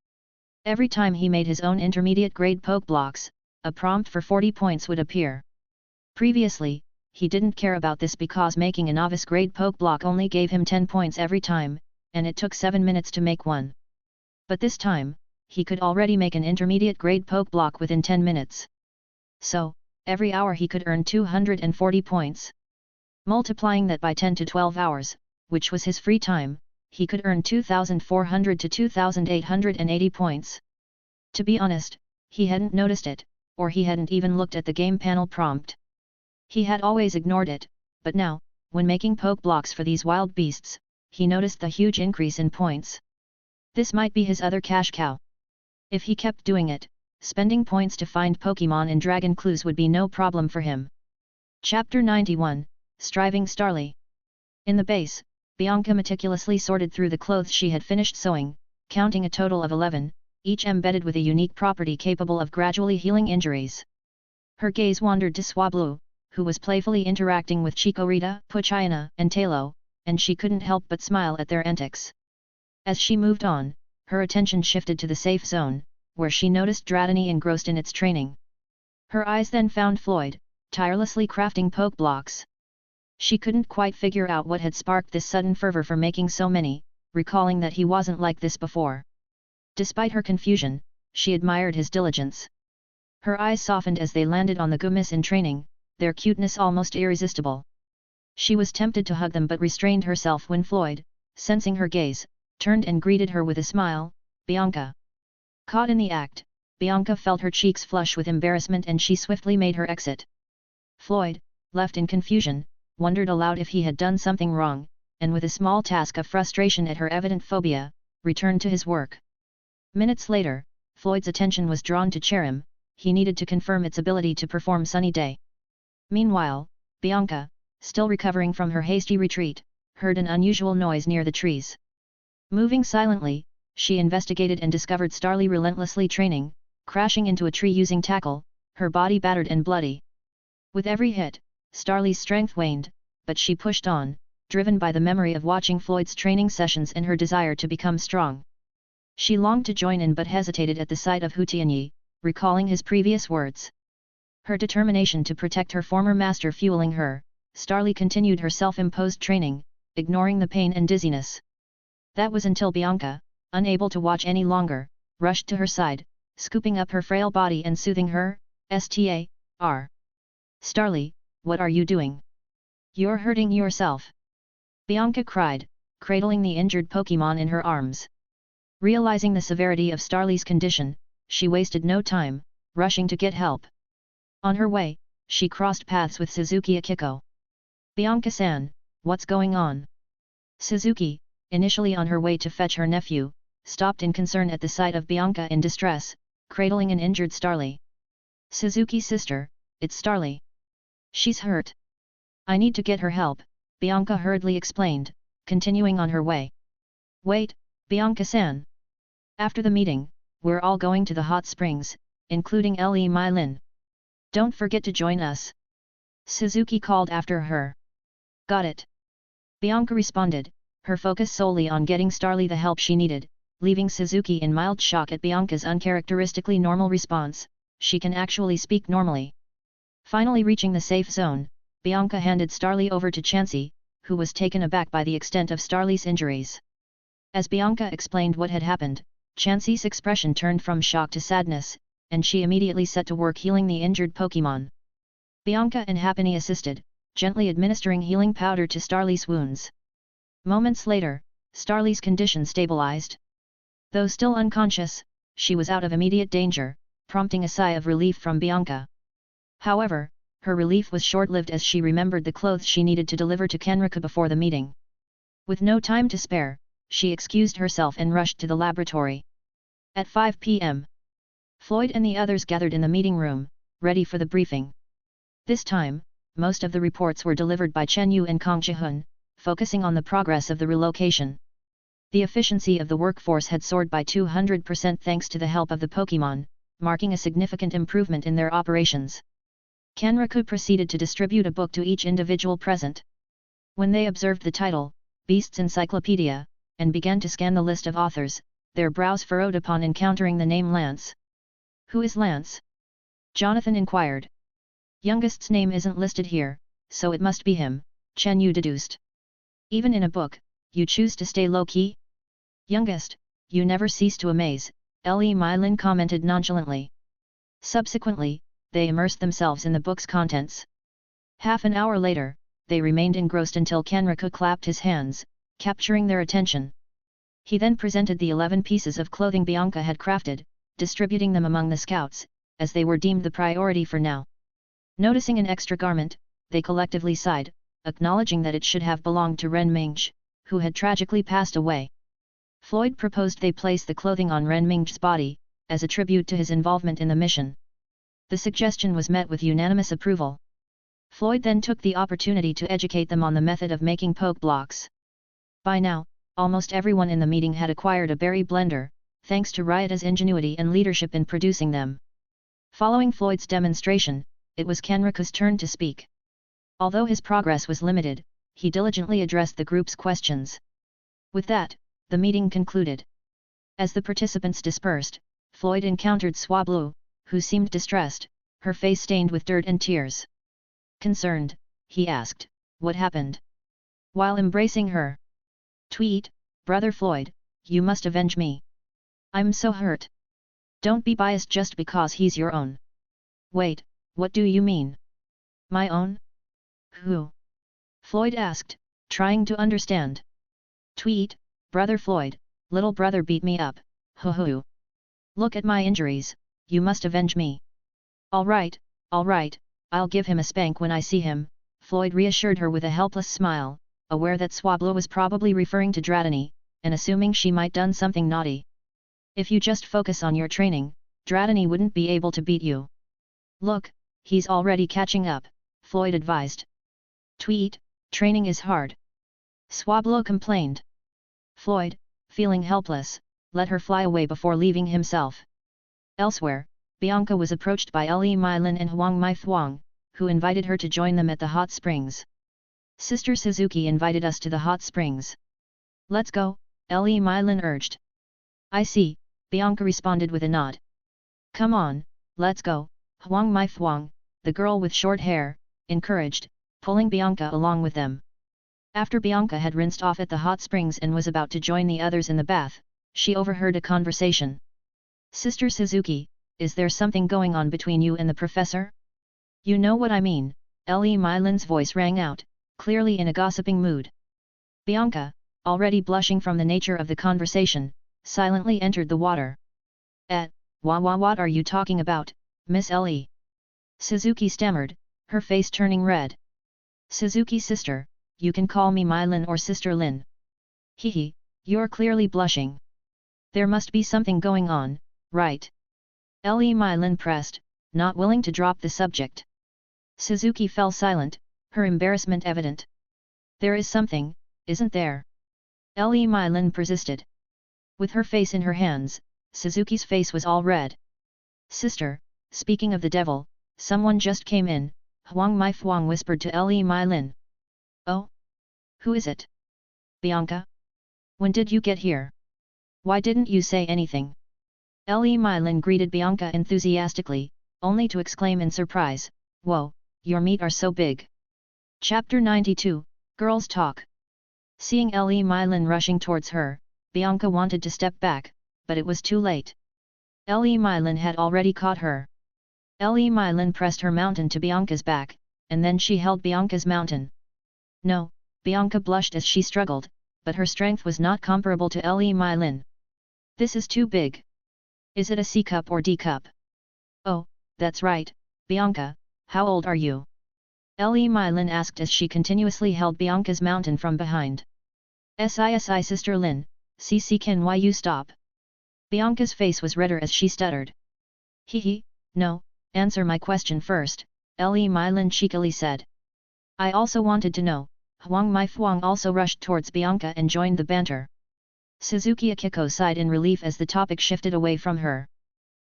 Every time he made his own intermediate grade poke blocks, a prompt for 40 points would appear. Previously, he didn't care about this because making a novice grade poke block only gave him 10 points every time, and it took 7 minutes to make one. But this time, he could already make an intermediate grade poke block within 10 minutes. So, every hour he could earn 240 points. Multiplying that by 10 to 12 hours, which was his free time, he could earn 2,400 to 2,880 points. To be honest, he hadn't noticed it, or he hadn't even looked at the game panel prompt. He had always ignored it, but now, when making poke blocks for these wild beasts, he noticed the huge increase in points. This might be his other cash cow. If he kept doing it, spending points to find Pokémon in Dragon Clues would be no problem for him. Chapter 91, Striving Starly. In the base, Bianca meticulously sorted through the clothes she had finished sewing, counting a total of 11, each embedded with a unique property capable of gradually healing injuries. Her gaze wandered to Swablu, who was playfully interacting with Chikorita, Poochyena, and Talo, and she couldn't help but smile at their antics. As she moved on, her attention shifted to the safe zone, where she noticed Dratini engrossed in its training. Her eyes then found Floyd, tirelessly crafting poke blocks. She couldn't quite figure out what had sparked this sudden fervor for making so many, recalling that he wasn't like this before. Despite her confusion, she admired his diligence. Her eyes softened as they landed on the Gumis in training, their cuteness almost irresistible. She was tempted to hug them but restrained herself when Floyd, sensing her gaze, turned and greeted her with a smile, "Bianca." Caught in the act, Bianca felt her cheeks flush with embarrassment and she swiftly made her exit. Floyd, left in confusion, wondered aloud if he had done something wrong, and with a small task of frustration at her evident phobia, returned to his work. Minutes later, Floyd's attention was drawn to Cherim. He needed to confirm its ability to perform Sunny Day. Meanwhile, Bianca, still recovering from her hasty retreat, heard an unusual noise near the trees. Moving silently, she investigated and discovered Starly relentlessly training, crashing into a tree using tackle, her body battered and bloody. With every hit, Starly's strength waned, but she pushed on, driven by the memory of watching Floyd's training sessions and her desire to become strong. She longed to join in but hesitated at the sight of Hu Tianyi, recalling his previous words. Her determination to protect her former master fueling her, Starly continued her self-imposed training, ignoring the pain and dizziness. That was until Bianca, unable to watch any longer, rushed to her side, scooping up her frail body and soothing her, "Star. Starly, what are you doing? You're hurting yourself!" Bianca cried, cradling the injured Pokémon in her arms. Realizing the severity of Starly's condition, she wasted no time, rushing to get help. On her way, she crossed paths with Suzuki Akiko. "Bianca-san, what's going on?" Suzuki, initially on her way to fetch her nephew, stopped in concern at the sight of Bianca in distress, cradling an injured Starly. "Suzuki sister, it's Starly. She's hurt. I need to get her help," Bianca hurriedly explained, continuing on her way. "Wait, Bianca-san. After the meeting, we're all going to the hot springs, including Le Mylin. Don't forget to join us," Suzuki called after her. "Got it," Bianca responded, her focus solely on getting Starly the help she needed, leaving Suzuki in mild shock at Bianca's uncharacteristically normal response. She can actually speak normally. Finally reaching the safe zone, Bianca handed Starly over to Chansey, who was taken aback by the extent of Starly's injuries. As Bianca explained what had happened, Chansey's expression turned from shock to sadness, and she immediately set to work healing the injured Pokémon. Bianca and Happiny assisted, gently administering healing powder to Starly's wounds. Moments later, Starly's condition stabilized. Though still unconscious, she was out of immediate danger, prompting a sigh of relief from Bianca. However, her relief was short-lived as she remembered the clothes she needed to deliver to Kenriku before the meeting. With no time to spare, she excused herself and rushed to the laboratory. At 5 p.m., Floyd and the others gathered in the meeting room, ready for the briefing. This time, most of the reports were delivered by Chen Yu and Kang Jihun, focusing on the progress of the relocation. The efficiency of the workforce had soared by 200% thanks to the help of the Pokémon, marking a significant improvement in their operations. Kenriku proceeded to distribute a book to each individual present. When they observed the title, Beasts Encyclopedia, and began to scan the list of authors, their brows furrowed upon encountering the name Lance. "Who is Lance?" Jonathan inquired. "Youngest's name isn't listed here, so it must be him," Chen Yu deduced. "Even in a book, you choose to stay low-key?" Youngest, you never cease to amaze, Le Mylin commented nonchalantly. Subsequently, they immersed themselves in the book's contents. Half an hour later, they remained engrossed until Kenriku clapped his hands, capturing their attention. He then presented the 11 pieces of clothing Bianca had crafted, distributing them among the scouts, as they were deemed the priority for now. Noticing an extra garment, they collectively sighed, acknowledging that it should have belonged to Renming's, who had tragically passed away. Floyd proposed they place the clothing on Renming's body, as a tribute to his involvement in the mission. The suggestion was met with unanimous approval. Floyd then took the opportunity to educate them on the method of making poke blocks. By now, almost everyone in the meeting had acquired a berry blender, thanks to Ryuta's ingenuity and leadership in producing them. Following Floyd's demonstration, it was Kenriku's turn to speak. Although his progress was limited, he diligently addressed the group's questions. With that, the meeting concluded. As the participants dispersed, Floyd encountered Swablu, who seemed distressed, her face stained with dirt and tears. Concerned, he asked, "What happened?" While embracing her. "Tweet, Brother Floyd, you must avenge me. I'm so hurt." "Don't be biased just because he's your own." "Wait, what do you mean?" "My own? Who?" Floyd asked, trying to understand. "Tweet, Brother Floyd, little brother beat me up, hoo-hoo. Look at my injuries, you must avenge me." All right, I'll give him a spank when I see him," Floyd reassured her with a helpless smile, aware that Swablu was probably referring to Dratini, and assuming she might done something naughty. "If you just focus on your training, Dratini wouldn't be able to beat you." "Look, he's already catching up," Floyd advised. "Tweet, training is hard," Swablu complained. Floyd, feeling helpless, let her fly away before leaving himself. Elsewhere, Bianca was approached by Le Mylin and Huang Maithuang, who invited her to join them at the hot springs. "Sister Suzuki invited us to the hot springs. Let's go," Le Mylin urged. "I see," Bianca responded with a nod. "Come on, let's go," Huang Maithuang, the girl with short hair, encouraged, pulling Bianca along with them. After Bianca had rinsed off at the hot springs and was about to join the others in the bath, she overheard a conversation. "Sister Suzuki, is there something going on between you and the professor?" "You know what I mean," Le Mylin's voice rang out, clearly in a gossiping mood. Bianca, already blushing from the nature of the conversation, silently entered the water. What are you talking about, Miss Le?" Suzuki stammered, her face turning red. "Suzuki sister, you can call me Mylin or Sister Lin." "Hehe, you're clearly blushing. There must be something going on, right?" Le Mylin pressed, not willing to drop the subject. Suzuki fell silent, her embarrassment evident. "There is something, isn't there?" Le Mylin persisted. With her face in her hands, Suzuki's face was all red. "Sister, speaking of the devil, someone just came in," Huang Maithuang whispered to Le Mylin. "Oh? Who is it?" "Bianca? When did you get here? Why didn't you say anything?" Le Mylin greeted Bianca enthusiastically, only to exclaim in surprise, "Whoa, your meat are so big." Chapter 92, Girls Talk. Seeing Le Mylin rushing towards her, Bianca wanted to step back, but it was too late. Le Mylin had already caught her. Le Mylin pressed her mountain to Bianca's back, and then she held Bianca's mountain. "No," Bianca blushed as she struggled, but her strength was not comparable to Le Mylin. "This is too big. Is it a C cup or D cup?" "Oh, that's right, Bianca, how old are you?" Le Mylin asked as she continuously held Bianca's mountain from behind. "Si Sister Lin, can why you stop?" Bianca's face was redder as she stuttered. "Hehe, no, answer my question first," Le Mylin cheekily said. "I also wanted to know." Huang Maithuang also rushed towards Bianca and joined the banter. Suzuki Akiko sighed in relief as the topic shifted away from her.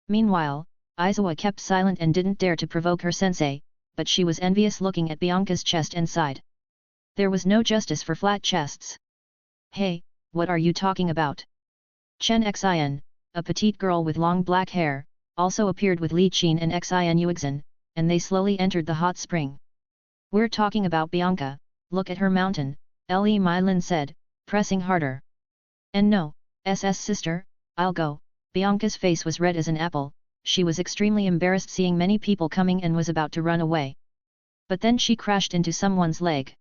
Meanwhile, Aizawa kept silent and didn't dare to provoke her sensei, but she was envious looking at Bianca's chest and sighed. There was no justice for flat chests. "Hey, what are you talking about?" Chen Xin, a petite girl with long black hair, also appeared with Li Qin and Xin Yuexin, and they slowly entered the hot spring. "We're talking about Bianca, look at her mountain," Le Mylin said, pressing harder. "And no, Sister, I'll go." Bianca's face was red as an apple, she was extremely embarrassed seeing many people coming and was about to run away. But then she crashed into someone's leg.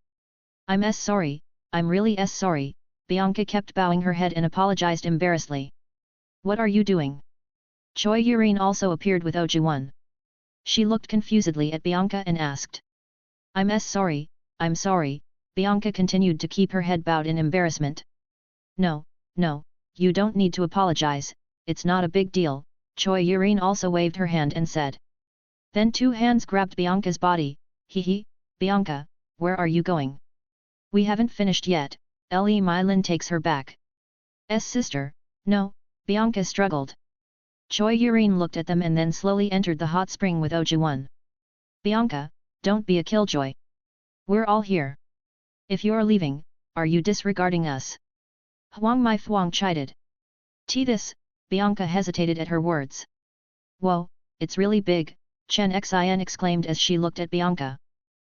"I'm sorry, I'm really sorry," Bianca kept bowing her head and apologized embarrassedly. "What are you doing?" Choi Yurine also appeared with Ojuwon. She looked confusedly at Bianca and asked. I'm sorry, Bianca continued to keep her head bowed in embarrassment. No, you don't need to apologize, it's not a big deal, Choi Yurine also waved her hand and said. Then two hands grabbed Bianca's body. Bianca, where are you going? We haven't finished yet, Le Mylin takes her back. Sister, no, Bianca struggled. Choi Yurine looked at them and then slowly entered the hot spring with Ojuwon. Bianca, don't be a killjoy. We're all here. If you're leaving, are you disregarding us? Huang Maifuang chided. This, Bianca hesitated at her words. Whoa, it's really big, Chen Xin exclaimed as she looked at Bianca.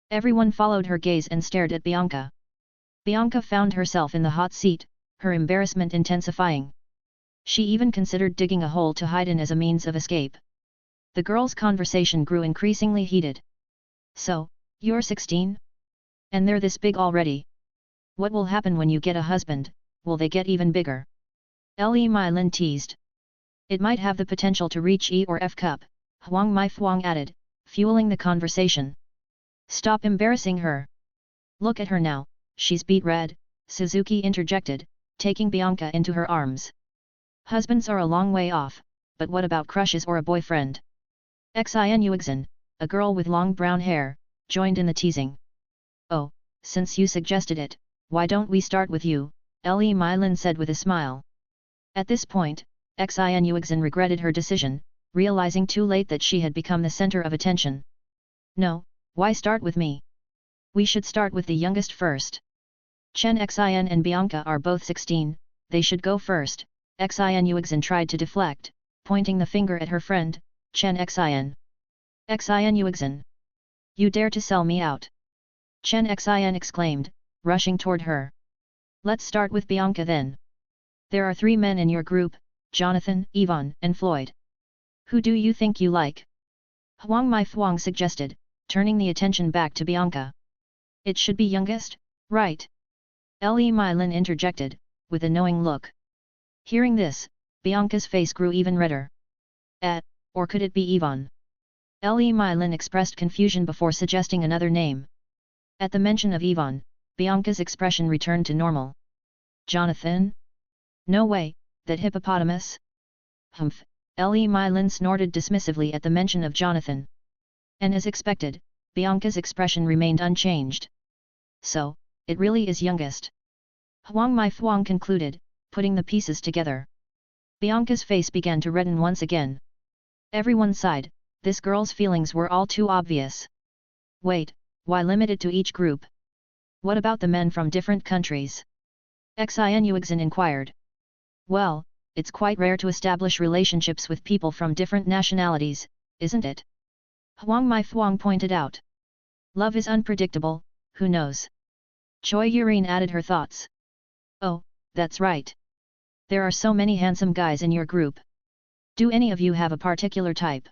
Everyone followed her gaze and stared at Bianca. Bianca found herself in the hot seat, her embarrassment intensifying. She even considered digging a hole to hide in as a means of escape. The girls' conversation grew increasingly heated. So, you're 16? And they're this big already. What will happen when you get a husband, will they get even bigger? Le Mylin teased. It might have the potential to reach E or F cup, Huang Maifuang added, fueling the conversation. Stop embarrassing her. Look at her now, she's beet red, Suzuki interjected, taking Bianca into her arms. Husbands are a long way off, but what about crushes or a boyfriend? Xin Yuexin, a girl with long brown hair, joined in the teasing. Oh, since you suggested it, why don't we start with you, Le Mylin said with a smile. At this point, Xin Yuexin regretted her decision, realizing too late that she had become the center of attention. No, why start with me? We should start with the youngest first. Chen Xin and Bianca are both 16, they should go first. Xin Yuexin tried to deflect, pointing the finger at her friend, Chen Xin. Xin Yuexin. You dare to sell me out? Chen Xin exclaimed, rushing toward her. Let's start with Bianca then. There are 3 men in your group, Jonathan, Yvonne, and Floyd. Who do you think you like? Huang Maifuang suggested, turning the attention back to Bianca. It should be youngest, right? Le Mylin interjected, with a knowing look. Hearing this, Bianca's face grew even redder. Or could it be Yvonne? Le Mylin expressed confusion before suggesting another name. At the mention of Yvonne, Bianca's expression returned to normal. Jonathan? No way, that hippopotamus? Humph, Le Mylin snorted dismissively at the mention of Jonathan. And as expected, Bianca's expression remained unchanged. So, it really is youngest. Huang Maifuang concluded, putting the pieces together. Bianca's face began to redden once again. Everyone sighed, this girl's feelings were all too obvious. Wait, why limit it to each group? What about the men from different countries? Xin Yuexin inquired. Well, it's quite rare to establish relationships with people from different nationalities, isn't it? Huang Maifuang pointed out. Love is unpredictable, who knows? Choi Yurine added her thoughts. Oh, that's right. There are so many handsome guys in your group. Do any of you have a particular type?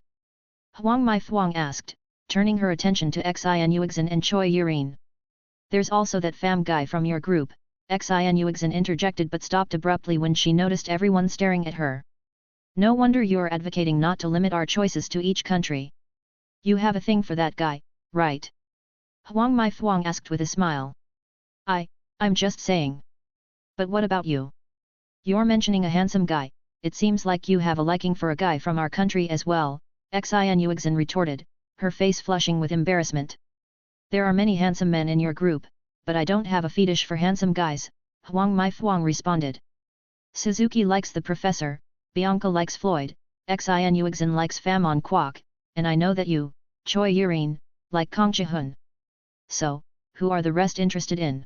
Huang Maifuang asked, turning her attention to Xin Yuexin and Choi Yurine. There's also that fam guy from your group, Xin Yuexin interjected but stopped abruptly when she noticed everyone staring at her. No wonder you're advocating not to limit our choices to each country. You have a thing for that guy, right? Huang Maifuang asked with a smile. I'm just saying. But what about you? You're mentioning a handsome guy, it seems like you have a liking for a guy from our country as well, Xin Yuexin retorted, her face flushing with embarrassment. There are many handsome men in your group, but I don't have a fetish for handsome guys, Huang Maifuang responded. Suzuki likes the professor, Bianca likes Floyd, Xin Yuexin likes Famon Kwok, and I know that you, Choi Yurine, like Kong Jihun. So, who are the rest interested in?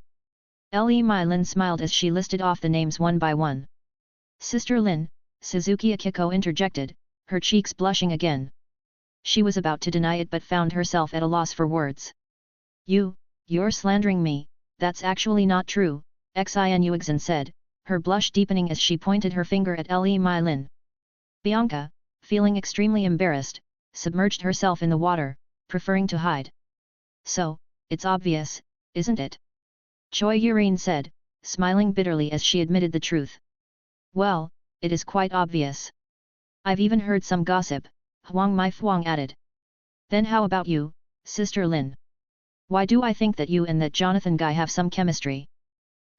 Le Mylin smiled as she listed off the names one by one. Sister Lin, Suzuki Akiko interjected, her cheeks blushing again. She was about to deny it but found herself at a loss for words. You're slandering me, that's actually not true, Xin Yuexin said, her blush deepening as she pointed her finger at Le Mai Lin. Bianca, feeling extremely embarrassed, submerged herself in the water, preferring to hide. So, it's obvious, isn't it? Choi Yurine said, smiling bitterly as she admitted the truth. Well, it is quite obvious. I've even heard some gossip, Huang Maifuang added. Then how about you, Sister Lin? Why do I think that you and that Jonathan guy have some chemistry?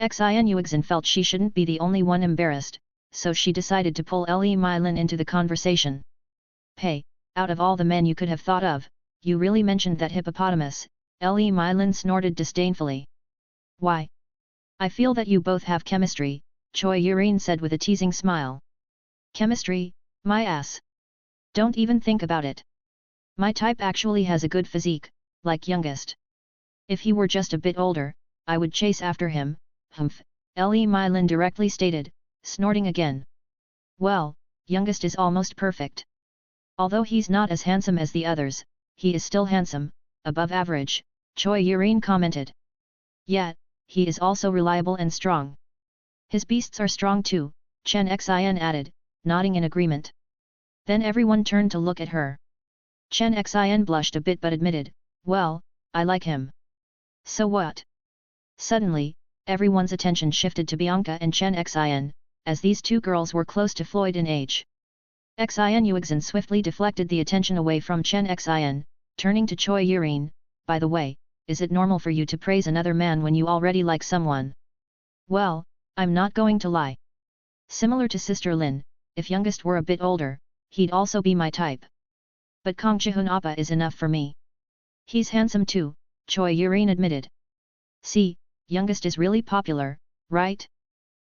Xin Yuexin felt she shouldn't be the only one embarrassed, so she decided to pull Le Mai Lin into the conversation. Hey, out of all the men you could have thought of, you really mentioned that hippopotamus, Le Mai Lin snorted disdainfully. Why? I feel that you both have chemistry, Choi Yurine said with a teasing smile. Chemistry, my ass. Don't even think about it. My type actually has a good physique, like youngest. If he were just a bit older, I would chase after him, humph, Le Mai Lin directly stated, snorting again. Well, youngest is almost perfect. Although he's not as handsome as the others, he is still handsome, above average, Choi Yurine commented. Yet, he is also reliable and strong. His beasts are strong too, Chen Xin added, nodding in agreement. Then everyone turned to look at her. Chen Xin blushed a bit but admitted, well, I like him. So what? Suddenly, everyone's attention shifted to Bianca and Chen Xin, as these two girls were close to Floyd in age. Xin Yuexin swiftly deflected the attention away from Chen Xin, turning to Choi Yurine, by the way, is it normal for you to praise another man when you already like someone? Well, I'm not going to lie. Similar to Sister Lin, if youngest were a bit older, he'd also be my type. But Kong Chihun Appa is enough for me. He's handsome too, Choi Yurine admitted. See, youngest is really popular, right?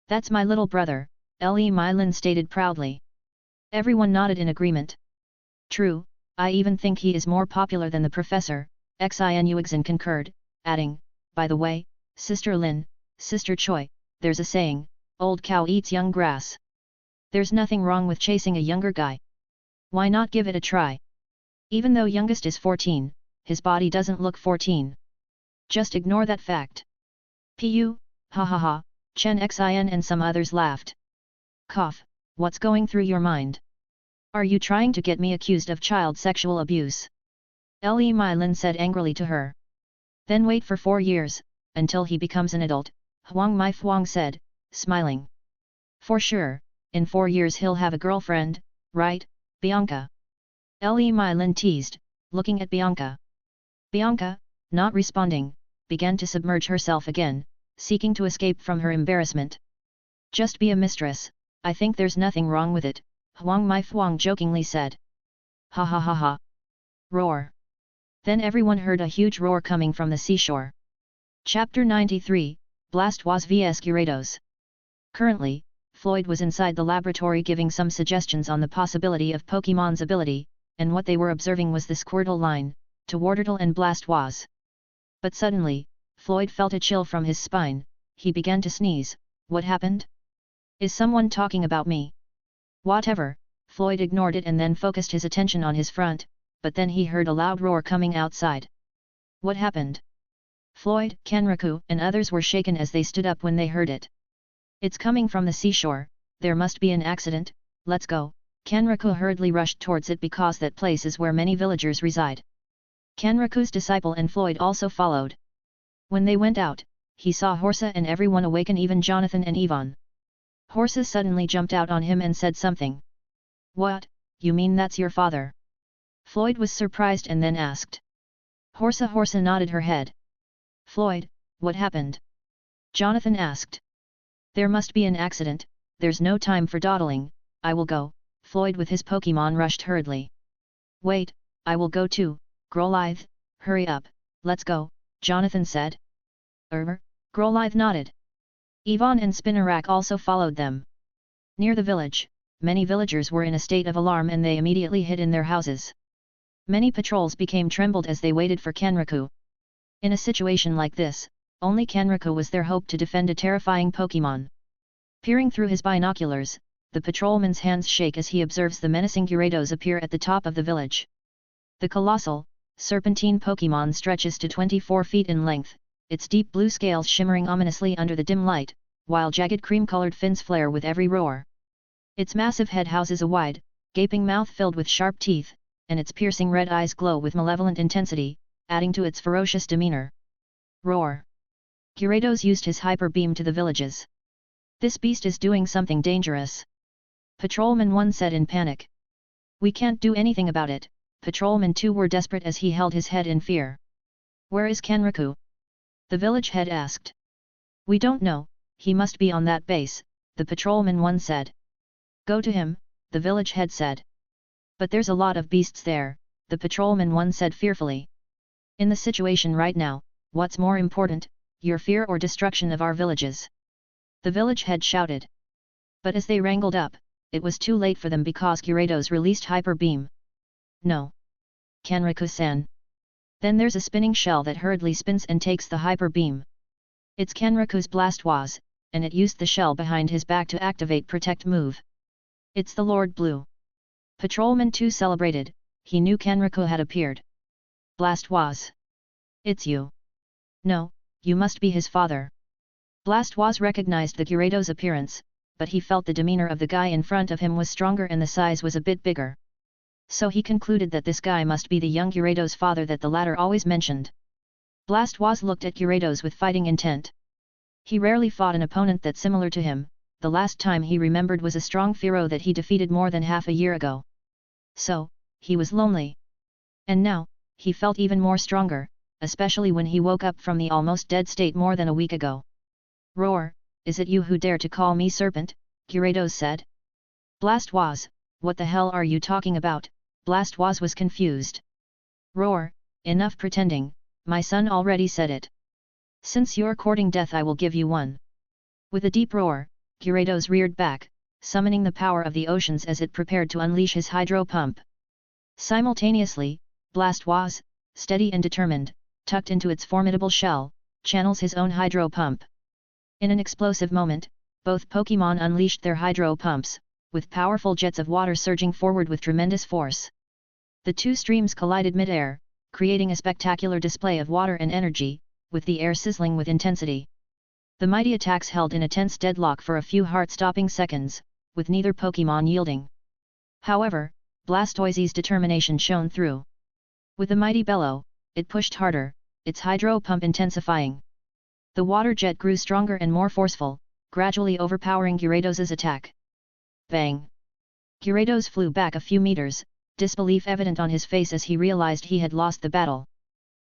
That's my little brother, Le Mai Lin stated proudly. Everyone nodded in agreement. True, I even think he is more popular than the professor, Xin Yuexin concurred, adding, by the way, Sister Lin, Sister Choi, there's a saying, old cow eats young grass. There's nothing wrong with chasing a younger guy. Why not give it a try? Even though youngest is 14, his body doesn't look 14. Just ignore that fact. Pu, ha ha ha, Chen Xin and some others laughed. Cough, what's going through your mind? Are you trying to get me accused of child sexual abuse? Le Mai Lin said angrily to her. Then wait for 4 years, until he becomes an adult, Huang Maifuang said, smiling. For sure, in 4 years he'll have a girlfriend, right, Bianca? Le Mai Lin teased, looking at Bianca. Bianca, not responding, began to submerge herself again, seeking to escape from her embarrassment. Just be a mistress, I think there's nothing wrong with it, Huang Maifuang jokingly said. Ha ha ha ha. Roar. Then everyone heard a huge roar coming from the seashore. Chapter 93, Blastoise vs Gyarados. Currently, Floyd was inside the laboratory giving some suggestions on the possibility of Pokémon's ability, and what they were observing was the Squirtle line, to Wartortle and Blastoise. But suddenly, Floyd felt a chill from his spine, he began to sneeze. What happened? Is someone talking about me? Whatever, Floyd ignored it and then focused his attention on his front, but then he heard a loud roar coming outside. What happened? Floyd, Kenriku and others were shaken as they stood up when they heard it. It's coming from the seashore, there must be an accident, let's go. Kenriku hurriedly rushed towards it because that place is where many villagers reside. Kenriku's disciple and Floyd also followed. When they went out, he saw Horsa and everyone awaken, even Jonathan and Yvonne. Horsa suddenly jumped out on him and said something. What, you mean that's your father? Floyd was surprised and then asked. Horsa nodded her head. Floyd, what happened? Jonathan asked. There must be an accident, there's no time for dawdling, I will go, Floyd with his Pokémon rushed hurriedly. Wait, I will go too, Growlithe, hurry up, let's go, Jonathan said. Growlithe nodded. Yvonne and Spinarak also followed them. Near the village, many villagers were in a state of alarm and they immediately hid in their houses. Many patrols became trembled as they waited for Kenriku. In a situation like this, only Kenriku was their hope to defend a terrifying Pokémon. Peering through his binoculars, the patrolman's hands shake as he observes the menacing Gyarados appear at the top of the village. The colossal, serpentine Pokémon stretches to 24 feet in length, its deep blue scales shimmering ominously under the dim light, while jagged cream-colored fins flare with every roar. Its massive head houses a wide, gaping mouth filled with sharp teeth, and its piercing red eyes glow with malevolent intensity, adding to its ferocious demeanor. Roar! Gyarados used his hyper beam to the villages. This beast is doing something dangerous. Patrolman 1 said in panic. We can't do anything about it. Patrolman 2 were desperate as he held his head in fear. Where is Kenriku? The village head asked. We don't know, he must be on that base, the patrolman 1 said. Go to him, the village head said. But there's a lot of beasts there, the patrolman 1 said fearfully. In the situation right now, what's more important, your fear or destruction of our villages? The village head shouted. But as they wrangled up, it was too late for them because Gyarados released Hyper Beam. No. Kenriku-san. Then there's a spinning shell that hurriedly spins and takes the Hyper Beam. It's Kenriku's Blastoise, and it used the shell behind his back to activate Protect move. It's the Lord Blue. Patrolman 2 celebrated, he knew Kenriku had appeared. Blastoise. It's you. No, you must be his father. Blastoise recognized the Gyarados appearance, but he felt the demeanor of the guy in front of him was stronger and the size was a bit bigger. So he concluded that this guy must be the young Gyarados' father that the latter always mentioned. Blastoise looked at Gyarados with fighting intent. He rarely fought an opponent that's similar to him, the last time he remembered was a strong Fearow that he defeated more than half a year ago. So, he was lonely. And now, he felt even more stronger, especially when he woke up from the almost dead state more than a week ago. Roar, is it you who dare to call me serpent? Gyarados said. Blastoise, what the hell are you talking about? Blastoise was confused. Roar, enough pretending, my son already said it. Since you're courting death I will give you one. With a deep roar, Gyarados reared back, summoning the power of the oceans as it prepared to unleash his hydro pump. Simultaneously, Blastoise, steady and determined, tucked into its formidable shell, channels his own hydro pump. In an explosive moment, both Pokémon unleashed their hydro pumps, with powerful jets of water surging forward with tremendous force. The two streams collided mid-air, creating a spectacular display of water and energy, with the air sizzling with intensity. The mighty attacks held in a tense deadlock for a few heart-stopping seconds, with neither Pokémon yielding. However, Blastoise's determination shone through. With a mighty bellow, it pushed harder, its hydro pump intensifying. The water jet grew stronger and more forceful, gradually overpowering Gyarados' attack. Bang! Gyarados flew back a few meters, disbelief evident on his face as he realized he had lost the battle.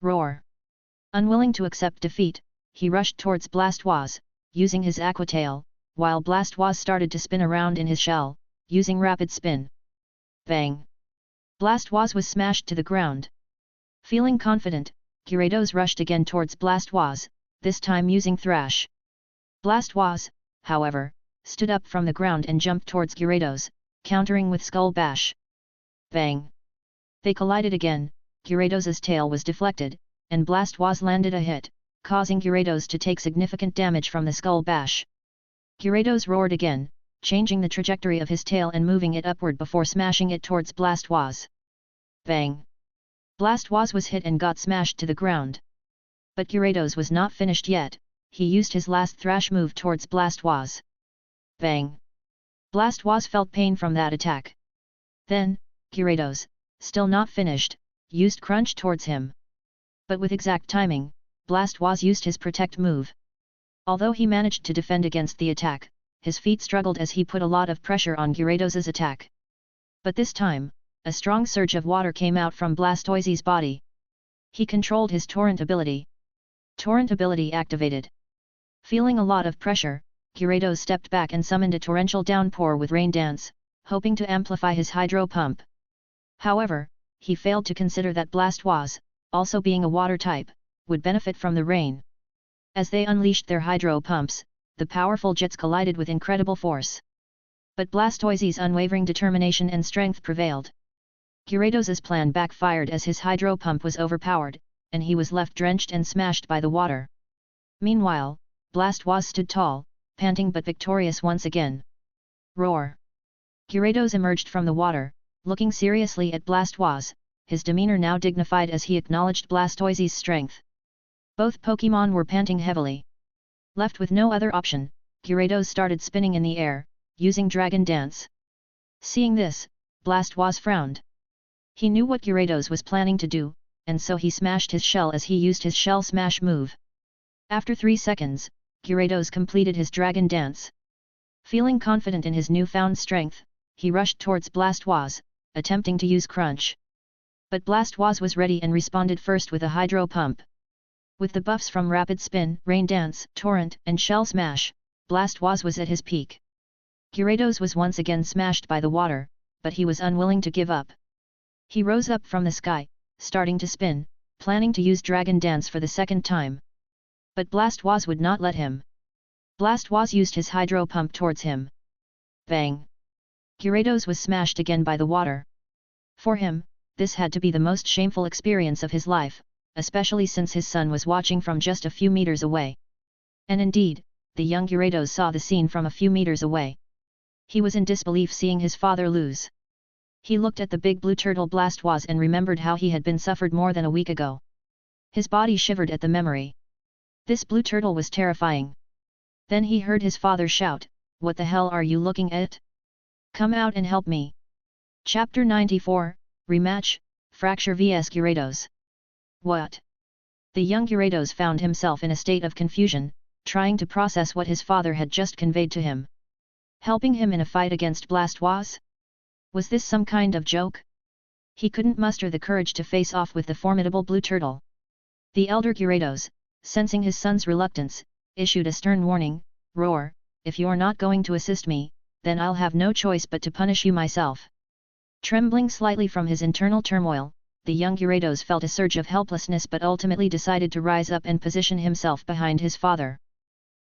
Roar! Unwilling to accept defeat, he rushed towards Blastoise, using his Aqua Tail, while Blastoise started to spin around in his shell, using rapid spin. Bang! Blastoise was smashed to the ground. Feeling confident, Gyarados rushed again towards Blastoise, this time using Thrash. Blastoise, however, stood up from the ground and jumped towards Gyarados, countering with Skull Bash. Bang! They collided again, Gyarados' tail was deflected, and Blastoise landed a hit, causing Gyarados to take significant damage from the Skull Bash. Gyarados roared again, changing the trajectory of his tail and moving it upward before smashing it towards Blastoise. Bang! Blastoise was hit and got smashed to the ground. But Gyarados was not finished yet, he used his last Thrash move towards Blastoise. Bang! Blastoise felt pain from that attack. Then, Gyarados, still not finished, used Crunch towards him. But with exact timing, Blastoise used his Protect move. Although he managed to defend against the attack, his feet struggled as he put a lot of pressure on Gyarados' attack. But this time, a strong surge of water came out from Blastoise's body. He controlled his Torrent ability. Torrent ability activated. Feeling a lot of pressure, Gyarados stepped back and summoned a torrential downpour with Rain Dance, hoping to amplify his hydro pump. However, he failed to consider that Blastoise, also being a water type, would benefit from the rain. As they unleashed their hydro pumps, the powerful jets collided with incredible force. But Blastoise's unwavering determination and strength prevailed. Gyarados' plan backfired as his hydro pump was overpowered, and he was left drenched and smashed by the water. Meanwhile, Blastoise stood tall, panting but victorious once again. Roar! Gyarados emerged from the water, looking seriously at Blastoise, his demeanor now dignified as he acknowledged Blastoise's strength. Both Pokémon were panting heavily. Left with no other option, Gyarados started spinning in the air, using Dragon Dance. Seeing this, Blastoise frowned. He knew what Gyarados was planning to do, and so he smashed his shell as he used his Shell Smash move. After 3 seconds, Gyarados completed his Dragon Dance. Feeling confident in his newfound strength, he rushed towards Blastoise, attempting to use Crunch. But Blastoise was ready and responded first with a Hydro Pump. With the buffs from Rapid Spin, Rain Dance, Torrent, and Shell Smash, Blastoise was at his peak. Gyarados was once again smashed by the water, but he was unwilling to give up. He rose up from the sky, starting to spin, planning to use Dragon Dance for the second time. But Blastoise would not let him. Blastoise used his Hydro Pump towards him. Bang! Gyarados was smashed again by the water. For him, this had to be the most shameful experience of his life, especially since his son was watching from just a few meters away. And indeed, the young Gyarados saw the scene from a few meters away. He was in disbelief seeing his father lose. He looked at the big blue turtle Blastoise and remembered how he had been suffered more than a week ago. His body shivered at the memory. This blue turtle was terrifying. Then he heard his father shout, "What the hell are you looking at? Come out and help me!" Chapter 94, Rematch, Fracture vs Gyarados. What? The young Gyarados found himself in a state of confusion, trying to process what his father had just conveyed to him. Helping him in a fight against Blastoise? Was this some kind of joke? He couldn't muster the courage to face off with the formidable blue turtle. The elder Gyarados, sensing his son's reluctance, issued a stern warning, "Roar, if you're not going to assist me, then I'll have no choice but to punish you myself." Trembling slightly from his internal turmoil, the young Gyarados felt a surge of helplessness but ultimately decided to rise up and position himself behind his father.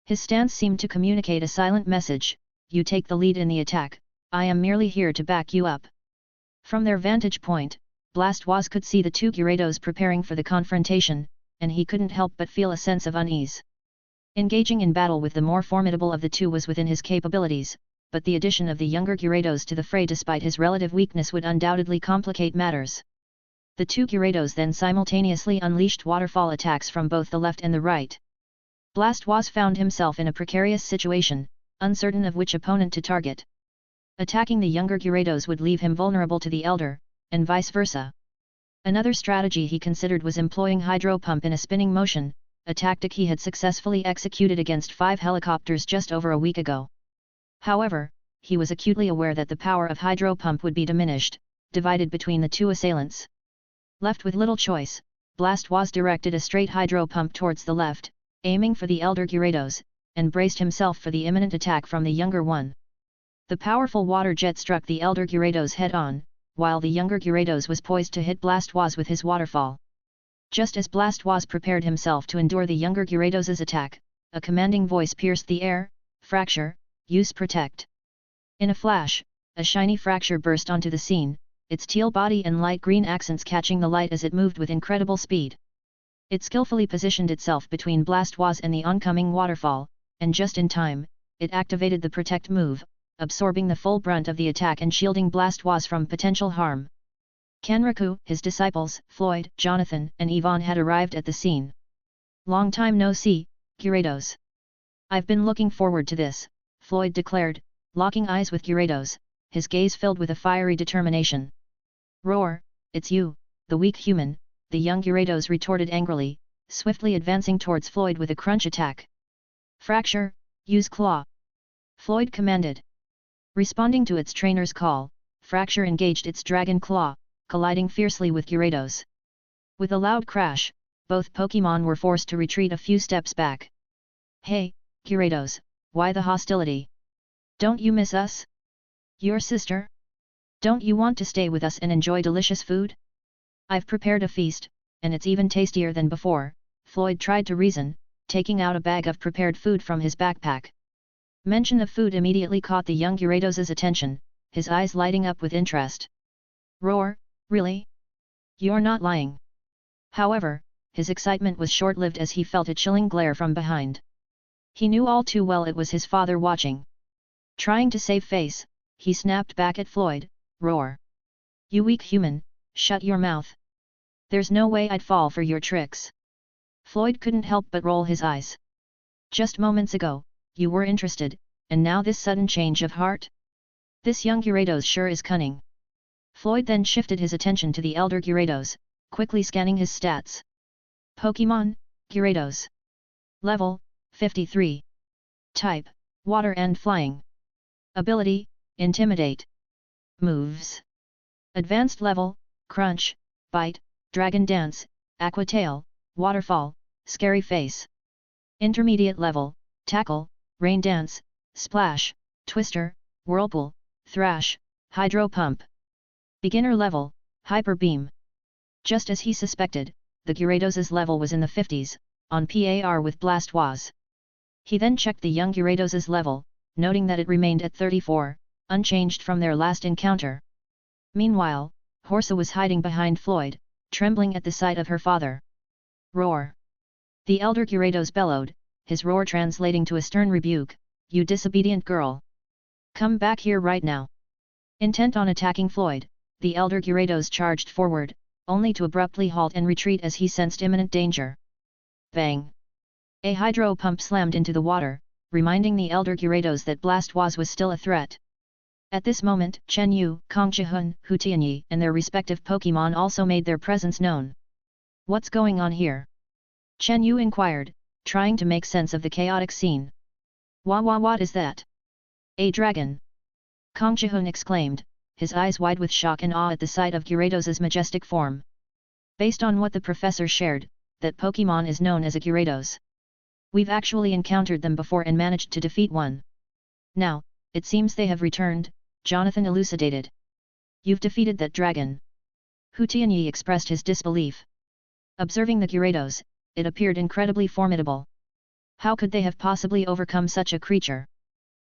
His stance seemed to communicate a silent message: "You take the lead in the attack, I am merely here to back you up." From their vantage point, Blastoise could see the two Gyarados preparing for the confrontation, and he couldn't help but feel a sense of unease. Engaging in battle with the more formidable of the two was within his capabilities, but the addition of the younger Gyarados to the fray despite his relative weakness would undoubtedly complicate matters. The two Gyarados then simultaneously unleashed waterfall attacks from both the left and the right. Blastoise found himself in a precarious situation, uncertain of which opponent to target. Attacking the younger Gyarados would leave him vulnerable to the elder, and vice versa. Another strategy he considered was employing Hydro Pump in a spinning motion, a tactic he had successfully executed against 5 helicopters just over a week ago. However, he was acutely aware that the power of Hydro Pump would be diminished, divided between the two assailants. Left with little choice, Blastoise directed a straight Hydro Pump towards the left, aiming for the elder Gyarados, and braced himself for the imminent attack from the younger one. The powerful water jet struck the elder Gyarados head-on, while the younger Gyarados was poised to hit Blastoise with his waterfall. Just as Blastoise prepared himself to endure the younger Gyarados' attack, a commanding voice pierced the air: "Fracture, use Protect." In a flash, a shiny Fracture burst onto the scene, its teal body and light green accents catching the light as it moved with incredible speed. It skillfully positioned itself between Blastoise and the oncoming waterfall, and just in time, it activated the Protect move, absorbing the full brunt of the attack and shielding Blastoise from potential harm. Kenriku, his disciples, Floyd, Jonathan, and Yvonne had arrived at the scene. "Long time no see, Gyarados. I've been looking forward to this," Floyd declared, locking eyes with Gyarados, his gaze filled with a fiery determination. "Roar, it's you, the weak human," the young Gyarados retorted angrily, swiftly advancing towards Floyd with a crunch attack. "Fracture, use Claw," Floyd commanded. Responding to its trainer's call, Fracture engaged its Dragon Claw, colliding fiercely with Gyarados. With a loud crash, both Pokémon were forced to retreat a few steps back. "Hey, Gyarados, why the hostility? Don't you miss us? Your sister? Don't you want to stay with us and enjoy delicious food? I've prepared a feast, and it's even tastier than before," Floyd tried to reason, taking out a bag of prepared food from his backpack. Mention of food immediately caught the young Gyarados' attention, his eyes lighting up with interest. "Roar, really? You're not lying." However, his excitement was short-lived as he felt a chilling glare from behind. He knew all too well it was his father watching. Trying to save face, he snapped back at Floyd, "Roar. You weak human, shut your mouth. There's no way I'd fall for your tricks." Floyd couldn't help but roll his eyes. Just moments ago, you were interested, and now this sudden change of heart? This young Gyarados sure is cunning. Floyd then shifted his attention to the elder Gyarados, quickly scanning his stats. Pokémon, Gyarados. Level, 53. Type, Water and Flying. Ability, Intimidate. Moves. Advanced level, Crunch, Bite, Dragon Dance, Aqua Tail, Waterfall, Scary Face. Intermediate level, Tackle, Rain Dance, Splash, Twister, Whirlpool, Thrash, Hydro Pump. Beginner level, Hyper Beam. Just as he suspected, the Gyarados' level was in the 50s, on par with Blastoise. He then checked the young Gyarados' level, noting that it remained at 34, unchanged from their last encounter. Meanwhile, Horsa was hiding behind Floyd, trembling at the sight of her father. Roar! The elder Gyarados bellowed, his roar translating to a stern rebuke, "You disobedient girl! Come back here right now!" Intent on attacking Floyd, the elder Gyarados charged forward, only to abruptly halt and retreat as he sensed imminent danger. Bang! A hydro pump slammed into the water, reminding the elder Gyarados that Blastoise was still a threat. At this moment, Chen Yu, Kong Jihun, Hu Tianyi and their respective Pokémon also made their presence known. "What's going on here?" Chen Yu inquired, trying to make sense of the chaotic scene. What is that?" "A dragon!" Kong Jihun exclaimed, his eyes wide with shock and awe at the sight of Gyarados' majestic form. Based on what the professor shared, that Pokémon is known as a Gyarados. We've actually encountered them before and managed to defeat one. Now, it seems they have returned, Jonathan elucidated. "You've defeated that dragon?" Hu Tianyi expressed his disbelief. Observing the Gyarados, it appeared incredibly formidable. How could they have possibly overcome such a creature?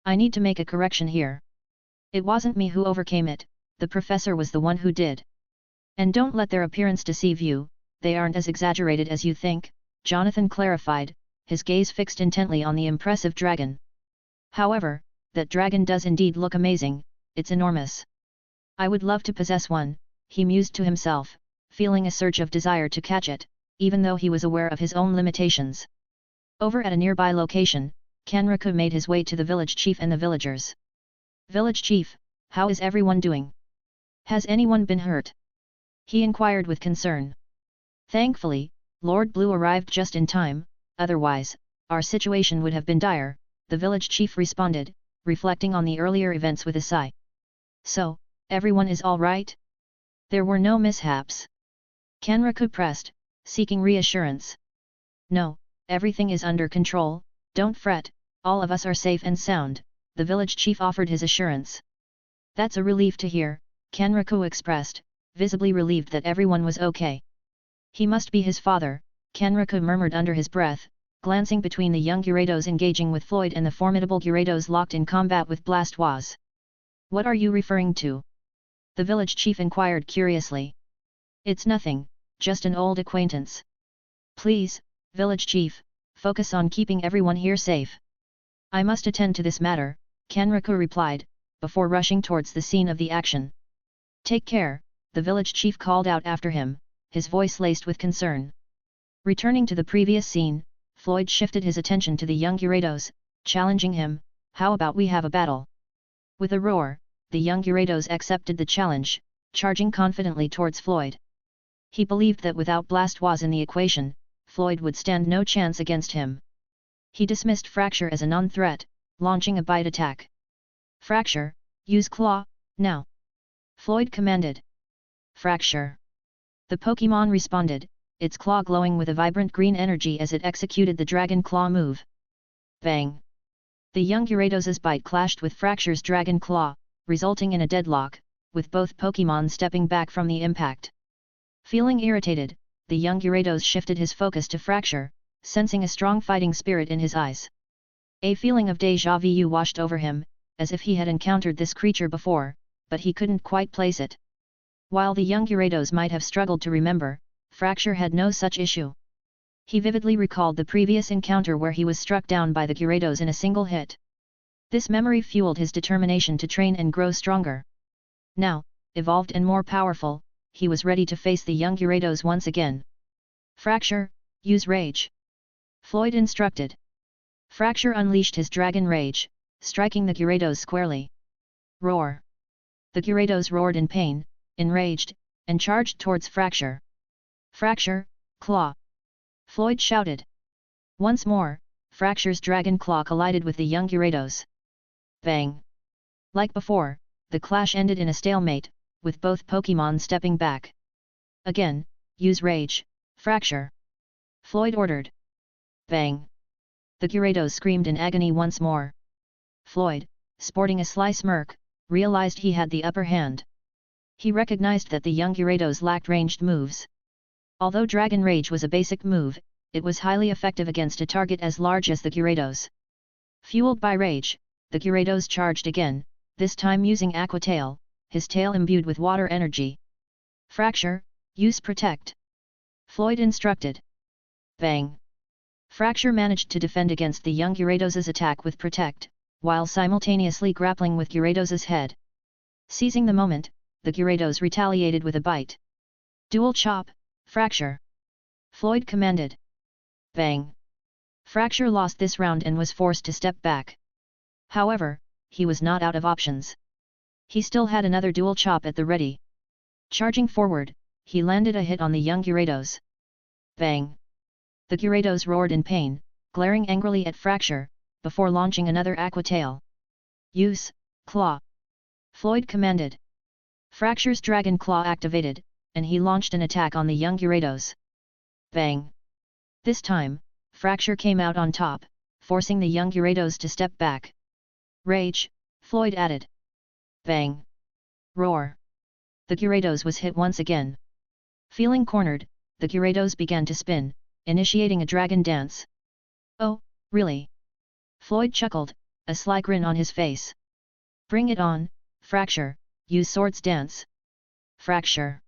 "I need to make a correction here. It wasn't me who overcame it, the professor was the one who did. And don't let their appearance deceive you, they aren't as exaggerated as you think," Jonathan clarified, his gaze fixed intently on the impressive dragon. "However, that dragon does indeed look amazing, it's enormous. I would love to possess one," he mused to himself, feeling a surge of desire to catch it, even though he was aware of his own limitations. Over at a nearby location, Kenriku made his way to the village chief and the villagers. "Village chief, how is everyone doing? Has anyone been hurt?" he inquired with concern. "Thankfully, Lord Blue arrived just in time, otherwise, our situation would have been dire," the village chief responded, reflecting on the earlier events with a sigh. "So, everyone is all right? There were no mishaps?" Kenriku pressed, seeking reassurance. "No, everything is under control, don't fret, all of us are safe and sound," the village chief offered his assurance. "That's a relief to hear," Kenriku expressed, visibly relieved that everyone was okay. "He must be his father," Kenriku murmured under his breath, glancing between the young Gyarados engaging with Floyd and the formidable Gyarados locked in combat with Blastoise. "What are you referring to?" the village chief inquired curiously. "It's nothing, just an old acquaintance." "Please, village chief, focus on keeping everyone here safe." "I must attend to this matter," Kenriku replied, before rushing towards the scene of the action. "Take care," the village chief called out after him, his voice laced with concern. Returning to the previous scene, Floyd shifted his attention to the young Gyarados, challenging him, "How about we have a battle?" With a roar, the young Gyarados accepted the challenge, charging confidently towards Floyd. He believed that without Blastoise in the equation, Floyd would stand no chance against him. He dismissed Fracture as a non-threat, launching a bite attack. "Fracture, use Claw, now!" Floyd commanded. "Fracture!" The Pokémon responded, its claw glowing with a vibrant green energy as it executed the Dragon Claw move. Bang! The young Gyarados' bite clashed with Fracture's Dragon Claw, resulting in a deadlock, with both Pokémon stepping back from the impact. Feeling irritated, the young Gyarados shifted his focus to Fracture, sensing a strong fighting spirit in his eyes. A feeling of déjà vu washed over him, as if he had encountered this creature before, but he couldn't quite place it. While the young Gyarados might have struggled to remember, Fracture had no such issue. He vividly recalled the previous encounter where he was struck down by the Gyarados in a single hit. This memory fueled his determination to train and grow stronger. Now, evolved and more powerful, he was ready to face the young Gyarados once again. "Fracture, use Rage!" Floyd instructed. Fracture unleashed his dragon rage, striking the Gyarados squarely. Roar! The Gyarados roared in pain, enraged, and charged towards Fracture. Fracture, claw! Floyd shouted. Once more, Fracture's dragon claw collided with the young Gyarados. Bang! Like before, the clash ended in a stalemate, with both Pokémon stepping back. Again, use Rage, Fracture! Floyd ordered. Bang! The Gyarados screamed in agony once more. Floyd, sporting a sly smirk, realized he had the upper hand. He recognized that the young Gyarados lacked ranged moves. Although Dragon Rage was a basic move, it was highly effective against a target as large as the Gyarados. Fueled by rage, the Gyarados charged again, this time using Aqua Tail, his tail imbued with water energy. Fracture, use Protect! Floyd instructed. Bang! Fracture managed to defend against the young Gyarados' attack with Protect, while simultaneously grappling with Gyarados' head. Seizing the moment, the Gyarados retaliated with a bite. Dual Chop, Fracture! Floyd commanded. Bang! Fracture lost this round and was forced to step back. However, he was not out of options. He still had another dual chop at the ready. Charging forward, he landed a hit on the young Gyarados. Bang! The Gyarados roared in pain, glaring angrily at Fracture, before launching another Aqua Tail. Use, Claw! Floyd commanded. Fracture's Dragon Claw activated, and he launched an attack on the young Gyarados. Bang! This time, Fracture came out on top, forcing the young Gyarados to step back. Rage, Floyd added. Bang! Roar! The Gyarados was hit once again. Feeling cornered, the Gyarados began to spin, initiating a dragon dance. Oh, really? Floyd chuckled, a sly grin on his face. Bring it on, Fracture, use Swords Dance. Fracture!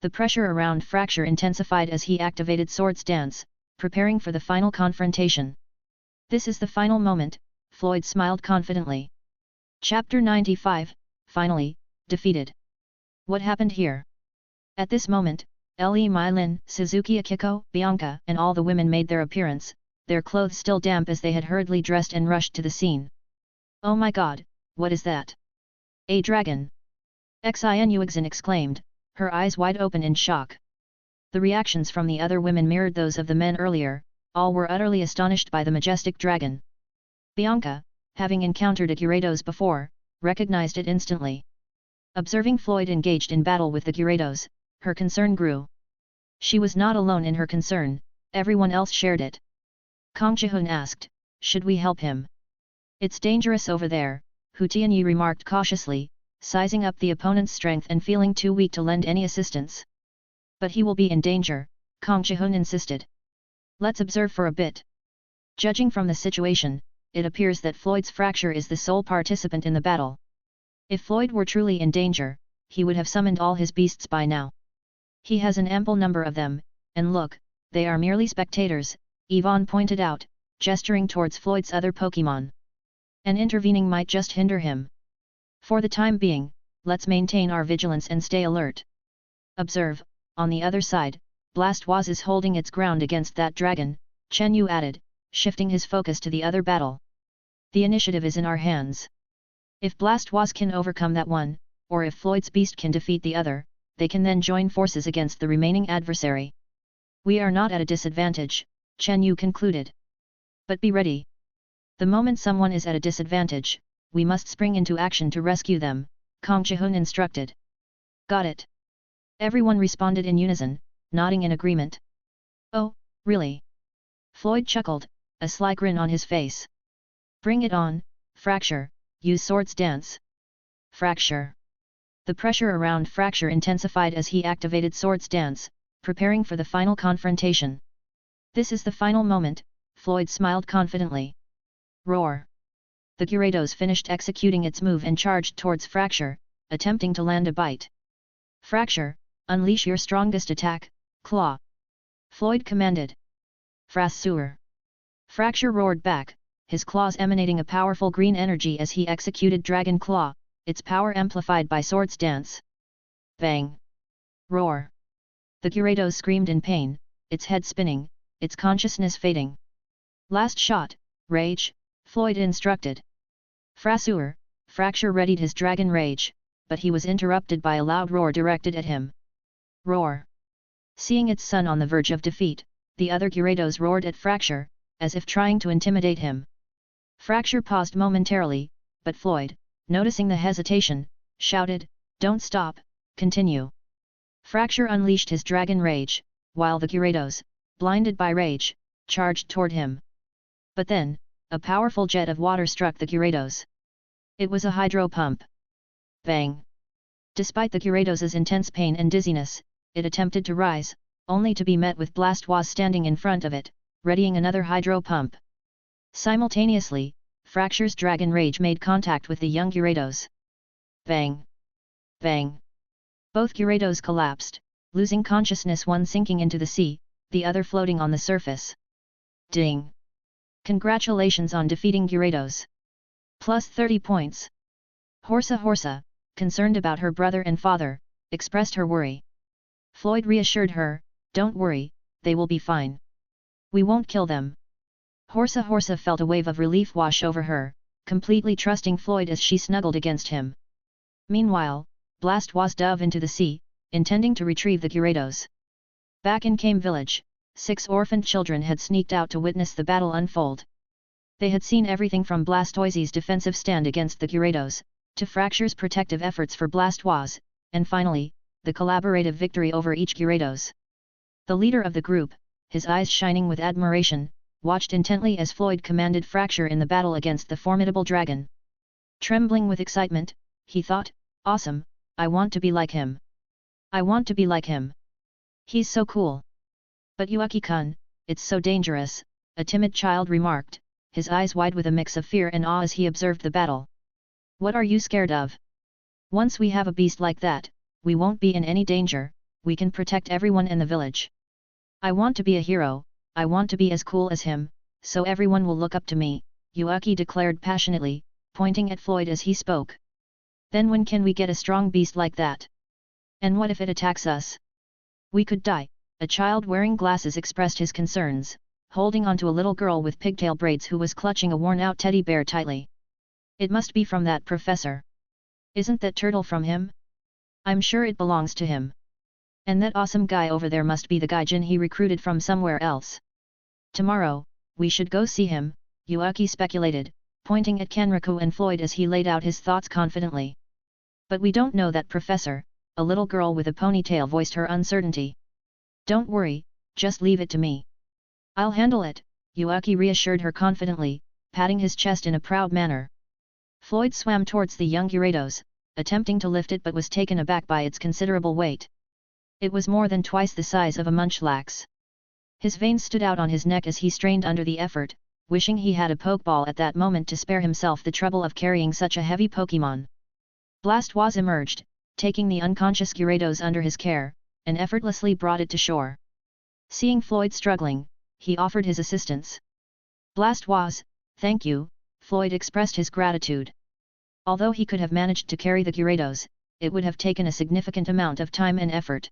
The pressure around Fracture intensified as he activated Swords Dance, preparing for the final confrontation. This is the final moment, Floyd smiled confidently. Chapter 95, finally, defeated. What happened here? At this moment, L.E. Mylin, Suzuki Akiko, Bianca and all the women made their appearance, their clothes still damp as they had hurriedly dressed and rushed to the scene. Oh my god, what is that? A dragon! Xinuxin exclaimed, her eyes wide open in shock. The reactions from the other women mirrored those of the men earlier, all were utterly astonished by the majestic dragon. Bianca, having encountered a Gyarados before, recognized it instantly. Observing Floyd engaged in battle with the Gyarados, her concern grew. She was not alone in her concern, everyone else shared it. Kang Jihun asked, should we help him? It's dangerous over there, Hu Tianyi remarked cautiously, sizing up the opponent's strength and feeling too weak to lend any assistance. But he will be in danger, Kang Jihun insisted. Let's observe for a bit. Judging from the situation, it appears that Floyd's Fracture is the sole participant in the battle. If Floyd were truly in danger, he would have summoned all his beasts by now. He has an ample number of them, and look, they are merely spectators, Yvonne pointed out, gesturing towards Floyd's other Pokémon. And intervening might just hinder him. For the time being, let's maintain our vigilance and stay alert. Observe, on the other side, Blastwaz is holding its ground against that dragon, Chen Yu added, shifting his focus to the other battle. The initiative is in our hands. If Blastwaz can overcome that one, or if Floyd's beast can defeat the other, they can then join forces against the remaining adversary. We are not at a disadvantage, Chen Yu concluded. But be ready. The moment someone is at a disadvantage, we must spring into action to rescue them, Kang Jihun instructed. Got it. Everyone responded in unison, nodding in agreement. Oh, really? Floyd chuckled, a sly grin on his face. Bring it on, Fracture, use Swords Dance. Fracture! The pressure around Fracture intensified as he activated Swords Dance, preparing for the final confrontation. This is the final moment, Floyd smiled confidently. Roar! The Gyarados finished executing its move and charged towards Fracture, attempting to land a bite. Fracture, unleash your strongest attack, Claw! Floyd commanded. Frasur! Fracture roared back, his claws emanating a powerful green energy as he executed Dragon Claw, its power amplified by Swords Dance. Bang! Roar! The Gyarados screamed in pain, its head spinning, its consciousness fading. Last shot, Rage, Floyd instructed. Fracture readied his dragon rage, but he was interrupted by a loud roar directed at him. Roar! Seeing its son on the verge of defeat, the other Gyarados roared at Fracture, as if trying to intimidate him. Fracture paused momentarily, but Floyd, noticing the hesitation, shouted, "Don't stop, continue." Fracture unleashed his dragon rage, while the Gyarados, blinded by rage, charged toward him. But then, a powerful jet of water struck the Gyarados. It was a hydro pump. Bang! Despite the Gyarados' intense pain and dizziness, it attempted to rise, only to be met with Blastoise standing in front of it, readying another hydro pump. Simultaneously, Fracture's dragon rage made contact with the young Gyarados. Bang! Bang! Both Gyarados collapsed, losing consciousness, one sinking into the sea, the other floating on the surface. Ding! Congratulations on defeating Gyarados. Plus 30 points. Horsa, concerned about her brother and father, expressed her worry. Floyd reassured her, "Don't worry, they will be fine. We won't kill them." Horsa felt a wave of relief wash over her, completely trusting Floyd as she snuggled against him. Meanwhile, Blastoise dove into the sea, intending to retrieve the Gyarados. Back in Kame Village, 6 orphaned children had sneaked out to witness the battle unfold. They had seen everything from Blastoise's defensive stand against the Gyarados, to Fracture's protective efforts for Blastoise, and finally, the collaborative victory over each Gyarados. The leader of the group, his eyes shining with admiration, watched intently as Floyd commanded Fracture in the battle against the formidable dragon. Trembling with excitement, he thought, "Awesome, I want to be like him. I want to be like him. He's so cool." "But Yuaki-kun, it's so dangerous," a timid child remarked, his eyes wide with a mix of fear and awe as he observed the battle. "What are you scared of? Once we have a beast like that, we won't be in any danger, we can protect everyone in the village. I want to be a hero, I want to be as cool as him, so everyone will look up to me," Yuaki declared passionately, pointing at Floyd as he spoke. "Then when can we get a strong beast like that? And what if it attacks us? We could die," a child wearing glasses expressed his concerns, holding onto a little girl with pigtail braids who was clutching a worn-out teddy bear tightly. "It must be from that professor. Isn't that turtle from him? I'm sure it belongs to him. And that awesome guy over there must be the gaijin he recruited from somewhere else. Tomorrow, we should go see him," Yuaki speculated, pointing at Kenriku and Floyd as he laid out his thoughts confidently. "But we don't know that professor," a little girl with a ponytail voiced her uncertainty. "Don't worry, just leave it to me. I'll handle it," Yuaki reassured her confidently, patting his chest in a proud manner. Floyd swam towards the young Gyarados, attempting to lift it but was taken aback by its considerable weight. It was more than twice the size of a munchlax. His veins stood out on his neck as he strained under the effort, wishing he had a Pokeball at that moment to spare himself the trouble of carrying such a heavy Pokémon. Blastoise emerged, taking the unconscious Gyarados under his care, and effortlessly brought it to shore. Seeing Floyd struggling, he offered his assistance. "Blastoise, thank you," Floyd expressed his gratitude. Although he could have managed to carry the Gyarados, it would have taken a significant amount of time and effort.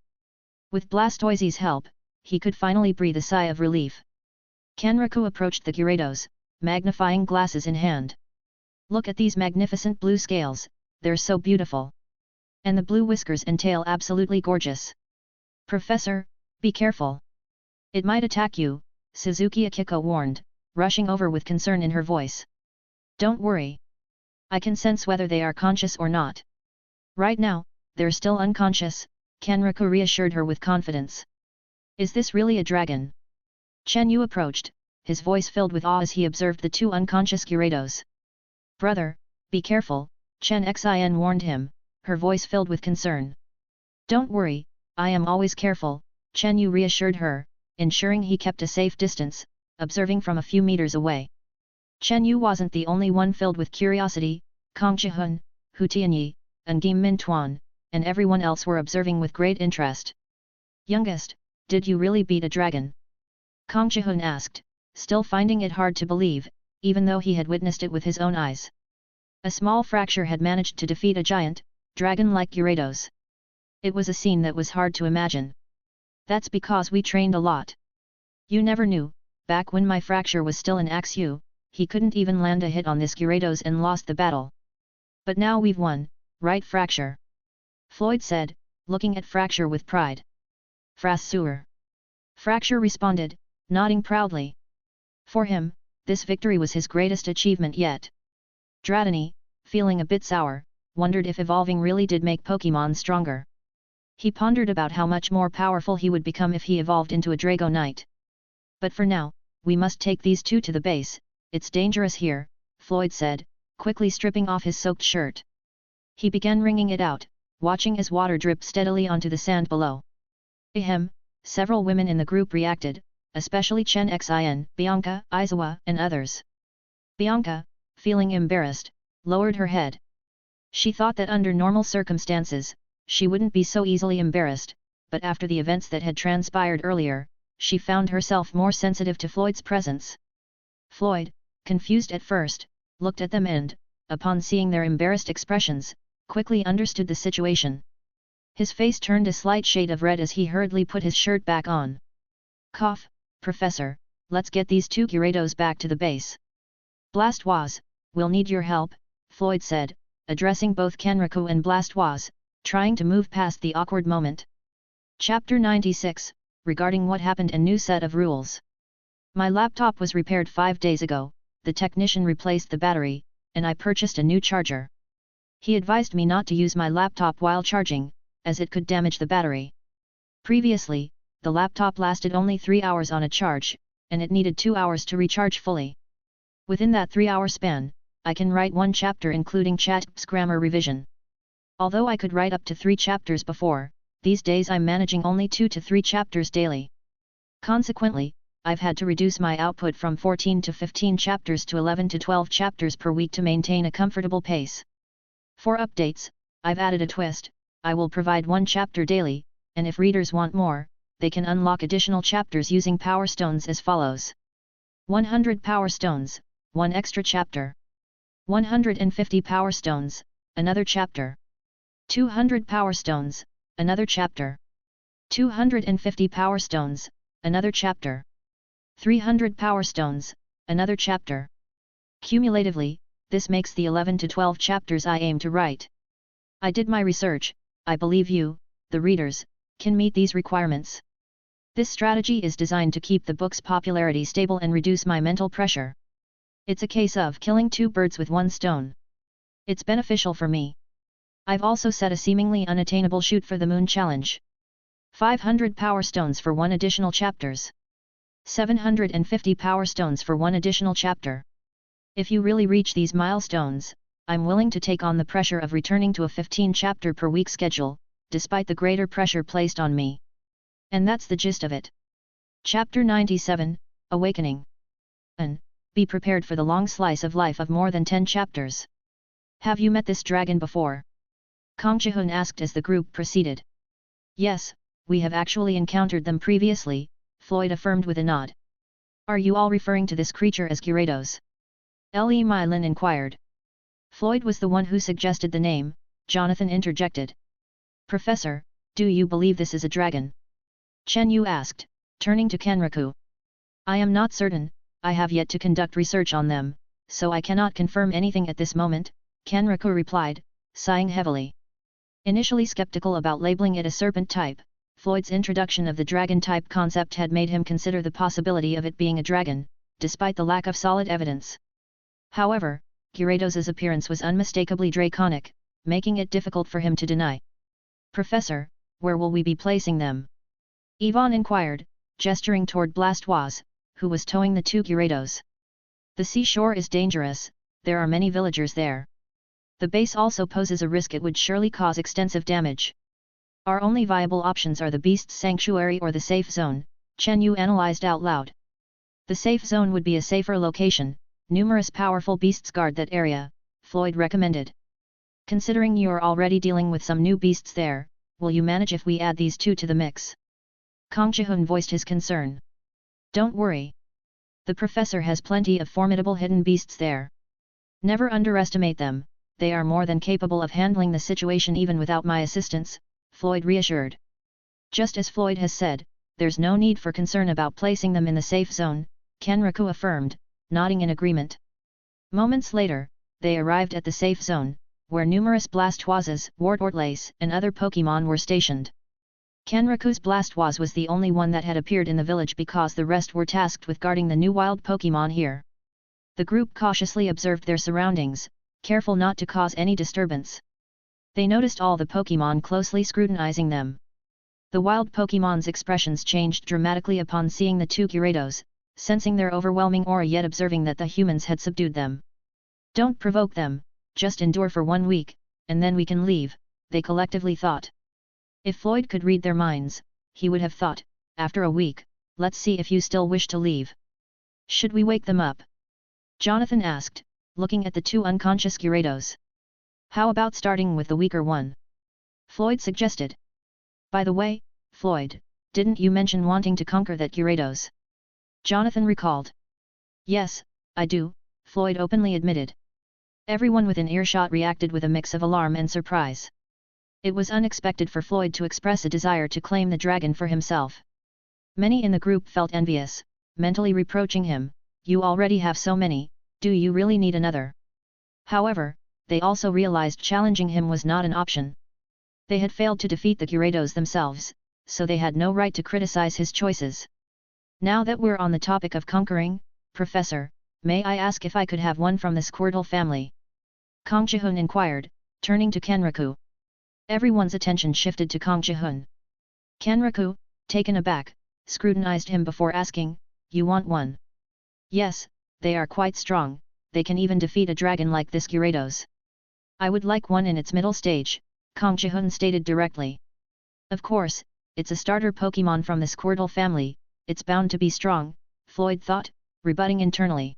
With Blastoise's help, he could finally breathe a sigh of relief. Kenriku approached the Gyarados, magnifying glasses in hand. "Look at these magnificent blue scales, they're so beautiful. And the blue whiskers and tail absolutely gorgeous. Professor, be careful. It might attack you," Suzuki Akiko warned, rushing over with concern in her voice. "Don't worry. I can sense whether they are conscious or not. Right now, they're still unconscious," Kenriku reassured her with confidence. "Is this really a dragon?" Chen Yu approached, his voice filled with awe as he observed the 2 unconscious Gyarados. "Brother, be careful," Chen Xin warned him, her voice filled with concern. "Don't worry, I am always careful," Chen Yu reassured her, ensuring he kept a safe distance, observing from a few meters away. Chen Yu wasn't the only one filled with curiosity. Kong Jihun, Hu Tianyi, and Gim Min Tuan, and everyone else were observing with great interest. "Youngest, did you really beat a dragon?" Kong Jihun asked, still finding it hard to believe, even though he had witnessed it with his own eyes. A small Fracture had managed to defeat a giant, dragon-like Gyarados. It was a scene that was hard to imagine. "That's because we trained a lot. You never knew, back when my Fracture was still an Axew, he couldn't even land a hit on this Gyarados and lost the battle. But now we've won, right Fracture? Floyd said, looking at Fracture with pride. Frassuer. Fracture responded, nodding proudly. For him, this victory was his greatest achievement yet. Dratini, feeling a bit sour, wondered if evolving really did make Pokémon stronger. He pondered about how much more powerful he would become if he evolved into a Dragonite. But for now, we must take these two to the base, it's dangerous here, Floyd said, quickly stripping off his soaked shirt. He began wringing it out, watching as water dripped steadily onto the sand below. Ahem, several women in the group reacted, especially Chen Xin, Bianca, Izawa, and others. Bianca, feeling embarrassed, lowered her head. She thought that under normal circumstances, she wouldn't be so easily embarrassed, but after the events that had transpired earlier, she found herself more sensitive to Floyd's presence. Floyd, confused at first, looked at them and, upon seeing their embarrassed expressions, quickly understood the situation. His face turned a slight shade of red as he hurriedly put his shirt back on. Cough, Professor, let's get these two Gyarados back to the base. Blastoise, we'll need your help, Floyd said, addressing both Kenriku and Blastoise, trying to move past the awkward moment. Chapter 96, regarding what happened and new set of rules. My laptop was repaired 5 days ago, the technician replaced the battery, and I purchased a new charger. He advised me not to use my laptop while charging, as it could damage the battery. Previously, the laptop lasted only 3 hours on a charge, and it needed 2 hours to recharge fully. Within that 3-hour span, I can write 1 chapter including chat's grammar revision. Although I could write up to 3 chapters before, these days I'm managing only 2 to 3 chapters daily. Consequently, I've had to reduce my output from 14 to 15 chapters to 11 to 12 chapters per week to maintain a comfortable pace. For updates, I've added a twist. I will provide 1 chapter daily, and if readers want more, they can unlock additional chapters using Power Stones as follows. 100 Power Stones, 1 extra chapter. 150 Power Stones, another chapter. 200 Power Stones, another chapter. 250 Power Stones, another chapter. 300 Power Stones, another chapter. Cumulatively, this makes the 11 to 12 chapters I aim to write. I did my research, I believe you, the readers, can meet these requirements. This strategy is designed to keep the book's popularity stable and reduce my mental pressure. It's a case of killing 2 birds with 1 stone. It's beneficial for me. I've also set a seemingly unattainable shoot for the moon challenge. 500 Power Stones for 1 additional chapters. 750 Power Stones for 1 additional chapter. If you really reach these milestones, I'm willing to take on the pressure of returning to a 15 chapter per week schedule, despite the greater pressure placed on me. And that's the gist of it. Chapter 97, Awakening. And, be prepared for the long slice of life of more than 10 chapters. Have you met this dragon before? Kang Jihun asked as the group proceeded. Yes, we have actually encountered them previously, Floyd affirmed with a nod. Are you all referring to this creature as Gyarados? L.E. Mylin inquired. Floyd was the one who suggested the name, Jonathan interjected. Professor, do you believe this is a dragon? Chen Yu asked, turning to Kenriku. I am not certain, I have yet to conduct research on them, so I cannot confirm anything at this moment, Kenriku replied, sighing heavily. Initially skeptical about labeling it a serpent type, Floyd's introduction of the dragon type concept had made him consider the possibility of it being a dragon, despite the lack of solid evidence. However, Gyarados' appearance was unmistakably draconic, making it difficult for him to deny. Professor, where will we be placing them? Yvonne inquired, gesturing toward Blastoise, who was towing the 2 Gyarados. The seashore is dangerous, there are many villagers there. The base also poses a risk it would surely cause extensive damage. Our only viable options are the Beast's Sanctuary or the Safe Zone, Chen Yu analyzed out loud. The Safe Zone would be a safer location, numerous powerful beasts guard that area, Floyd recommended. Considering you are already dealing with some new beasts there, will you manage if we add these 2 to the mix? Kang Jihun voiced his concern. Don't worry. The professor has plenty of formidable hidden beasts there. Never underestimate them, they are more than capable of handling the situation even without my assistance, Floyd reassured. Just as Floyd has said, there's no need for concern about placing them in the safe zone, Kenriku affirmed, nodding in agreement. Moments later, they arrived at the safe zone, where numerous Blastwazes, Wartortles, and other Pokémon were stationed. Kenriku's Blastwaz was the only one that had appeared in the village because the rest were tasked with guarding the new wild Pokémon here. The group cautiously observed their surroundings, careful not to cause any disturbance. They noticed all the Pokémon closely scrutinizing them. The wild Pokémon's expressions changed dramatically upon seeing the two Gyarados, sensing their overwhelming aura yet observing that the humans had subdued them. Don't provoke them, just endure for 1 week, and then we can leave, they collectively thought. If Floyd could read their minds, he would have thought, after a week, let's see if you still wish to leave. Should we wake them up? Jonathan asked, looking at the two unconscious Gyarados. How about starting with the weaker one? Floyd suggested. By the way, Floyd, didn't you mention wanting to conquer that Gyarados? Jonathan recalled. Yes, I do, Floyd openly admitted. Everyone within earshot reacted with a mix of alarm and surprise. It was unexpected for Floyd to express a desire to claim the dragon for himself. Many in the group felt envious, mentally reproaching him, you already have so many, do you really need another? However, they also realized challenging him was not an option. They had failed to defeat the Gyarados themselves, so they had no right to criticize his choices. Now that we're on the topic of conquering, Professor, may I ask if I could have one from the Squirtle family? Kang Jihun inquired, turning to Kenriku. Everyone's attention shifted to Kang Jihun. Kenriku, taken aback, scrutinized him before asking, you want one? Yes, they are quite strong, they can even defeat a dragon like this Gyarados. I would like one in its middle stage, Kang Jihun stated directly. Of course, it's a starter Pokémon from the Squirtle family, it's bound to be strong, Floyd thought, rebutting internally.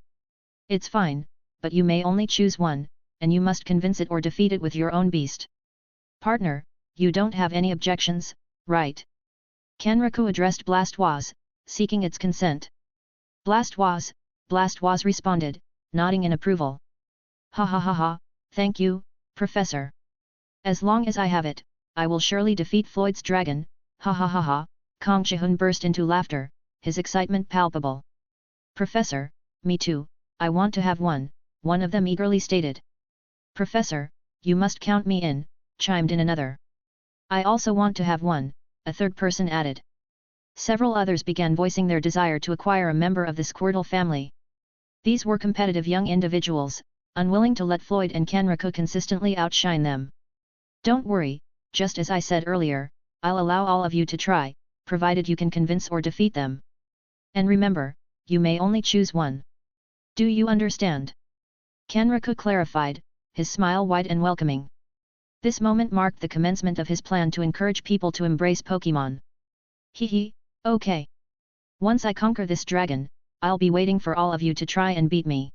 It's fine, but you may only choose one, and you must convince it or defeat it with your own beast. Partner, you don't have any objections, right? Kenriku addressed Blastwaz, seeking its consent. Blastwaz responded, nodding in approval. Ha ha ha ha, thank you, Professor. As long as I have it, I will surely defeat Floyd's dragon, ha ha ha ha, Kang Jihun burst into laughter, his excitement palpable. Professor, me too, I want to have one of them eagerly stated. Professor, you must count me in, chimed in another. I also want to have one, a third person added. Several others began voicing their desire to acquire a member of the Squirtle family. These were competitive young individuals, unwilling to let Floyd and Kenriku consistently outshine them. Don't worry, just as I said earlier, I'll allow all of you to try, provided you can convince or defeat them. And remember, you may only choose one. Do you understand? Kenriku clarified, his smile wide and welcoming. This moment marked the commencement of his plan to encourage people to embrace Pokémon. Hee, okay. Once I conquer this dragon, I'll be waiting for all of you to try and beat me.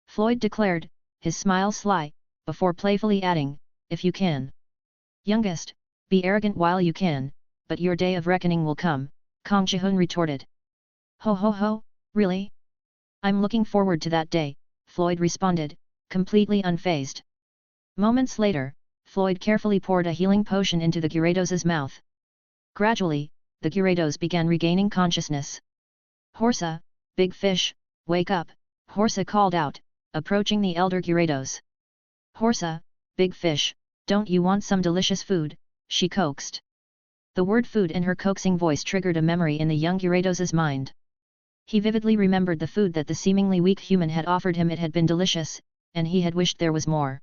Floyd declared, his smile sly, before playfully adding, if you can. Youngest, be arrogant while you can, but your day of reckoning will come, Kang Jihun retorted. Ho ho ho, really? I'm looking forward to that day, Floyd responded, completely unfazed. Moments later, Floyd carefully poured a healing potion into the Gyarados' mouth. Gradually, the Gyarados began regaining consciousness. Horsa, big fish, wake up, Horsa called out, approaching the elder Gyarados. Horsa, big fish, don't you want some delicious food, she coaxed. The word food in her coaxing voice triggered a memory in the young Gyarados' mind. He vividly remembered the food that the seemingly weak human had offered him. It had been delicious, and he had wished there was more.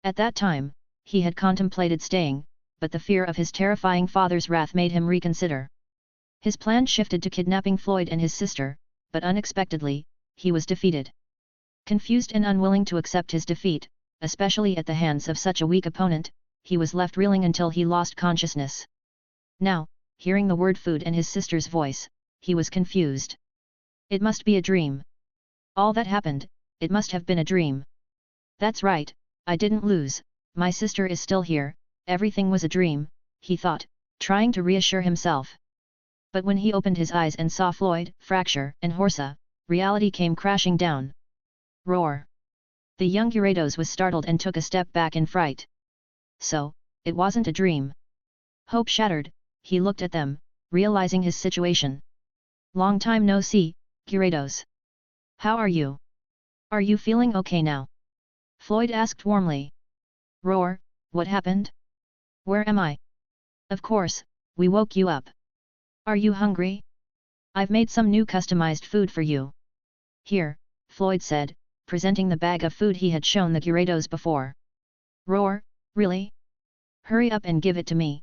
At that time, he had contemplated staying, but the fear of his terrifying father's wrath made him reconsider. His plan shifted to kidnapping Floyd and his sister, but unexpectedly, he was defeated. Confused and unwilling to accept his defeat, especially at the hands of such a weak opponent, he was left reeling until he lost consciousness. Now, hearing the word food and his sister's voice, he was confused. It must be a dream. All that happened, it must have been a dream. That's right, I didn't lose, my sister is still here, everything was a dream, he thought, trying to reassure himself. But when he opened his eyes and saw Floyd, Fracture, and Horsa, reality came crashing down. Roar! The young Gyarados was startled and took a step back in fright. So, it wasn't a dream. Hope shattered, he looked at them, realizing his situation. Long time no see, Gyarados. How are you? Are you feeling okay now? Floyd asked warmly. Roar, what happened? Where am I? Of course, we woke you up. Are you hungry? I've made some new customized food for you. Here, Floyd said, presenting the bag of food he had shown the Gyarados before. Roar, really? Hurry up and give it to me.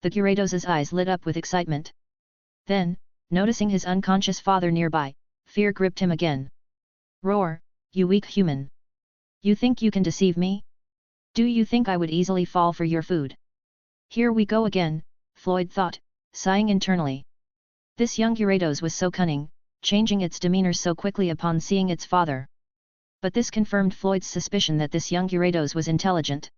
The Gyarados' eyes lit up with excitement. Then, noticing his unconscious father nearby, fear gripped him again. Roar, you weak human. You think you can deceive me? Do you think I would easily fall for your food? Here we go again, Floyd thought, sighing internally. This young Gyarados was so cunning, changing its demeanor so quickly upon seeing its father. But this confirmed Floyd's suspicion that this young Gyarados was intelligent.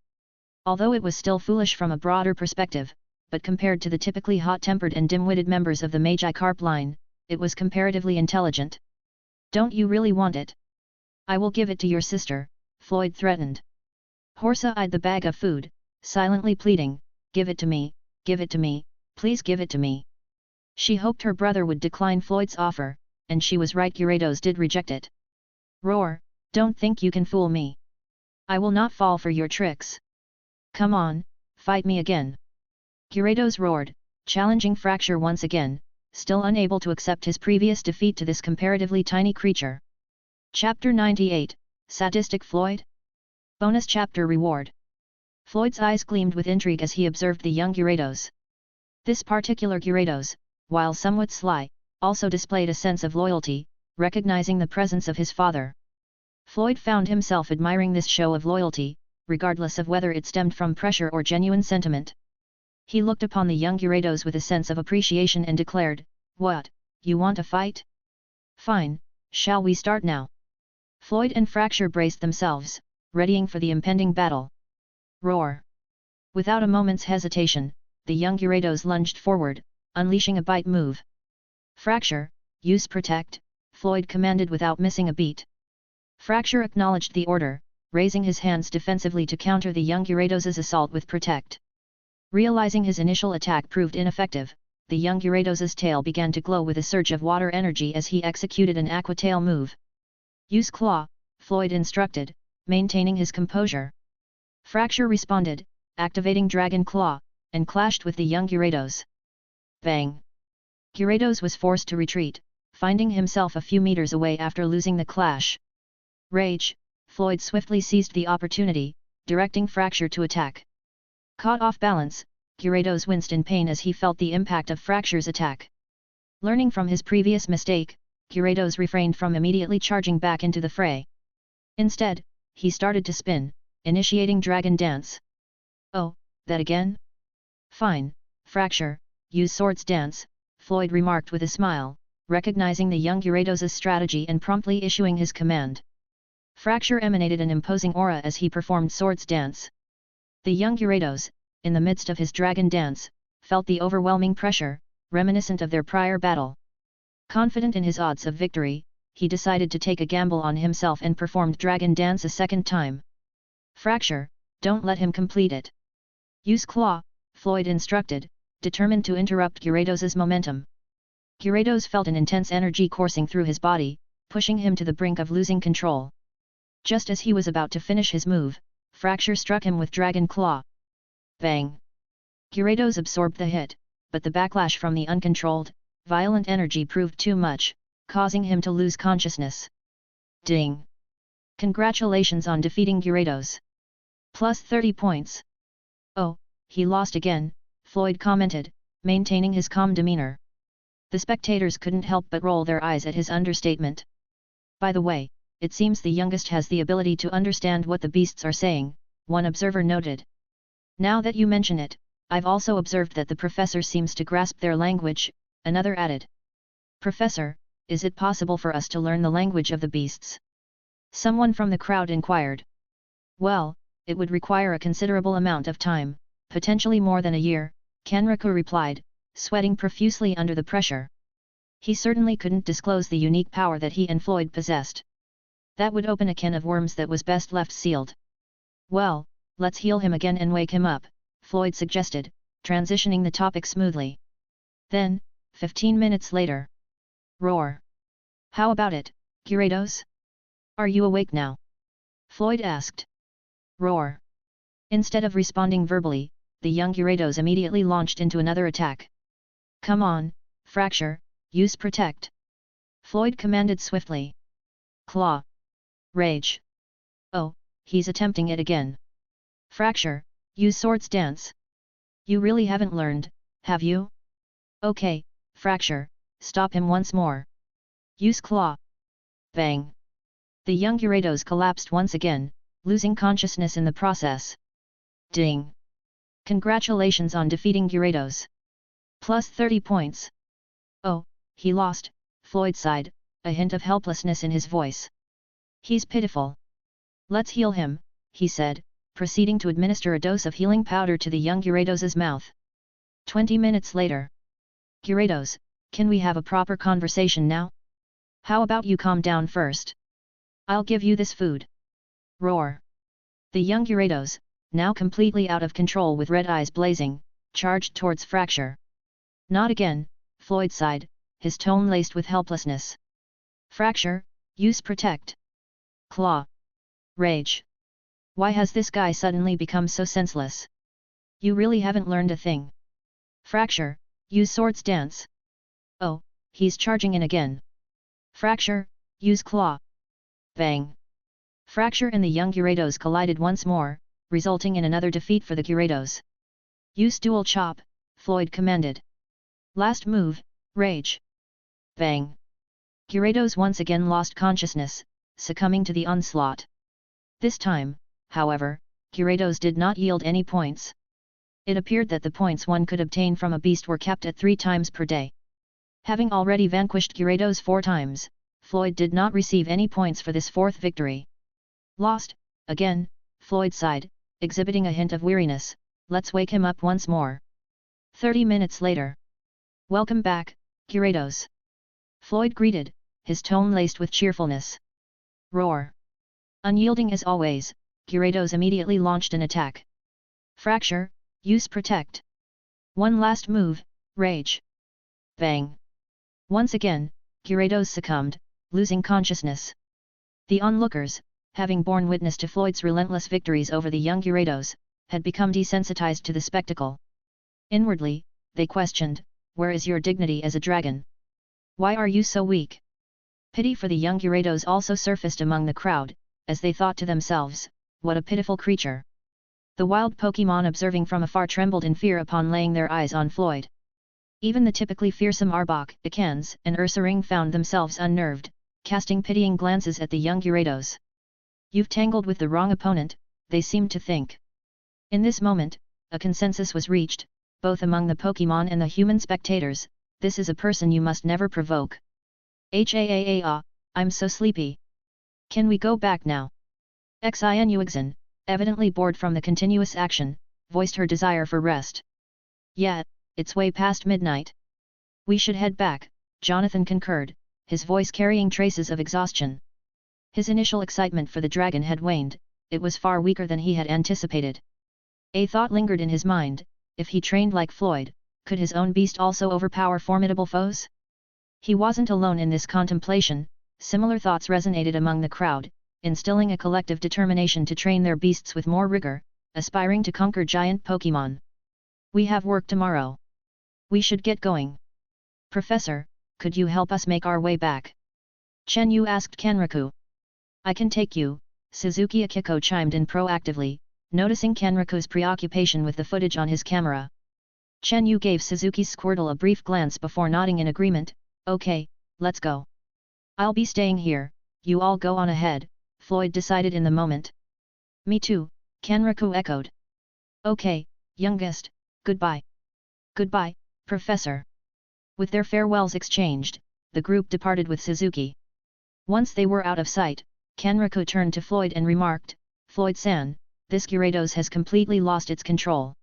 Although it was still foolish from a broader perspective, but compared to the typically hot-tempered and dim-witted members of the Magikarp line, it was comparatively intelligent. Don't you really want it? I will give it to your sister, Floyd threatened. Horsa eyed the bag of food, silently pleading, give it to me, please give it to me. She hoped her brother would decline Floyd's offer, and she was right, Gyarados did reject it. Roar, don't think you can fool me. I will not fall for your tricks. Come on, fight me again. Gyarados roared, challenging Fracture once again, still unable to accept his previous defeat to this comparatively tiny creature. Chapter 98, Sadistic Floyd? Bonus Chapter Reward. Floyd's eyes gleamed with intrigue as he observed the young Gyarados. This particular Gyarados, while somewhat sly, also displayed a sense of loyalty, recognizing the presence of his father. Floyd found himself admiring this show of loyalty, regardless of whether it stemmed from pressure or genuine sentiment. He looked upon the young Gyarados with a sense of appreciation and declared, "What, you want a fight? Fine, shall we start now?" Floyd and Fracture braced themselves, readying for the impending battle. Roar! Without a moment's hesitation, the young Gyarados lunged forward, unleashing a bite move. Fracture, use Protect, Floyd commanded without missing a beat. Fracture acknowledged the order, raising his hands defensively to counter the young Gyarados' assault with Protect. Realizing his initial attack proved ineffective, the young Gyarados' tail began to glow with a surge of water energy as he executed an Aqua Tail move. Use Claw, Floyd instructed, maintaining his composure. Fracture responded, activating Dragon Claw, and clashed with the young Gyarados. Bang! Gyarados was forced to retreat, finding himself a few meters away after losing the clash. Rage, Floyd swiftly seized the opportunity, directing Fracture to attack. Caught off balance, Gyarados winced in pain as he felt the impact of Fracture's attack. Learning from his previous mistake, Gyarados refrained from immediately charging back into the fray. Instead, he started to spin, initiating Dragon Dance. Oh, that again? Fine, Fracture, use Swords Dance, Floyd remarked with a smile, recognizing the young Gyarados' strategy and promptly issuing his command. Fracture emanated an imposing aura as he performed Swords Dance. The young Gyarados, in the midst of his Dragon Dance, felt the overwhelming pressure, reminiscent of their prior battle. Confident in his odds of victory, he decided to take a gamble on himself and performed Dragon Dance a second time. Fracture, don't let him complete it. Use Claw, Floyd instructed, determined to interrupt Gyarados' momentum. Gyarados felt an intense energy coursing through his body, pushing him to the brink of losing control. Just as he was about to finish his move, Fracture struck him with Dragon Claw. Bang! Gyarados absorbed the hit, but the backlash from the uncontrolled, violent energy proved too much, causing him to lose consciousness. Ding! Congratulations on defeating Gyarados. Plus 30 points. Oh, he lost again, Floyd commented, maintaining his calm demeanor. The spectators couldn't help but roll their eyes at his understatement. By the way, it seems the youngest has the ability to understand what the beasts are saying, one observer noted. Now that you mention it, I've also observed that the professor seems to grasp their language, another added. Professor, is it possible for us to learn the language of the beasts? Someone from the crowd inquired. Well, it would require a considerable amount of time, potentially more than a year, Kenriku replied, sweating profusely under the pressure. He certainly couldn't disclose the unique power that he and Floyd possessed. That would open a can of worms that was best left sealed. Well, let's heal him again and wake him up, Floyd suggested, transitioning the topic smoothly. Then, 15 minutes later. Roar! How about it, Gyarados? Are you awake now? Floyd asked. Roar. Instead of responding verbally, the young Gyarados immediately launched into another attack. Come on, Fracture, use Protect. Floyd commanded swiftly. Claw. Rage. Oh, he's attempting it again. Fracture, use Swords Dance. You really haven't learned, have you? Okay, Fracture, stop him once more. Use Claw. Bang. The young Gyarados collapsed once again, losing consciousness in the process. Ding. Congratulations on defeating Gyarados. Plus 30 points. Oh, he lost, Floyd sighed, a hint of helplessness in his voice. He's pitiful. Let's heal him, he said, proceeding to administer a dose of healing powder to the young Gyarados' mouth. 20 minutes later. Gyarados, can we have a proper conversation now? How about you calm down first? I'll give you this food. Roar. The young Gyarados, now completely out of control with red eyes blazing, charged towards Fracture. Not again, Floyd sighed, his tone laced with helplessness. Fracture, use Protect. Claw. Rage. Why has this guy suddenly become so senseless? You really haven't learned a thing. Fracture, use Swords Dance. Oh, he's charging in again. Fracture, use Claw. Bang. Fracture and the young Gyarados collided once more, resulting in another defeat for the Gyarados. Use Dual Chop, Floyd commanded. Last move, Rage. Bang. Gyarados once again lost consciousness, succumbing to the onslaught. This time, however, Gyarados did not yield any points. It appeared that the points one could obtain from a beast were capped at 3 times per day. Having already vanquished Gyarados 4 times, Floyd did not receive any points for this 4th victory. Lost, again, Floyd sighed, exhibiting a hint of weariness. Let's wake him up once more. 30 minutes later. Welcome back, Gyarados. Floyd greeted, his tone laced with cheerfulness. Roar. Unyielding as always, Gyarados immediately launched an attack. Fracture, use Protect. One last move, Rage. Bang. Once again, Gyarados succumbed, losing consciousness. The onlookers, having borne witness to Floyd's relentless victories over the young Gyarados, had become desensitized to the spectacle. Inwardly, they questioned, where is your dignity as a dragon? Why are you so weak? Pity for the young Gyarados also surfaced among the crowd, as they thought to themselves, what a pitiful creature. The wild Pokémon observing from afar trembled in fear upon laying their eyes on Floyd. Even the typically fearsome Arbok, Ekans, and Ursaring found themselves unnerved, casting pitying glances at the young Gyarados. You've tangled with the wrong opponent, they seemed to think. In this moment, a consensus was reached, both among the Pokémon and the human spectators, this is a person you must never provoke. I'm so sleepy. Can we go back now? Xin Yuexin, evidently bored from the continuous action, voiced her desire for rest. Yeah, it's way past midnight. We should head back, Jonathan concurred, his voice carrying traces of exhaustion. His initial excitement for the dragon had waned, it was far weaker than he had anticipated. A thought lingered in his mind, if he trained like Floyd, could his own beast also overpower formidable foes? He wasn't alone in this contemplation, similar thoughts resonated among the crowd, instilling a collective determination to train their beasts with more rigor, aspiring to conquer giant Pokémon. We have work tomorrow. We should get going. Professor, could you help us make our way back? Chen Yu asked Kenriku. I can take you, Suzuki Akiko chimed in proactively, noticing Kenriku's preoccupation with the footage on his camera. Chen Yu gave Suzuki's Squirtle a brief glance before nodding in agreement. Okay, let's go. I'll be staying here, you all go on ahead, Floyd decided in the moment. Me too, Kenriku echoed. Okay, youngest, goodbye. Goodbye, Professor. With their farewells exchanged, the group departed with Suzuki. Once they were out of sight, Kenriku turned to Floyd and remarked, Floyd-san, this Gyarados has completely lost its control.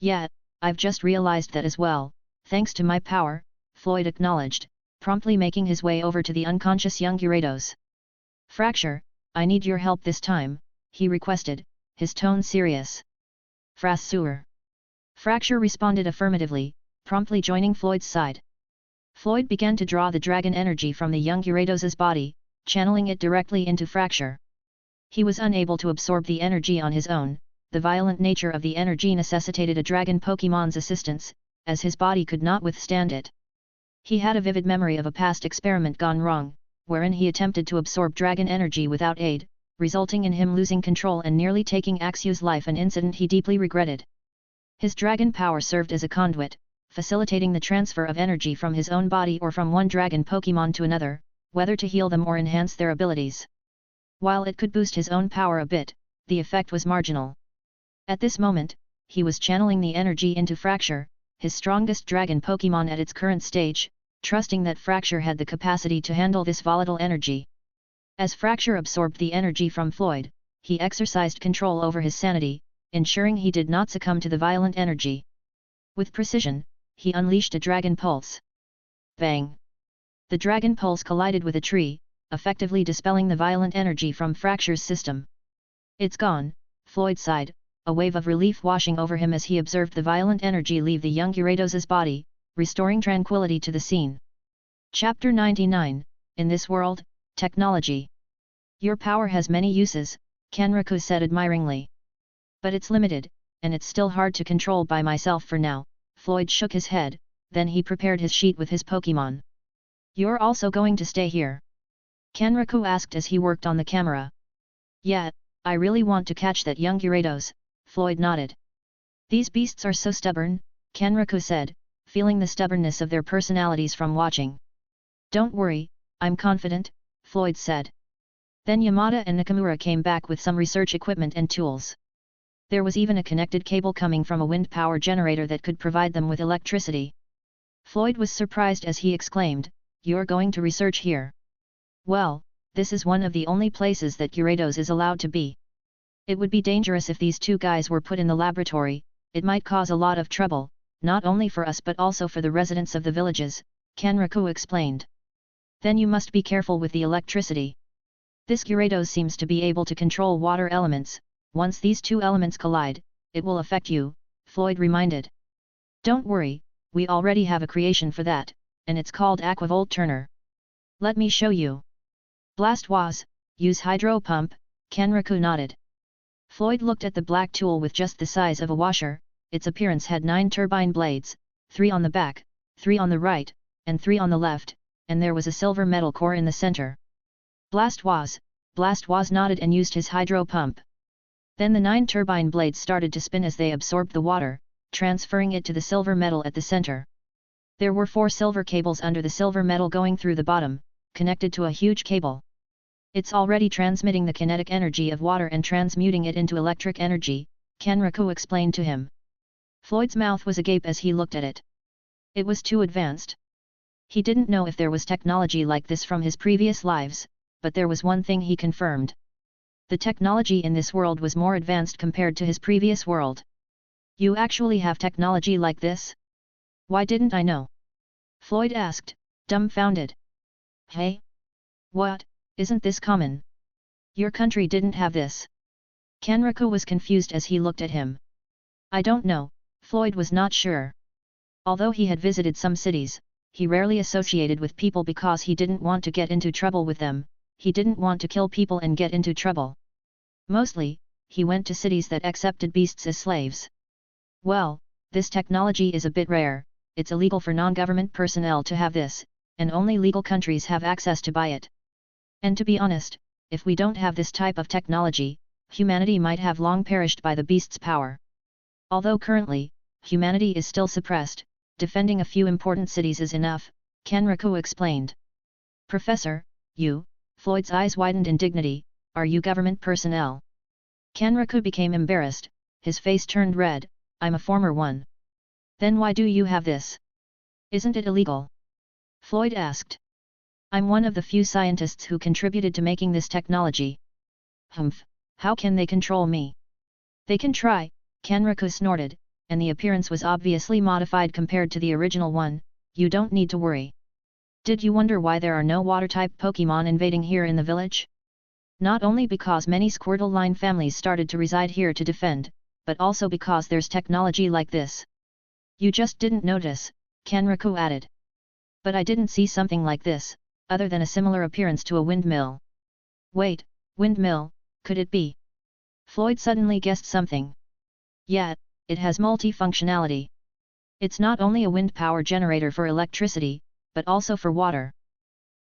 Yeah, I've just realized that as well, thanks to my power, Floyd acknowledged, promptly making his way over to the unconscious young Gyarados. Fracture, I need your help this time, he requested, his tone serious. Frasur. Fracture responded affirmatively, promptly joining Floyd's side. Floyd began to draw the dragon energy from the young Gyarados' body, channeling it directly into fracture. He was unable to absorb the energy on his own. The violent nature of the energy necessitated a dragon Pokémon's assistance, as his body could not withstand it. He had a vivid memory of a past experiment gone wrong, wherein he attempted to absorb dragon energy without aid, resulting in him losing control and nearly taking Axu's life, an incident he deeply regretted. His dragon power served as a conduit, facilitating the transfer of energy from his own body or from one dragon Pokémon to another, whether to heal them or enhance their abilities. While it could boost his own power a bit, the effect was marginal. At this moment, he was channeling the energy into Fracture, his strongest dragon Pokémon at its current stage, trusting that Fracture had the capacity to handle this volatile energy. As Fracture absorbed the energy from Floyd, he exercised control over his sanity, ensuring he did not succumb to the violent energy. With precision, he unleashed a Dragon Pulse. Bang! The Dragon Pulse collided with a tree, effectively dispelling the violent energy from Fracture's system. "It's gone," Floyd sighed, a wave of relief washing over him as he observed the violent energy leave the young Gyarados' body, restoring tranquility to the scene. Chapter 99, In this world, technology. "Your power has many uses," Kenriku said admiringly. "But it's limited, and it's still hard to control by myself for now." Floyd shook his head, then he prepared his sheet with his Pokémon. "You're also going to stay here?" Kenriku asked as he worked on the camera. "Yeah, I really want to catch that young Gyarados," Floyd nodded. "These beasts are so stubborn," Kenriku said, feeling the stubbornness of their personalities from watching. "Don't worry, I'm confident," Floyd said. Then Yamada and Nakamura came back with some research equipment and tools. There was even a connected cable coming from a wind power generator that could provide them with electricity. Floyd was surprised as he exclaimed, "You're going to research here?" "Well, this is one of the only places that Gyarados is allowed to be. It would be dangerous if these two guys were put in the laboratory. It might cause a lot of trouble, not only for us but also for the residents of the villages," Kenriku explained. "Then you must be careful with the electricity. This Gyarados seems to be able to control water elements. Once these two elements collide, it will affect you," Floyd reminded. "Don't worry, we already have a creation for that, and it's called Aquavolt Turner. Let me show you." "Blastwaz, use hydro pump," Kenriku nodded. Floyd looked at the black tool with just the size of a washer. Its appearance had 9 turbine blades, 3 on the back, 3 on the right, and 3 on the left, and there was a silver metal core in the center. Blastwaz nodded and used his hydro pump. Then the 9 turbine blades started to spin as they absorbed the water, transferring it to the silver metal at the center. There were 4 silver cables under the silver metal going through the bottom, connected to a huge cable. "It's already transmitting the kinetic energy of water and transmuting it into electric energy," Kenriku explained to him. Floyd's mouth was agape as he looked at it. It was too advanced. He didn't know if there was technology like this from his previous lives, but there was one thing he confirmed. The technology in this world was more advanced compared to his previous world. "You actually have technology like this? Why didn't I know?" Floyd asked, dumbfounded. "Hey? What? Isn't this common? Your country didn't have this." Kenriku was confused as he looked at him. "I don't know," Floyd was not sure. Although he had visited some cities, he rarely associated with people because he didn't want to get into trouble with them. He didn't want to kill people and get into trouble. Mostly, he went to cities that accepted beasts as slaves. "Well, this technology is a bit rare. It's illegal for non-government personnel to have this, and only legal countries have access to buy it. And to be honest, if we don't have this type of technology, humanity might have long perished by the beast's power. Although currently, humanity is still suppressed, defending a few important cities is enough," Kenriku explained. "Professor, you," Floyd's eyes widened in dignity, "are you government personnel?" Kenriku became embarrassed, his face turned red. "I'm a former one." "Then why do you have this? Isn't it illegal?" Floyd asked. "I'm one of the few scientists who contributed to making this technology." "Humph, how can they control me?" "They can try," Kenriku snorted, and the appearance was obviously modified compared to the original one. "You don't need to worry. Did you wonder why there are no water-type Pokémon invading here in the village? Not only because many Squirtle line families started to reside here to defend, but also because there's technology like this. You just didn't notice," Kenriku added. "But I didn't see something like this," other than a similar appearance to a windmill. Wait, windmill, could it be? Floyd suddenly guessed something. Yeah, it has multi-functionality. It's not only a wind power generator for electricity, but also for water.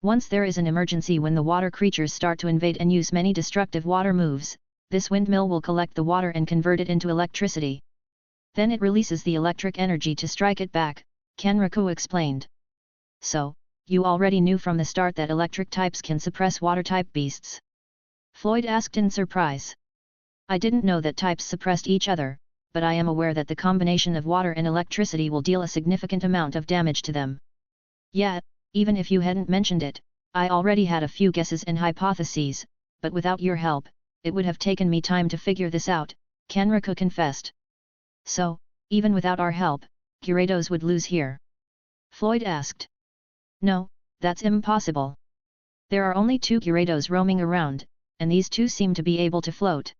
Once there is an emergency when the water creatures start to invade and use many destructive water moves, this windmill will collect the water and convert it into electricity. Then it releases the electric energy to strike it back, Kenraku explained. So, you already knew from the start that electric types can suppress water-type beasts? Floyd asked in surprise. I didn't know that types suppressed each other, but I am aware that the combination of water and electricity will deal a significant amount of damage to them. Yeah, even if you hadn't mentioned it, I already had a few guesses and hypotheses, but without your help, it would have taken me time to figure this out, Kenraku confessed. So, even without our help, Gyarados would lose here? Floyd asked. No, that's impossible. There are only 2 Gyarados roaming around, and these 2 seem to be able to float.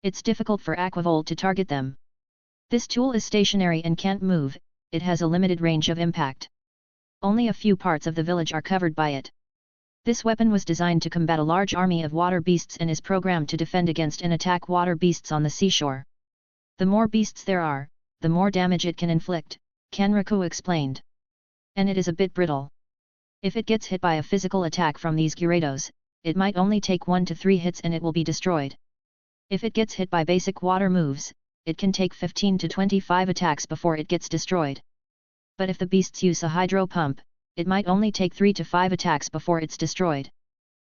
It's difficult for Aquavolt to target them. This tool is stationary and can't move, it has a limited range of impact. Only a few parts of the village are covered by it. This weapon was designed to combat a large army of water beasts and is programmed to defend against and attack water beasts on the seashore. The more beasts there are, the more damage it can inflict, Kenraku explained. And it is a bit brittle. If it gets hit by a physical attack from these Gyarados, it might only take 1 to 3 hits and it will be destroyed. If it gets hit by basic water moves, it can take 15 to 25 attacks before it gets destroyed. But if the beasts use a hydro pump, it might only take 3 to 5 attacks before it's destroyed.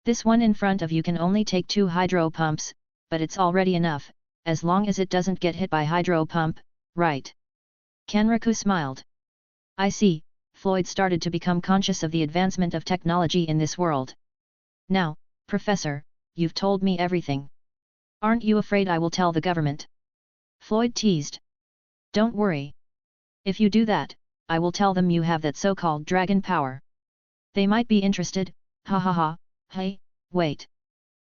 This one in front of you can only take 2 hydro pumps, but it's already enough, as long as it doesn't get hit by hydro pump, right? Kenraku smiled. I see, Floyd started to become conscious of the advancement of technology in this world. Now, Professor, you've told me everything. Aren't you afraid I will tell the government? Floyd teased. Don't worry. If you do that, I will tell them you have that so-called dragon power. They might be interested, ha ha ha, hey, wait.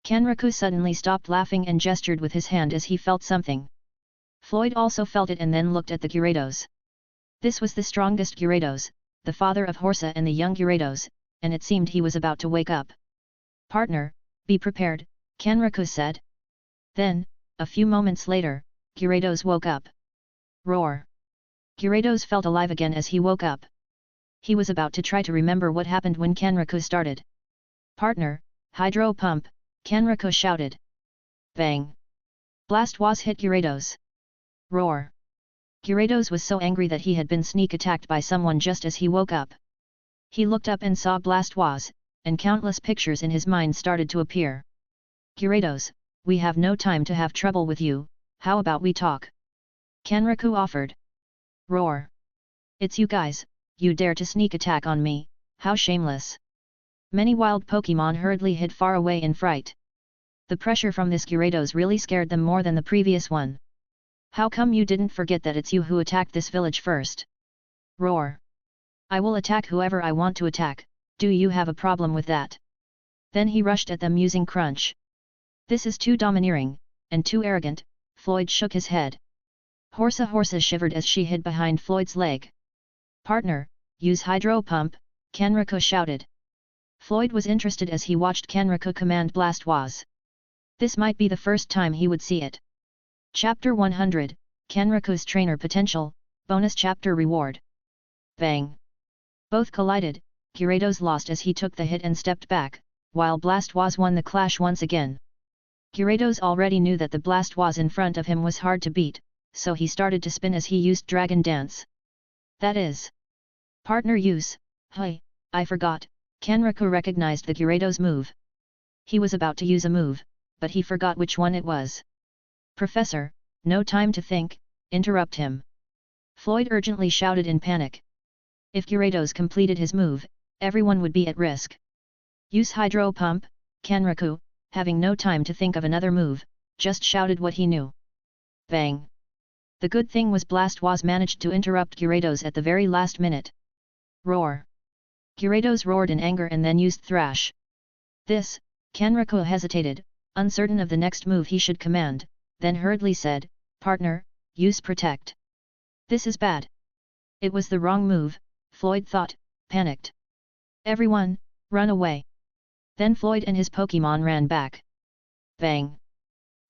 Kenraku suddenly stopped laughing and gestured with his hand as he felt something. Floyd also felt it and then looked at the Gyarados. This was the strongest Gyarados, the father of Horsa and the young Gyarados, and it seemed he was about to wake up. Partner, be prepared, Kenraku said. Then, a few moments later, Gyarados woke up. Roar! Gyarados felt alive again as he woke up. He was about to try to remember what happened when Kenraku started. Partner, hydro pump, Kenraku shouted. Bang! Blastwaz hit Gyarados. Roar! Gyarados was so angry that he had been sneak attacked by someone just as he woke up. He looked up and saw Blastwaz, and countless pictures in his mind started to appear. Gyarados, we have no time to have trouble with you, how about we talk? Kenraku offered. Roar! It's you guys, you dare to sneak attack on me, how shameless! Many wild Pokémon hurriedly hid far away in fright. The pressure from this Gyarados really scared them more than the previous one. How come you didn't forget that it's you who attacked this village first? Roar! I will attack whoever I want to attack, do you have a problem with that? Then he rushed at them using Crunch. This is too domineering, and too arrogant, Floyd shook his head. Horsa shivered as she hid behind Floyd's leg. Partner, use hydro pump, Kenraku shouted. Floyd was interested as he watched Kenraku command Blastwaz. This might be the first time he would see it. Chapter 100, Kenraku's Trainer Potential, Bonus Chapter Reward. Bang! Both collided, Gyarados lost as he took the hit and stepped back, while Blastwaz won the clash once again. Gyarados already knew that the Blastwaz in front of him was hard to beat, so he started to spin as he used Dragon Dance. That is. Partner use, hey, I forgot, Kenraku recognized the Gyarados move. He was about to use a move, but he forgot which one it was. Professor, no time to think, interrupt him. Floyd urgently shouted in panic. If Gyarados completed his move, everyone would be at risk. Use hydro pump, Kenraku, having no time to think of another move, just shouted what he knew. Bang! The good thing was Blastwaz managed to interrupt Gyarados at the very last minute. Roar! Gyarados roared in anger and then used Thrash. This, Kenraku hesitated, uncertain of the next move he should command, then hurriedly said, Partner, use Protect. This is bad. It was the wrong move, Floyd thought, panicked. Everyone, Run away. Then Floyd and his Pokémon ran back. Bang!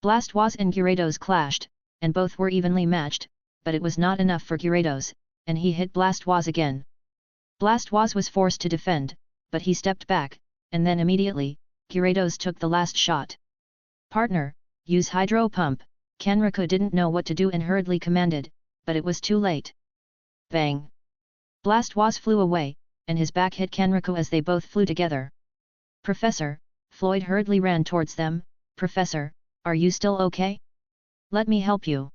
Blastoise and Gyarados clashed, and both were evenly matched, but it was not enough for Gyarados, and he hit Blastoise again. Blastoise was forced to defend, but he stepped back, and then immediately, Gyarados took the last shot. Partner, use Hydro Pump. Kenriku didn't know what to do and hurriedly commanded, but it was too late. Bang! Blastoise flew away, and his back hit Kenriku as they both flew together. Professor, Floyd hurriedly ran towards them. Professor, are you still okay? Let me help you.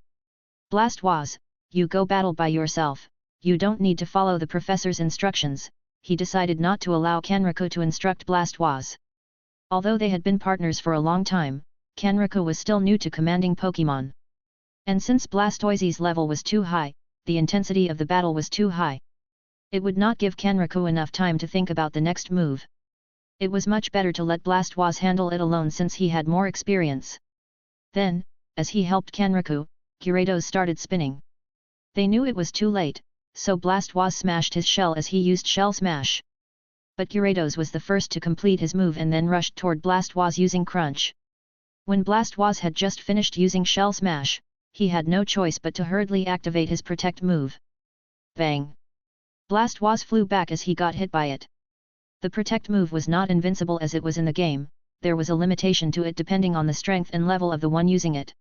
Blastoise, you go battle by yourself, you don't need to follow the professor's instructions. He decided not to allow Kenriku to instruct Blastoise. Although they had been partners for a long time, Kenriku was still new to commanding Pokémon. And since Blastoise's level was too high, the intensity of the battle was too high. It would not give Kenriku enough time to think about the next move. It was much better to let Blastoise handle it alone since he had more experience. Then, as he helped Kenriku, Gyarados started spinning. They knew it was too late, so Blastoise smashed his shell as he used Shell Smash. But Gyarados was the first to complete his move and then rushed toward Blastoise using Crunch. When Blastoise had just finished using Shell Smash, he had no choice but to hurriedly activate his Protect move. Bang! Blastoise flew back as he got hit by it. The Protect move was not invincible as it was in the game, there was a limitation to it depending on the strength and level of the one using it.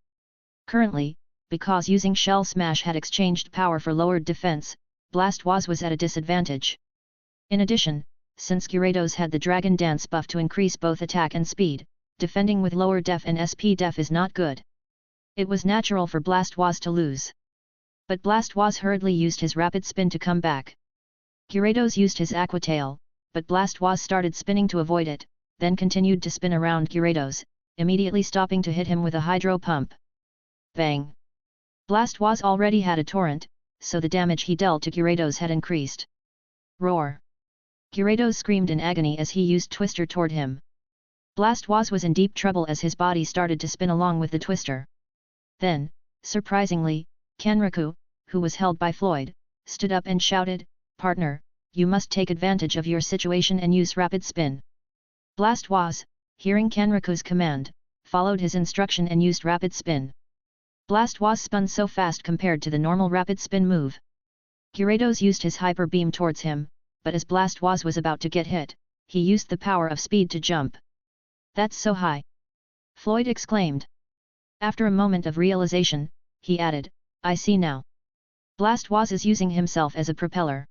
Currently, because using Shell Smash had exchanged power for lowered defense, Blastoise was at a disadvantage. In addition, since Gyarados had the Dragon Dance buff to increase both attack and speed, defending with lower def and SP def is not good. It was natural for Blastoise to lose. But Blastoise hurriedly used his Rapid Spin to come back. Gyarados used his Aqua Tail, but Blastoise started spinning to avoid it, then continued to spin around Gyarados, immediately stopping to hit him with a Hydro Pump. Bang! Blastoise already had a torrent, so the damage he dealt to Gyarados had increased. Roar! Gyarados screamed in agony as he used Twister toward him. Blastoise was in deep trouble as his body started to spin along with the Twister. Then, surprisingly, Kenriku, who was held by Floyd, stood up and shouted, "Partner, you must take advantage of your situation and use Rapid Spin." Blastoise, hearing Kenriku's command, followed his instruction and used Rapid Spin. Blastoise spun so fast compared to the normal Rapid Spin move. Gyarados used his Hyper Beam towards him, but as Blastoise was about to get hit, he used the power of speed to jump. "That's so high!" Floyd exclaimed. After a moment of realization, he added, "I see now. Blastoise is using himself as a propeller.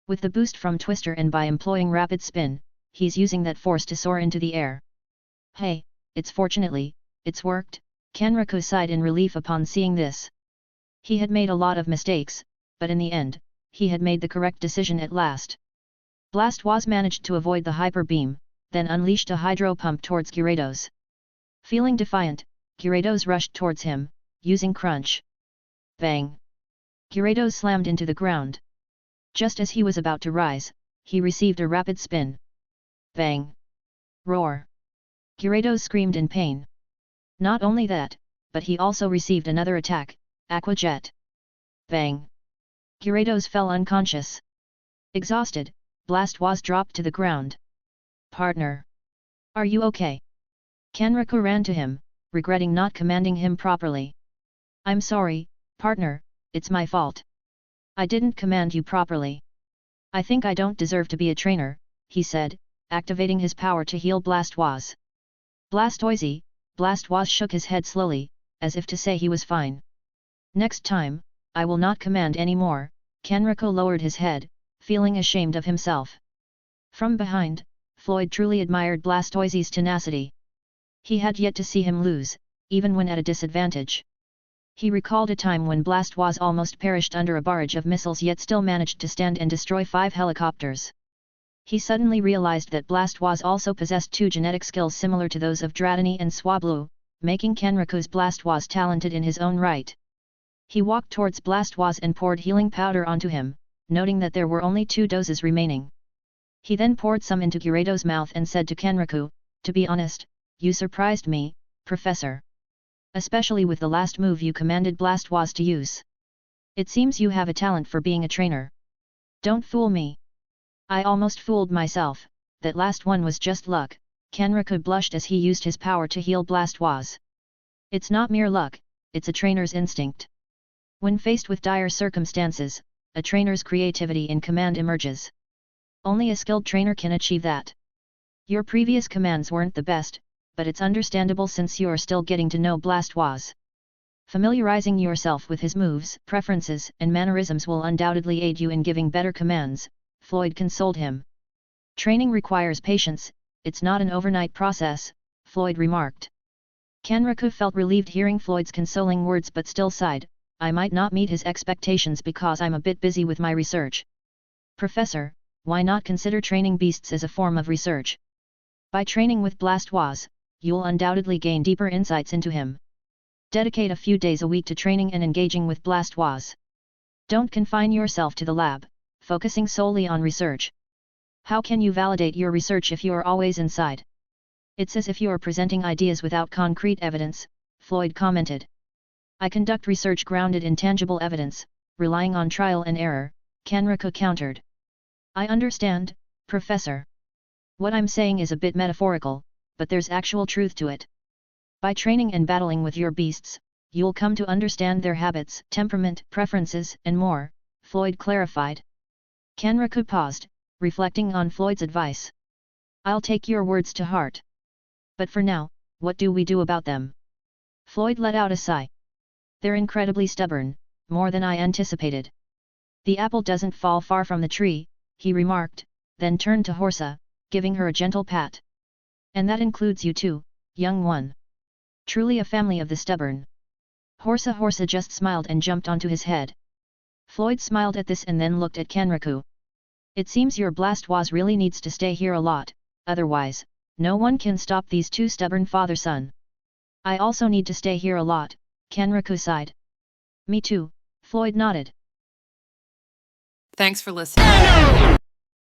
With the boost from Twister and by employing Rapid Spin, he's using that force to soar into the air." "Hey, it's worked," Kenriku sighed in relief upon seeing this. He had made a lot of mistakes, but in the end, he had made the correct decision at last. Blastoise managed to avoid the Hyper Beam, then unleashed a Hydro Pump towards Gyarados. Feeling defiant, Gyarados rushed towards him, using Crunch. Bang! Gyarados slammed into the ground. Just as he was about to rise, he received a Rapid Spin. Bang! Roar! Gyarados screamed in pain. Not only that, but he also received another attack, Aqua Jet. Bang! Gyarados fell unconscious. Exhausted, Blastoise dropped to the ground. "Partner! Are you okay?" Kenriku ran to him, regretting not commanding him properly. "I'm sorry, partner, it's my fault. I didn't command you properly. I think I don't deserve to be a trainer," he said, activating his power to heal Blastoise. Blastoise shook his head slowly, as if to say he was fine. "Next time, I will not command any more." Kenriku lowered his head, feeling ashamed of himself. From behind, Floyd truly admired Blastoise's tenacity. He had yet to see him lose, even when at a disadvantage. He recalled a time when Blastoise almost perished under a barrage of missiles yet still managed to stand and destroy 5 helicopters. He suddenly realized that Blastoise also possessed 2 genetic skills similar to those of Dratini and Swablu, making Kenriku's Blastoise talented in his own right. He walked towards Blastoise and poured healing powder onto him, noting that there were only 2 doses remaining. He then poured some into Gyarados' mouth and said to Kenriku, "To be honest, you surprised me, Professor. Especially with the last move you commanded Blastoise to use. It seems you have a talent for being a trainer. Don't fool me." "I almost fooled myself, That last one was just luck. Kenriku blushed as he used his power to heal Blastoise. It's not mere luck, it's a trainer's instinct. When faced with dire circumstances, a trainer's creativity in command emerges. Only a skilled trainer can achieve that. Your previous commands weren't the best, but it's understandable since you're still getting to know Blastoise. Familiarizing yourself with his moves, preferences, and mannerisms will undoubtedly aid you in giving better commands, Floyd consoled him. Training requires patience, it's not an overnight process, Floyd remarked. Kenriku felt relieved hearing Floyd's consoling words but still sighed, I might not meet his expectations because I'm a bit busy with my research. Professor, why not consider training beasts as a form of research? By training with Blastoise, you'll undoubtedly gain deeper insights into him. Dedicate a few days a week to training and engaging with Blastoise. Don't confine yourself to the lab, focusing solely on research. How can you validate your research if you're always inside? It's as if you're presenting ideas without concrete evidence, Floyd commented. I conduct research grounded in tangible evidence, relying on trial and error, Kenriku countered. I understand, Professor. What I'm saying is a bit metaphorical, but there's actual truth to it. By training and battling with your beasts, you'll come to understand their habits, temperament, preferences, and more, Floyd clarified. Kenriku paused, reflecting on Floyd's advice. I'll take your words to heart. But for now, what do we do about them? Floyd let out a sigh. They're incredibly stubborn, more than I anticipated. The apple doesn't fall far from the tree, he remarked, then turned to Horsa, giving her a gentle pat. And that includes you too, young one. Truly a family of the stubborn. Horsa just smiled and jumped onto his head. Floyd smiled at this and then looked at Kenriku. It seems your Blastoise really needs to stay here a lot, otherwise, no one can stop these two stubborn father-son. I also need to stay here a lot, Kenriku sighed. Me too, Floyd nodded. Thanks for listening.